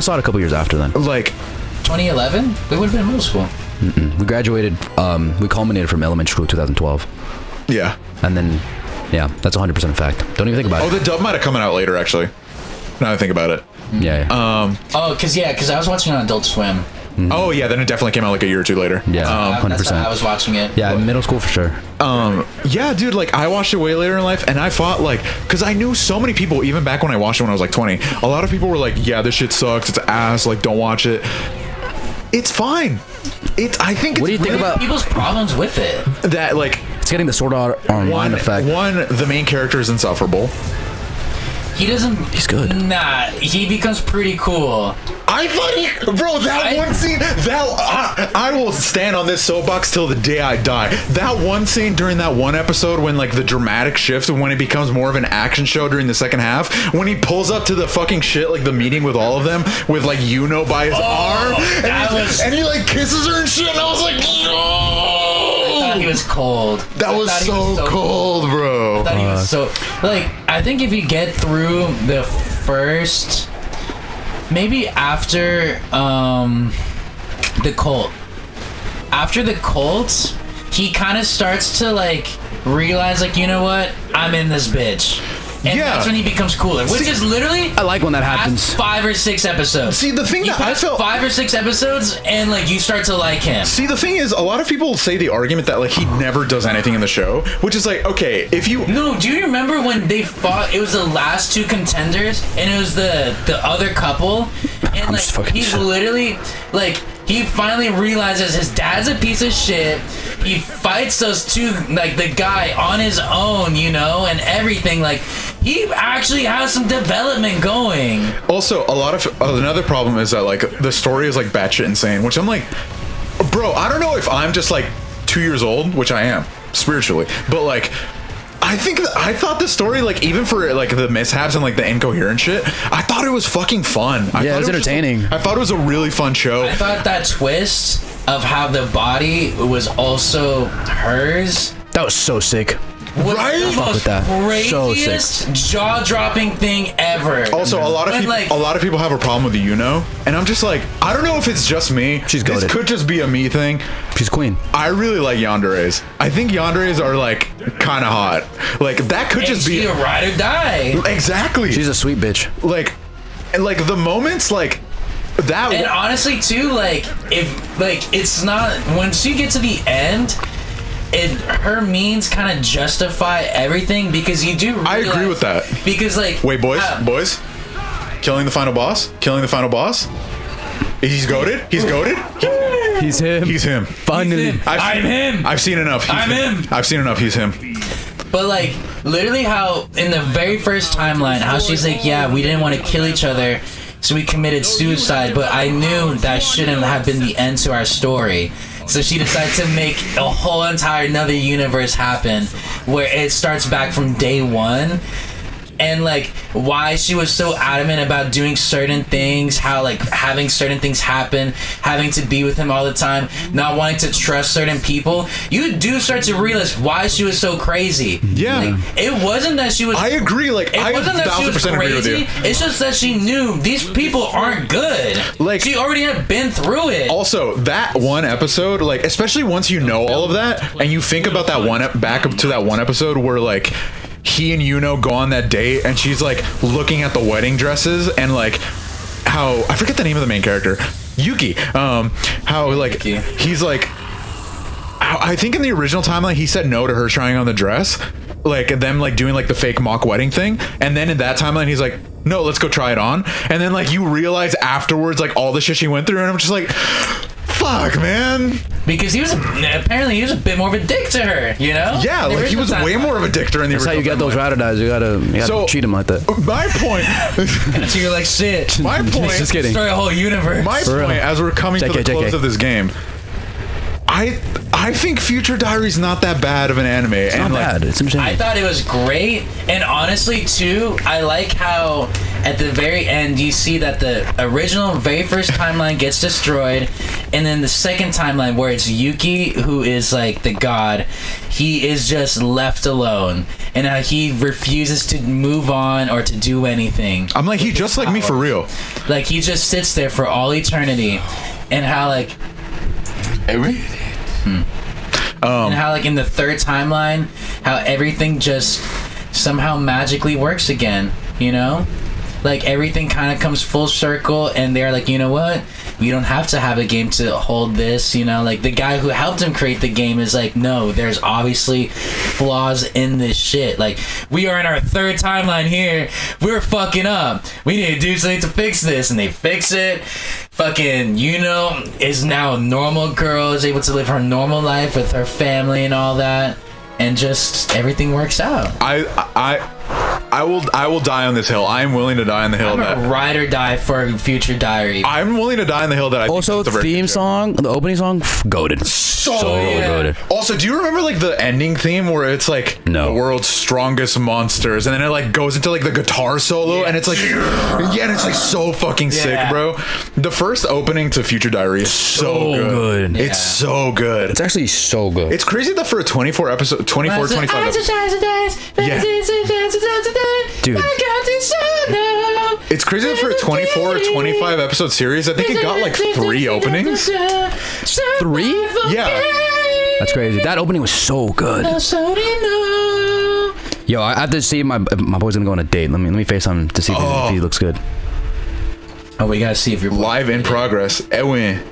saw it a couple years after then. like, 2011? We would have been in middle school. We graduated. We culminated from elementary school 2012, yeah. and then yeah, that's 100% a fact. Don't even think about Oh, it. the dub might have come out later, actually. Now I think about it. Yeah. Oh, because I was watching on Adult Swim. Oh yeah, then it definitely came out like a year or two later. Yeah, That's 100%. how I was watching it. Yeah, middle school for sure. Yeah, dude, like I watched it way later in life, and I thought like, because I knew so many people even back when I watched it when I was like 20. A lot of people were like, "Yeah, this shit sucks. It's ass. Like, don't watch it." It's fine. I think. It's What do you think really- about People's problems with it. that? Like, it's getting the Sword Art Online effect? One, the main character is insufferable. He doesn't. He's good. Nah, he becomes pretty cool. I thought, bro, that one scene, I will stand on this soapbox till the day I die. That one scene during that one episode when like the dramatic shift when it becomes more of an action show during the second half, when he pulls up to the fucking shit, like the meeting with all of them, with like by his arm, and he like kisses her and shit, and I was like, I thought he was cold. that was so cold, bro. I thought he was so like. I think if you get through the first, maybe after the cult, he kind of starts to like realize like, you know what, I'm in this bitch. And Yeah. that's when he becomes cooler, which is literally I like when that past happens. 5 or 6 episodes. See, the thing you that I pass felt 5 or 6 episodes and like you start to like him. See, the thing is, a lot of people say the argument that like he never does anything in the show, which is like, okay, if you No, do you remember when they fought? It was the last 2 contenders, and it was the other couple, and just like fucking he's literally like he finally realizes his dad's a piece of shit. He fights those 2, like the guy on his own, you know, and everything. Like he actually has some development going. also a lot of another problem is that like the story is like batshit insane, which I'm like, bro, I don't know if I'm just like 2 years old, which I am spiritually, but like I thought the story, like even for like the mishaps and like the incoherent shit, I thought it was fucking fun. Yeah, it was entertaining. I thought it was a really fun show. I thought that twist of how the body was also hers That was so sick. was Right? the Fuck most with that. So sick. craziest jaw-dropping thing ever. Also, a lot of When, people, like- a lot of people have a problem with the and I'm just like, I don't know if it's just me. She's This goated. could just be a me thing. She's queen. I really like yanderes. I think yanderes are like kind of hot. Like that could and just she be a ride or die. exactly. She's a sweet bitch. like the moments like that. And honestly, too, like if like it's not once you get to the end, her means kind of justify everything because you do. I agree with that. Because like Wait, boys, killing the final boss. He's goated. He's him. He's him. Finally. I'm him. I've seen enough. I'm him. I've seen enough. He's him. But like literally how in the very first timeline, how she's like, yeah, we didn't want to kill each other, so we committed suicide, but I knew that shouldn't have been the end to our story. So she decided to make a whole entire another universe happen where it starts back from day 1. And like why she was so adamant about doing certain things, how like having certain things happen, having to be with him all the time, not wanting to trust certain people, you do start to realize why she was so crazy. Yeah. Like, it wasn't that she was I agree. Like it I wasn't that she was 1000% agree with crazy. you. It's just that she knew these people aren't good. Like- she already had been through it. Also, that one episode, like, especially once you know all of that, and you think about that back up to that one episode where, like, he and Yuno go on that date, and she's, like, looking at the wedding dresses, and, like, how, I forget the name of the main character, Yuki, how, like, Yuki. he's, like, I think in the original timeline, he said no to her trying on the dress, like, them, like, doing, like, the fake mock wedding thing, and then in that timeline, he's like, no, let's go try it on, and then, like, you realize afterwards, like, all the shit she went through, and I'm just like, fuck, man. Because he was apparently he was a bit more of a dick to her, you know? Yeah, In the like he original was way timeline. more of a dick during the That's how you original get those timeline. ride or dies. You gotta So- treat them like that. My point, So you're like, shit. my point, Just kidding. Destroy a whole universe. my For real. point, as we're coming to the JK. close of this game, I think Future Diary's not that bad of an anime. It's not bad. It's I entertaining. thought it was great, and honestly too, I like how at the very end you see that the original very first timeline gets destroyed, and then the second timeline where it's Yuki who is like the god, he is just left alone, and how he refuses to move on or to do anything. I'm like, he just like me for real. Like he just sits there for all eternity, and how like. And how like in the third timeline, how everything just somehow magically works again, you know? Like everything kind of comes full circle, and they're like, you know what? we don't have to have a game to hold this, you know, like the guy who helped him create the game is like, no, there's obviously flaws in this shit. Like, we are in our third timeline here, we're fucking up, we need to do something to fix this, and they fix it. Fucking Yuno is now a normal girl, is able to live her normal life with her family and all that, and just everything works out. I will die on this hill. I am willing to die on the hill. I'm a ride or die for Future Diary. I'm willing to die on the hill that I Also, think theme song, the opening song, goated. So goated. Also, do you remember like the ending theme where it's like the world's strongest monsters, and then it like goes into like the guitar solo, and it's like and it's like so fucking sick, bro. The first opening to Future Diary is so good. Yeah. It's so good. It's actually so good. It's crazy that for a 25 episode. Yeah. Dude. It's crazy that for a 24 or 25 episode series, I think it got like 3 openings. 3? Yeah. That's crazy. That opening was so good. Yo, I have to see my boy's gonna go on a date. Let me FaceTime to see if he looks good. Oh, we gotta see if you're live in progress. Edwin.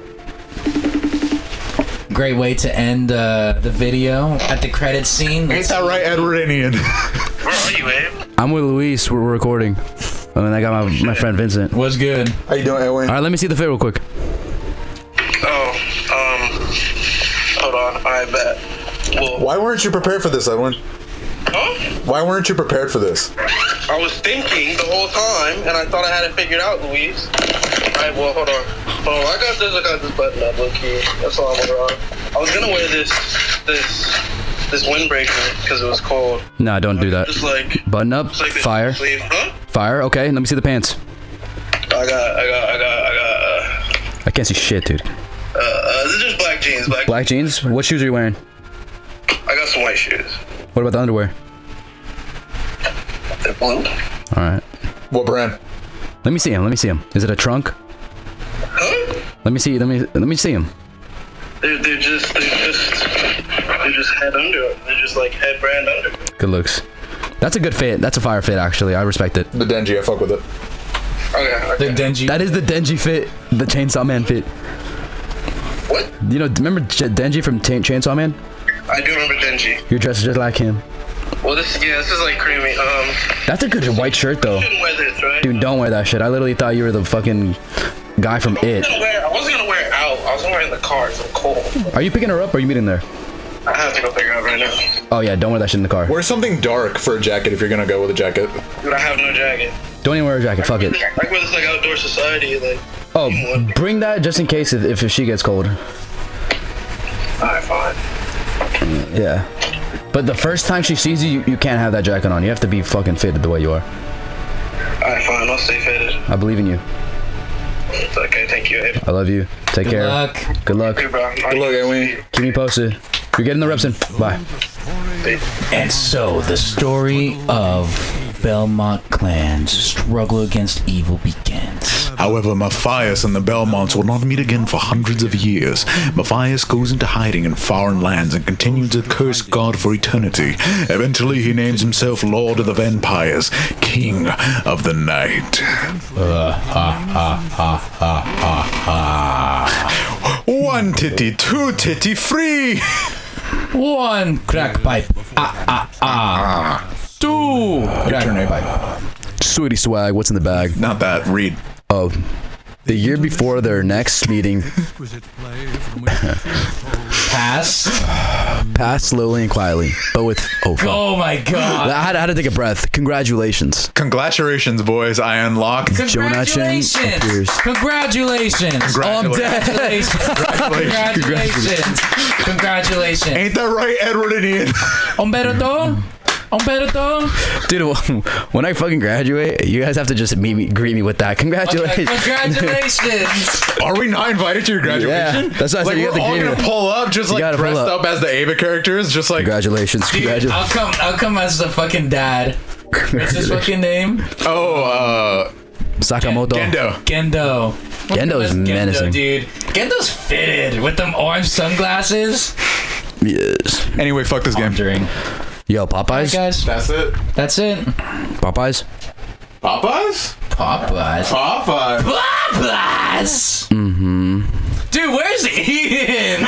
Great way to end the video at the credits scene. Ain't that right, Edward Indian? Where are you, Abe? I'm with Luis. We're recording. And then I got my friend Vincent. What's good? How you doing, Edwin? All right, let me see the fit real quick. Hold on. I bet. Well, Why weren't you prepared for this, Edwin? huh? Why weren't you prepared for this? I was thinking the whole time, and I thought I had it figured out, Luis. Alright, well, hold on. Oh, I got this button up, low key. That's all I'm on. I was gonna wear this windbreaker because it was cold. Nah, don't do that. Just like Button up, just like this fire, sleeve. Huh? fire. Okay, let me see the pants. I got. I can't see shit, dude. This is just black jeans. Black jeans. What shoes are you wearing? I got some white shoes. What about the underwear? They're blue. All right. What brand? Let me see him. Is it a trunk? Huh? Let me see him. They're just head under. They're just like head brand under. Good looks. That's a good fit. That's a fire fit, actually. I respect it. The Denji. I fuck with it. Okay. The Denji. That is the Denji fit. The Chainsaw Man fit. What? You know, remember Denji from Chainsaw Man? I do remember Denji. You're dressed just like him. Well, this is like creamy. That's a good white shirt, though. Shouldn't wear this, right? Dude, don't wear that shit. I literally thought you were the fucking guy from It. I wasn't gonna wear it out. I was gonna wear it in the car. It's so cold. Are you picking her up or are you meeting there? I have to go pick her up right now. Oh, yeah, don't wear that shit in the car. Wear something dark for a jacket if you're gonna go with a jacket. Dude, I have no jacket. Don't even wear a jacket. Fuck it. I wear this like outdoor society. Like. Oh, bring that just in case if she gets cold. Alright, fine. Yeah. But the first time she sees you, you can't have that jacket on. You have to be fucking fitted the way you are. Alright, fine. I'll stay fitted. I believe in you. It's okay. Thank you, Abe. I love you. Take care. Luck. Good luck. Good luck, Edwin. Keep me posted. You're getting the reps in. Bye. And so the story of Belmont clan's struggle against evil begins. However, Matthias and the Belmonts will not meet again for hundreds of years. Matthias goes into hiding in foreign lands and continues to curse God for eternity. Eventually, he names himself Lord of the Vampires, King of the Night. 1 titty, 2 titty, free. 1 crack pipe. 2 crack pipe. Sweetie swag, what's in the bag? Not that. Read. Oh, the year before their next meeting, passed slowly and quietly, but with fuck. Oh my god. I had to take a breath. Congratulations. Congratulations, boys. I unlocked. Congratulations. appears. Congratulations. Oh, I'm dead. Congratulations. Congratulations. Ain't that right, Edward Indian? Umberto? Dude, when I fucking graduate, you guys have to just greet me with that. Congratulations. Congratulations. Are we not invited to your graduation? Yeah, that's why I said like, you we're have to all greet gonna me. pull up just like gotta pull dressed up. up as the Ava characters, just like Congratulations. Dude, Congratulations. I'll come as the fucking dad. What's his fucking name? Sakamoto. Gendo. Gendo is menacing. Dude. Gendo's fitted with them orange sunglasses. Yes. Anyway, fuck this game. Yo, Popeyes? Hey guys, That's it. that's it. Popeyes? Popeyes? Popeyes. Popeyes. Laplace. Mm-hmm. Dude, where's Ian?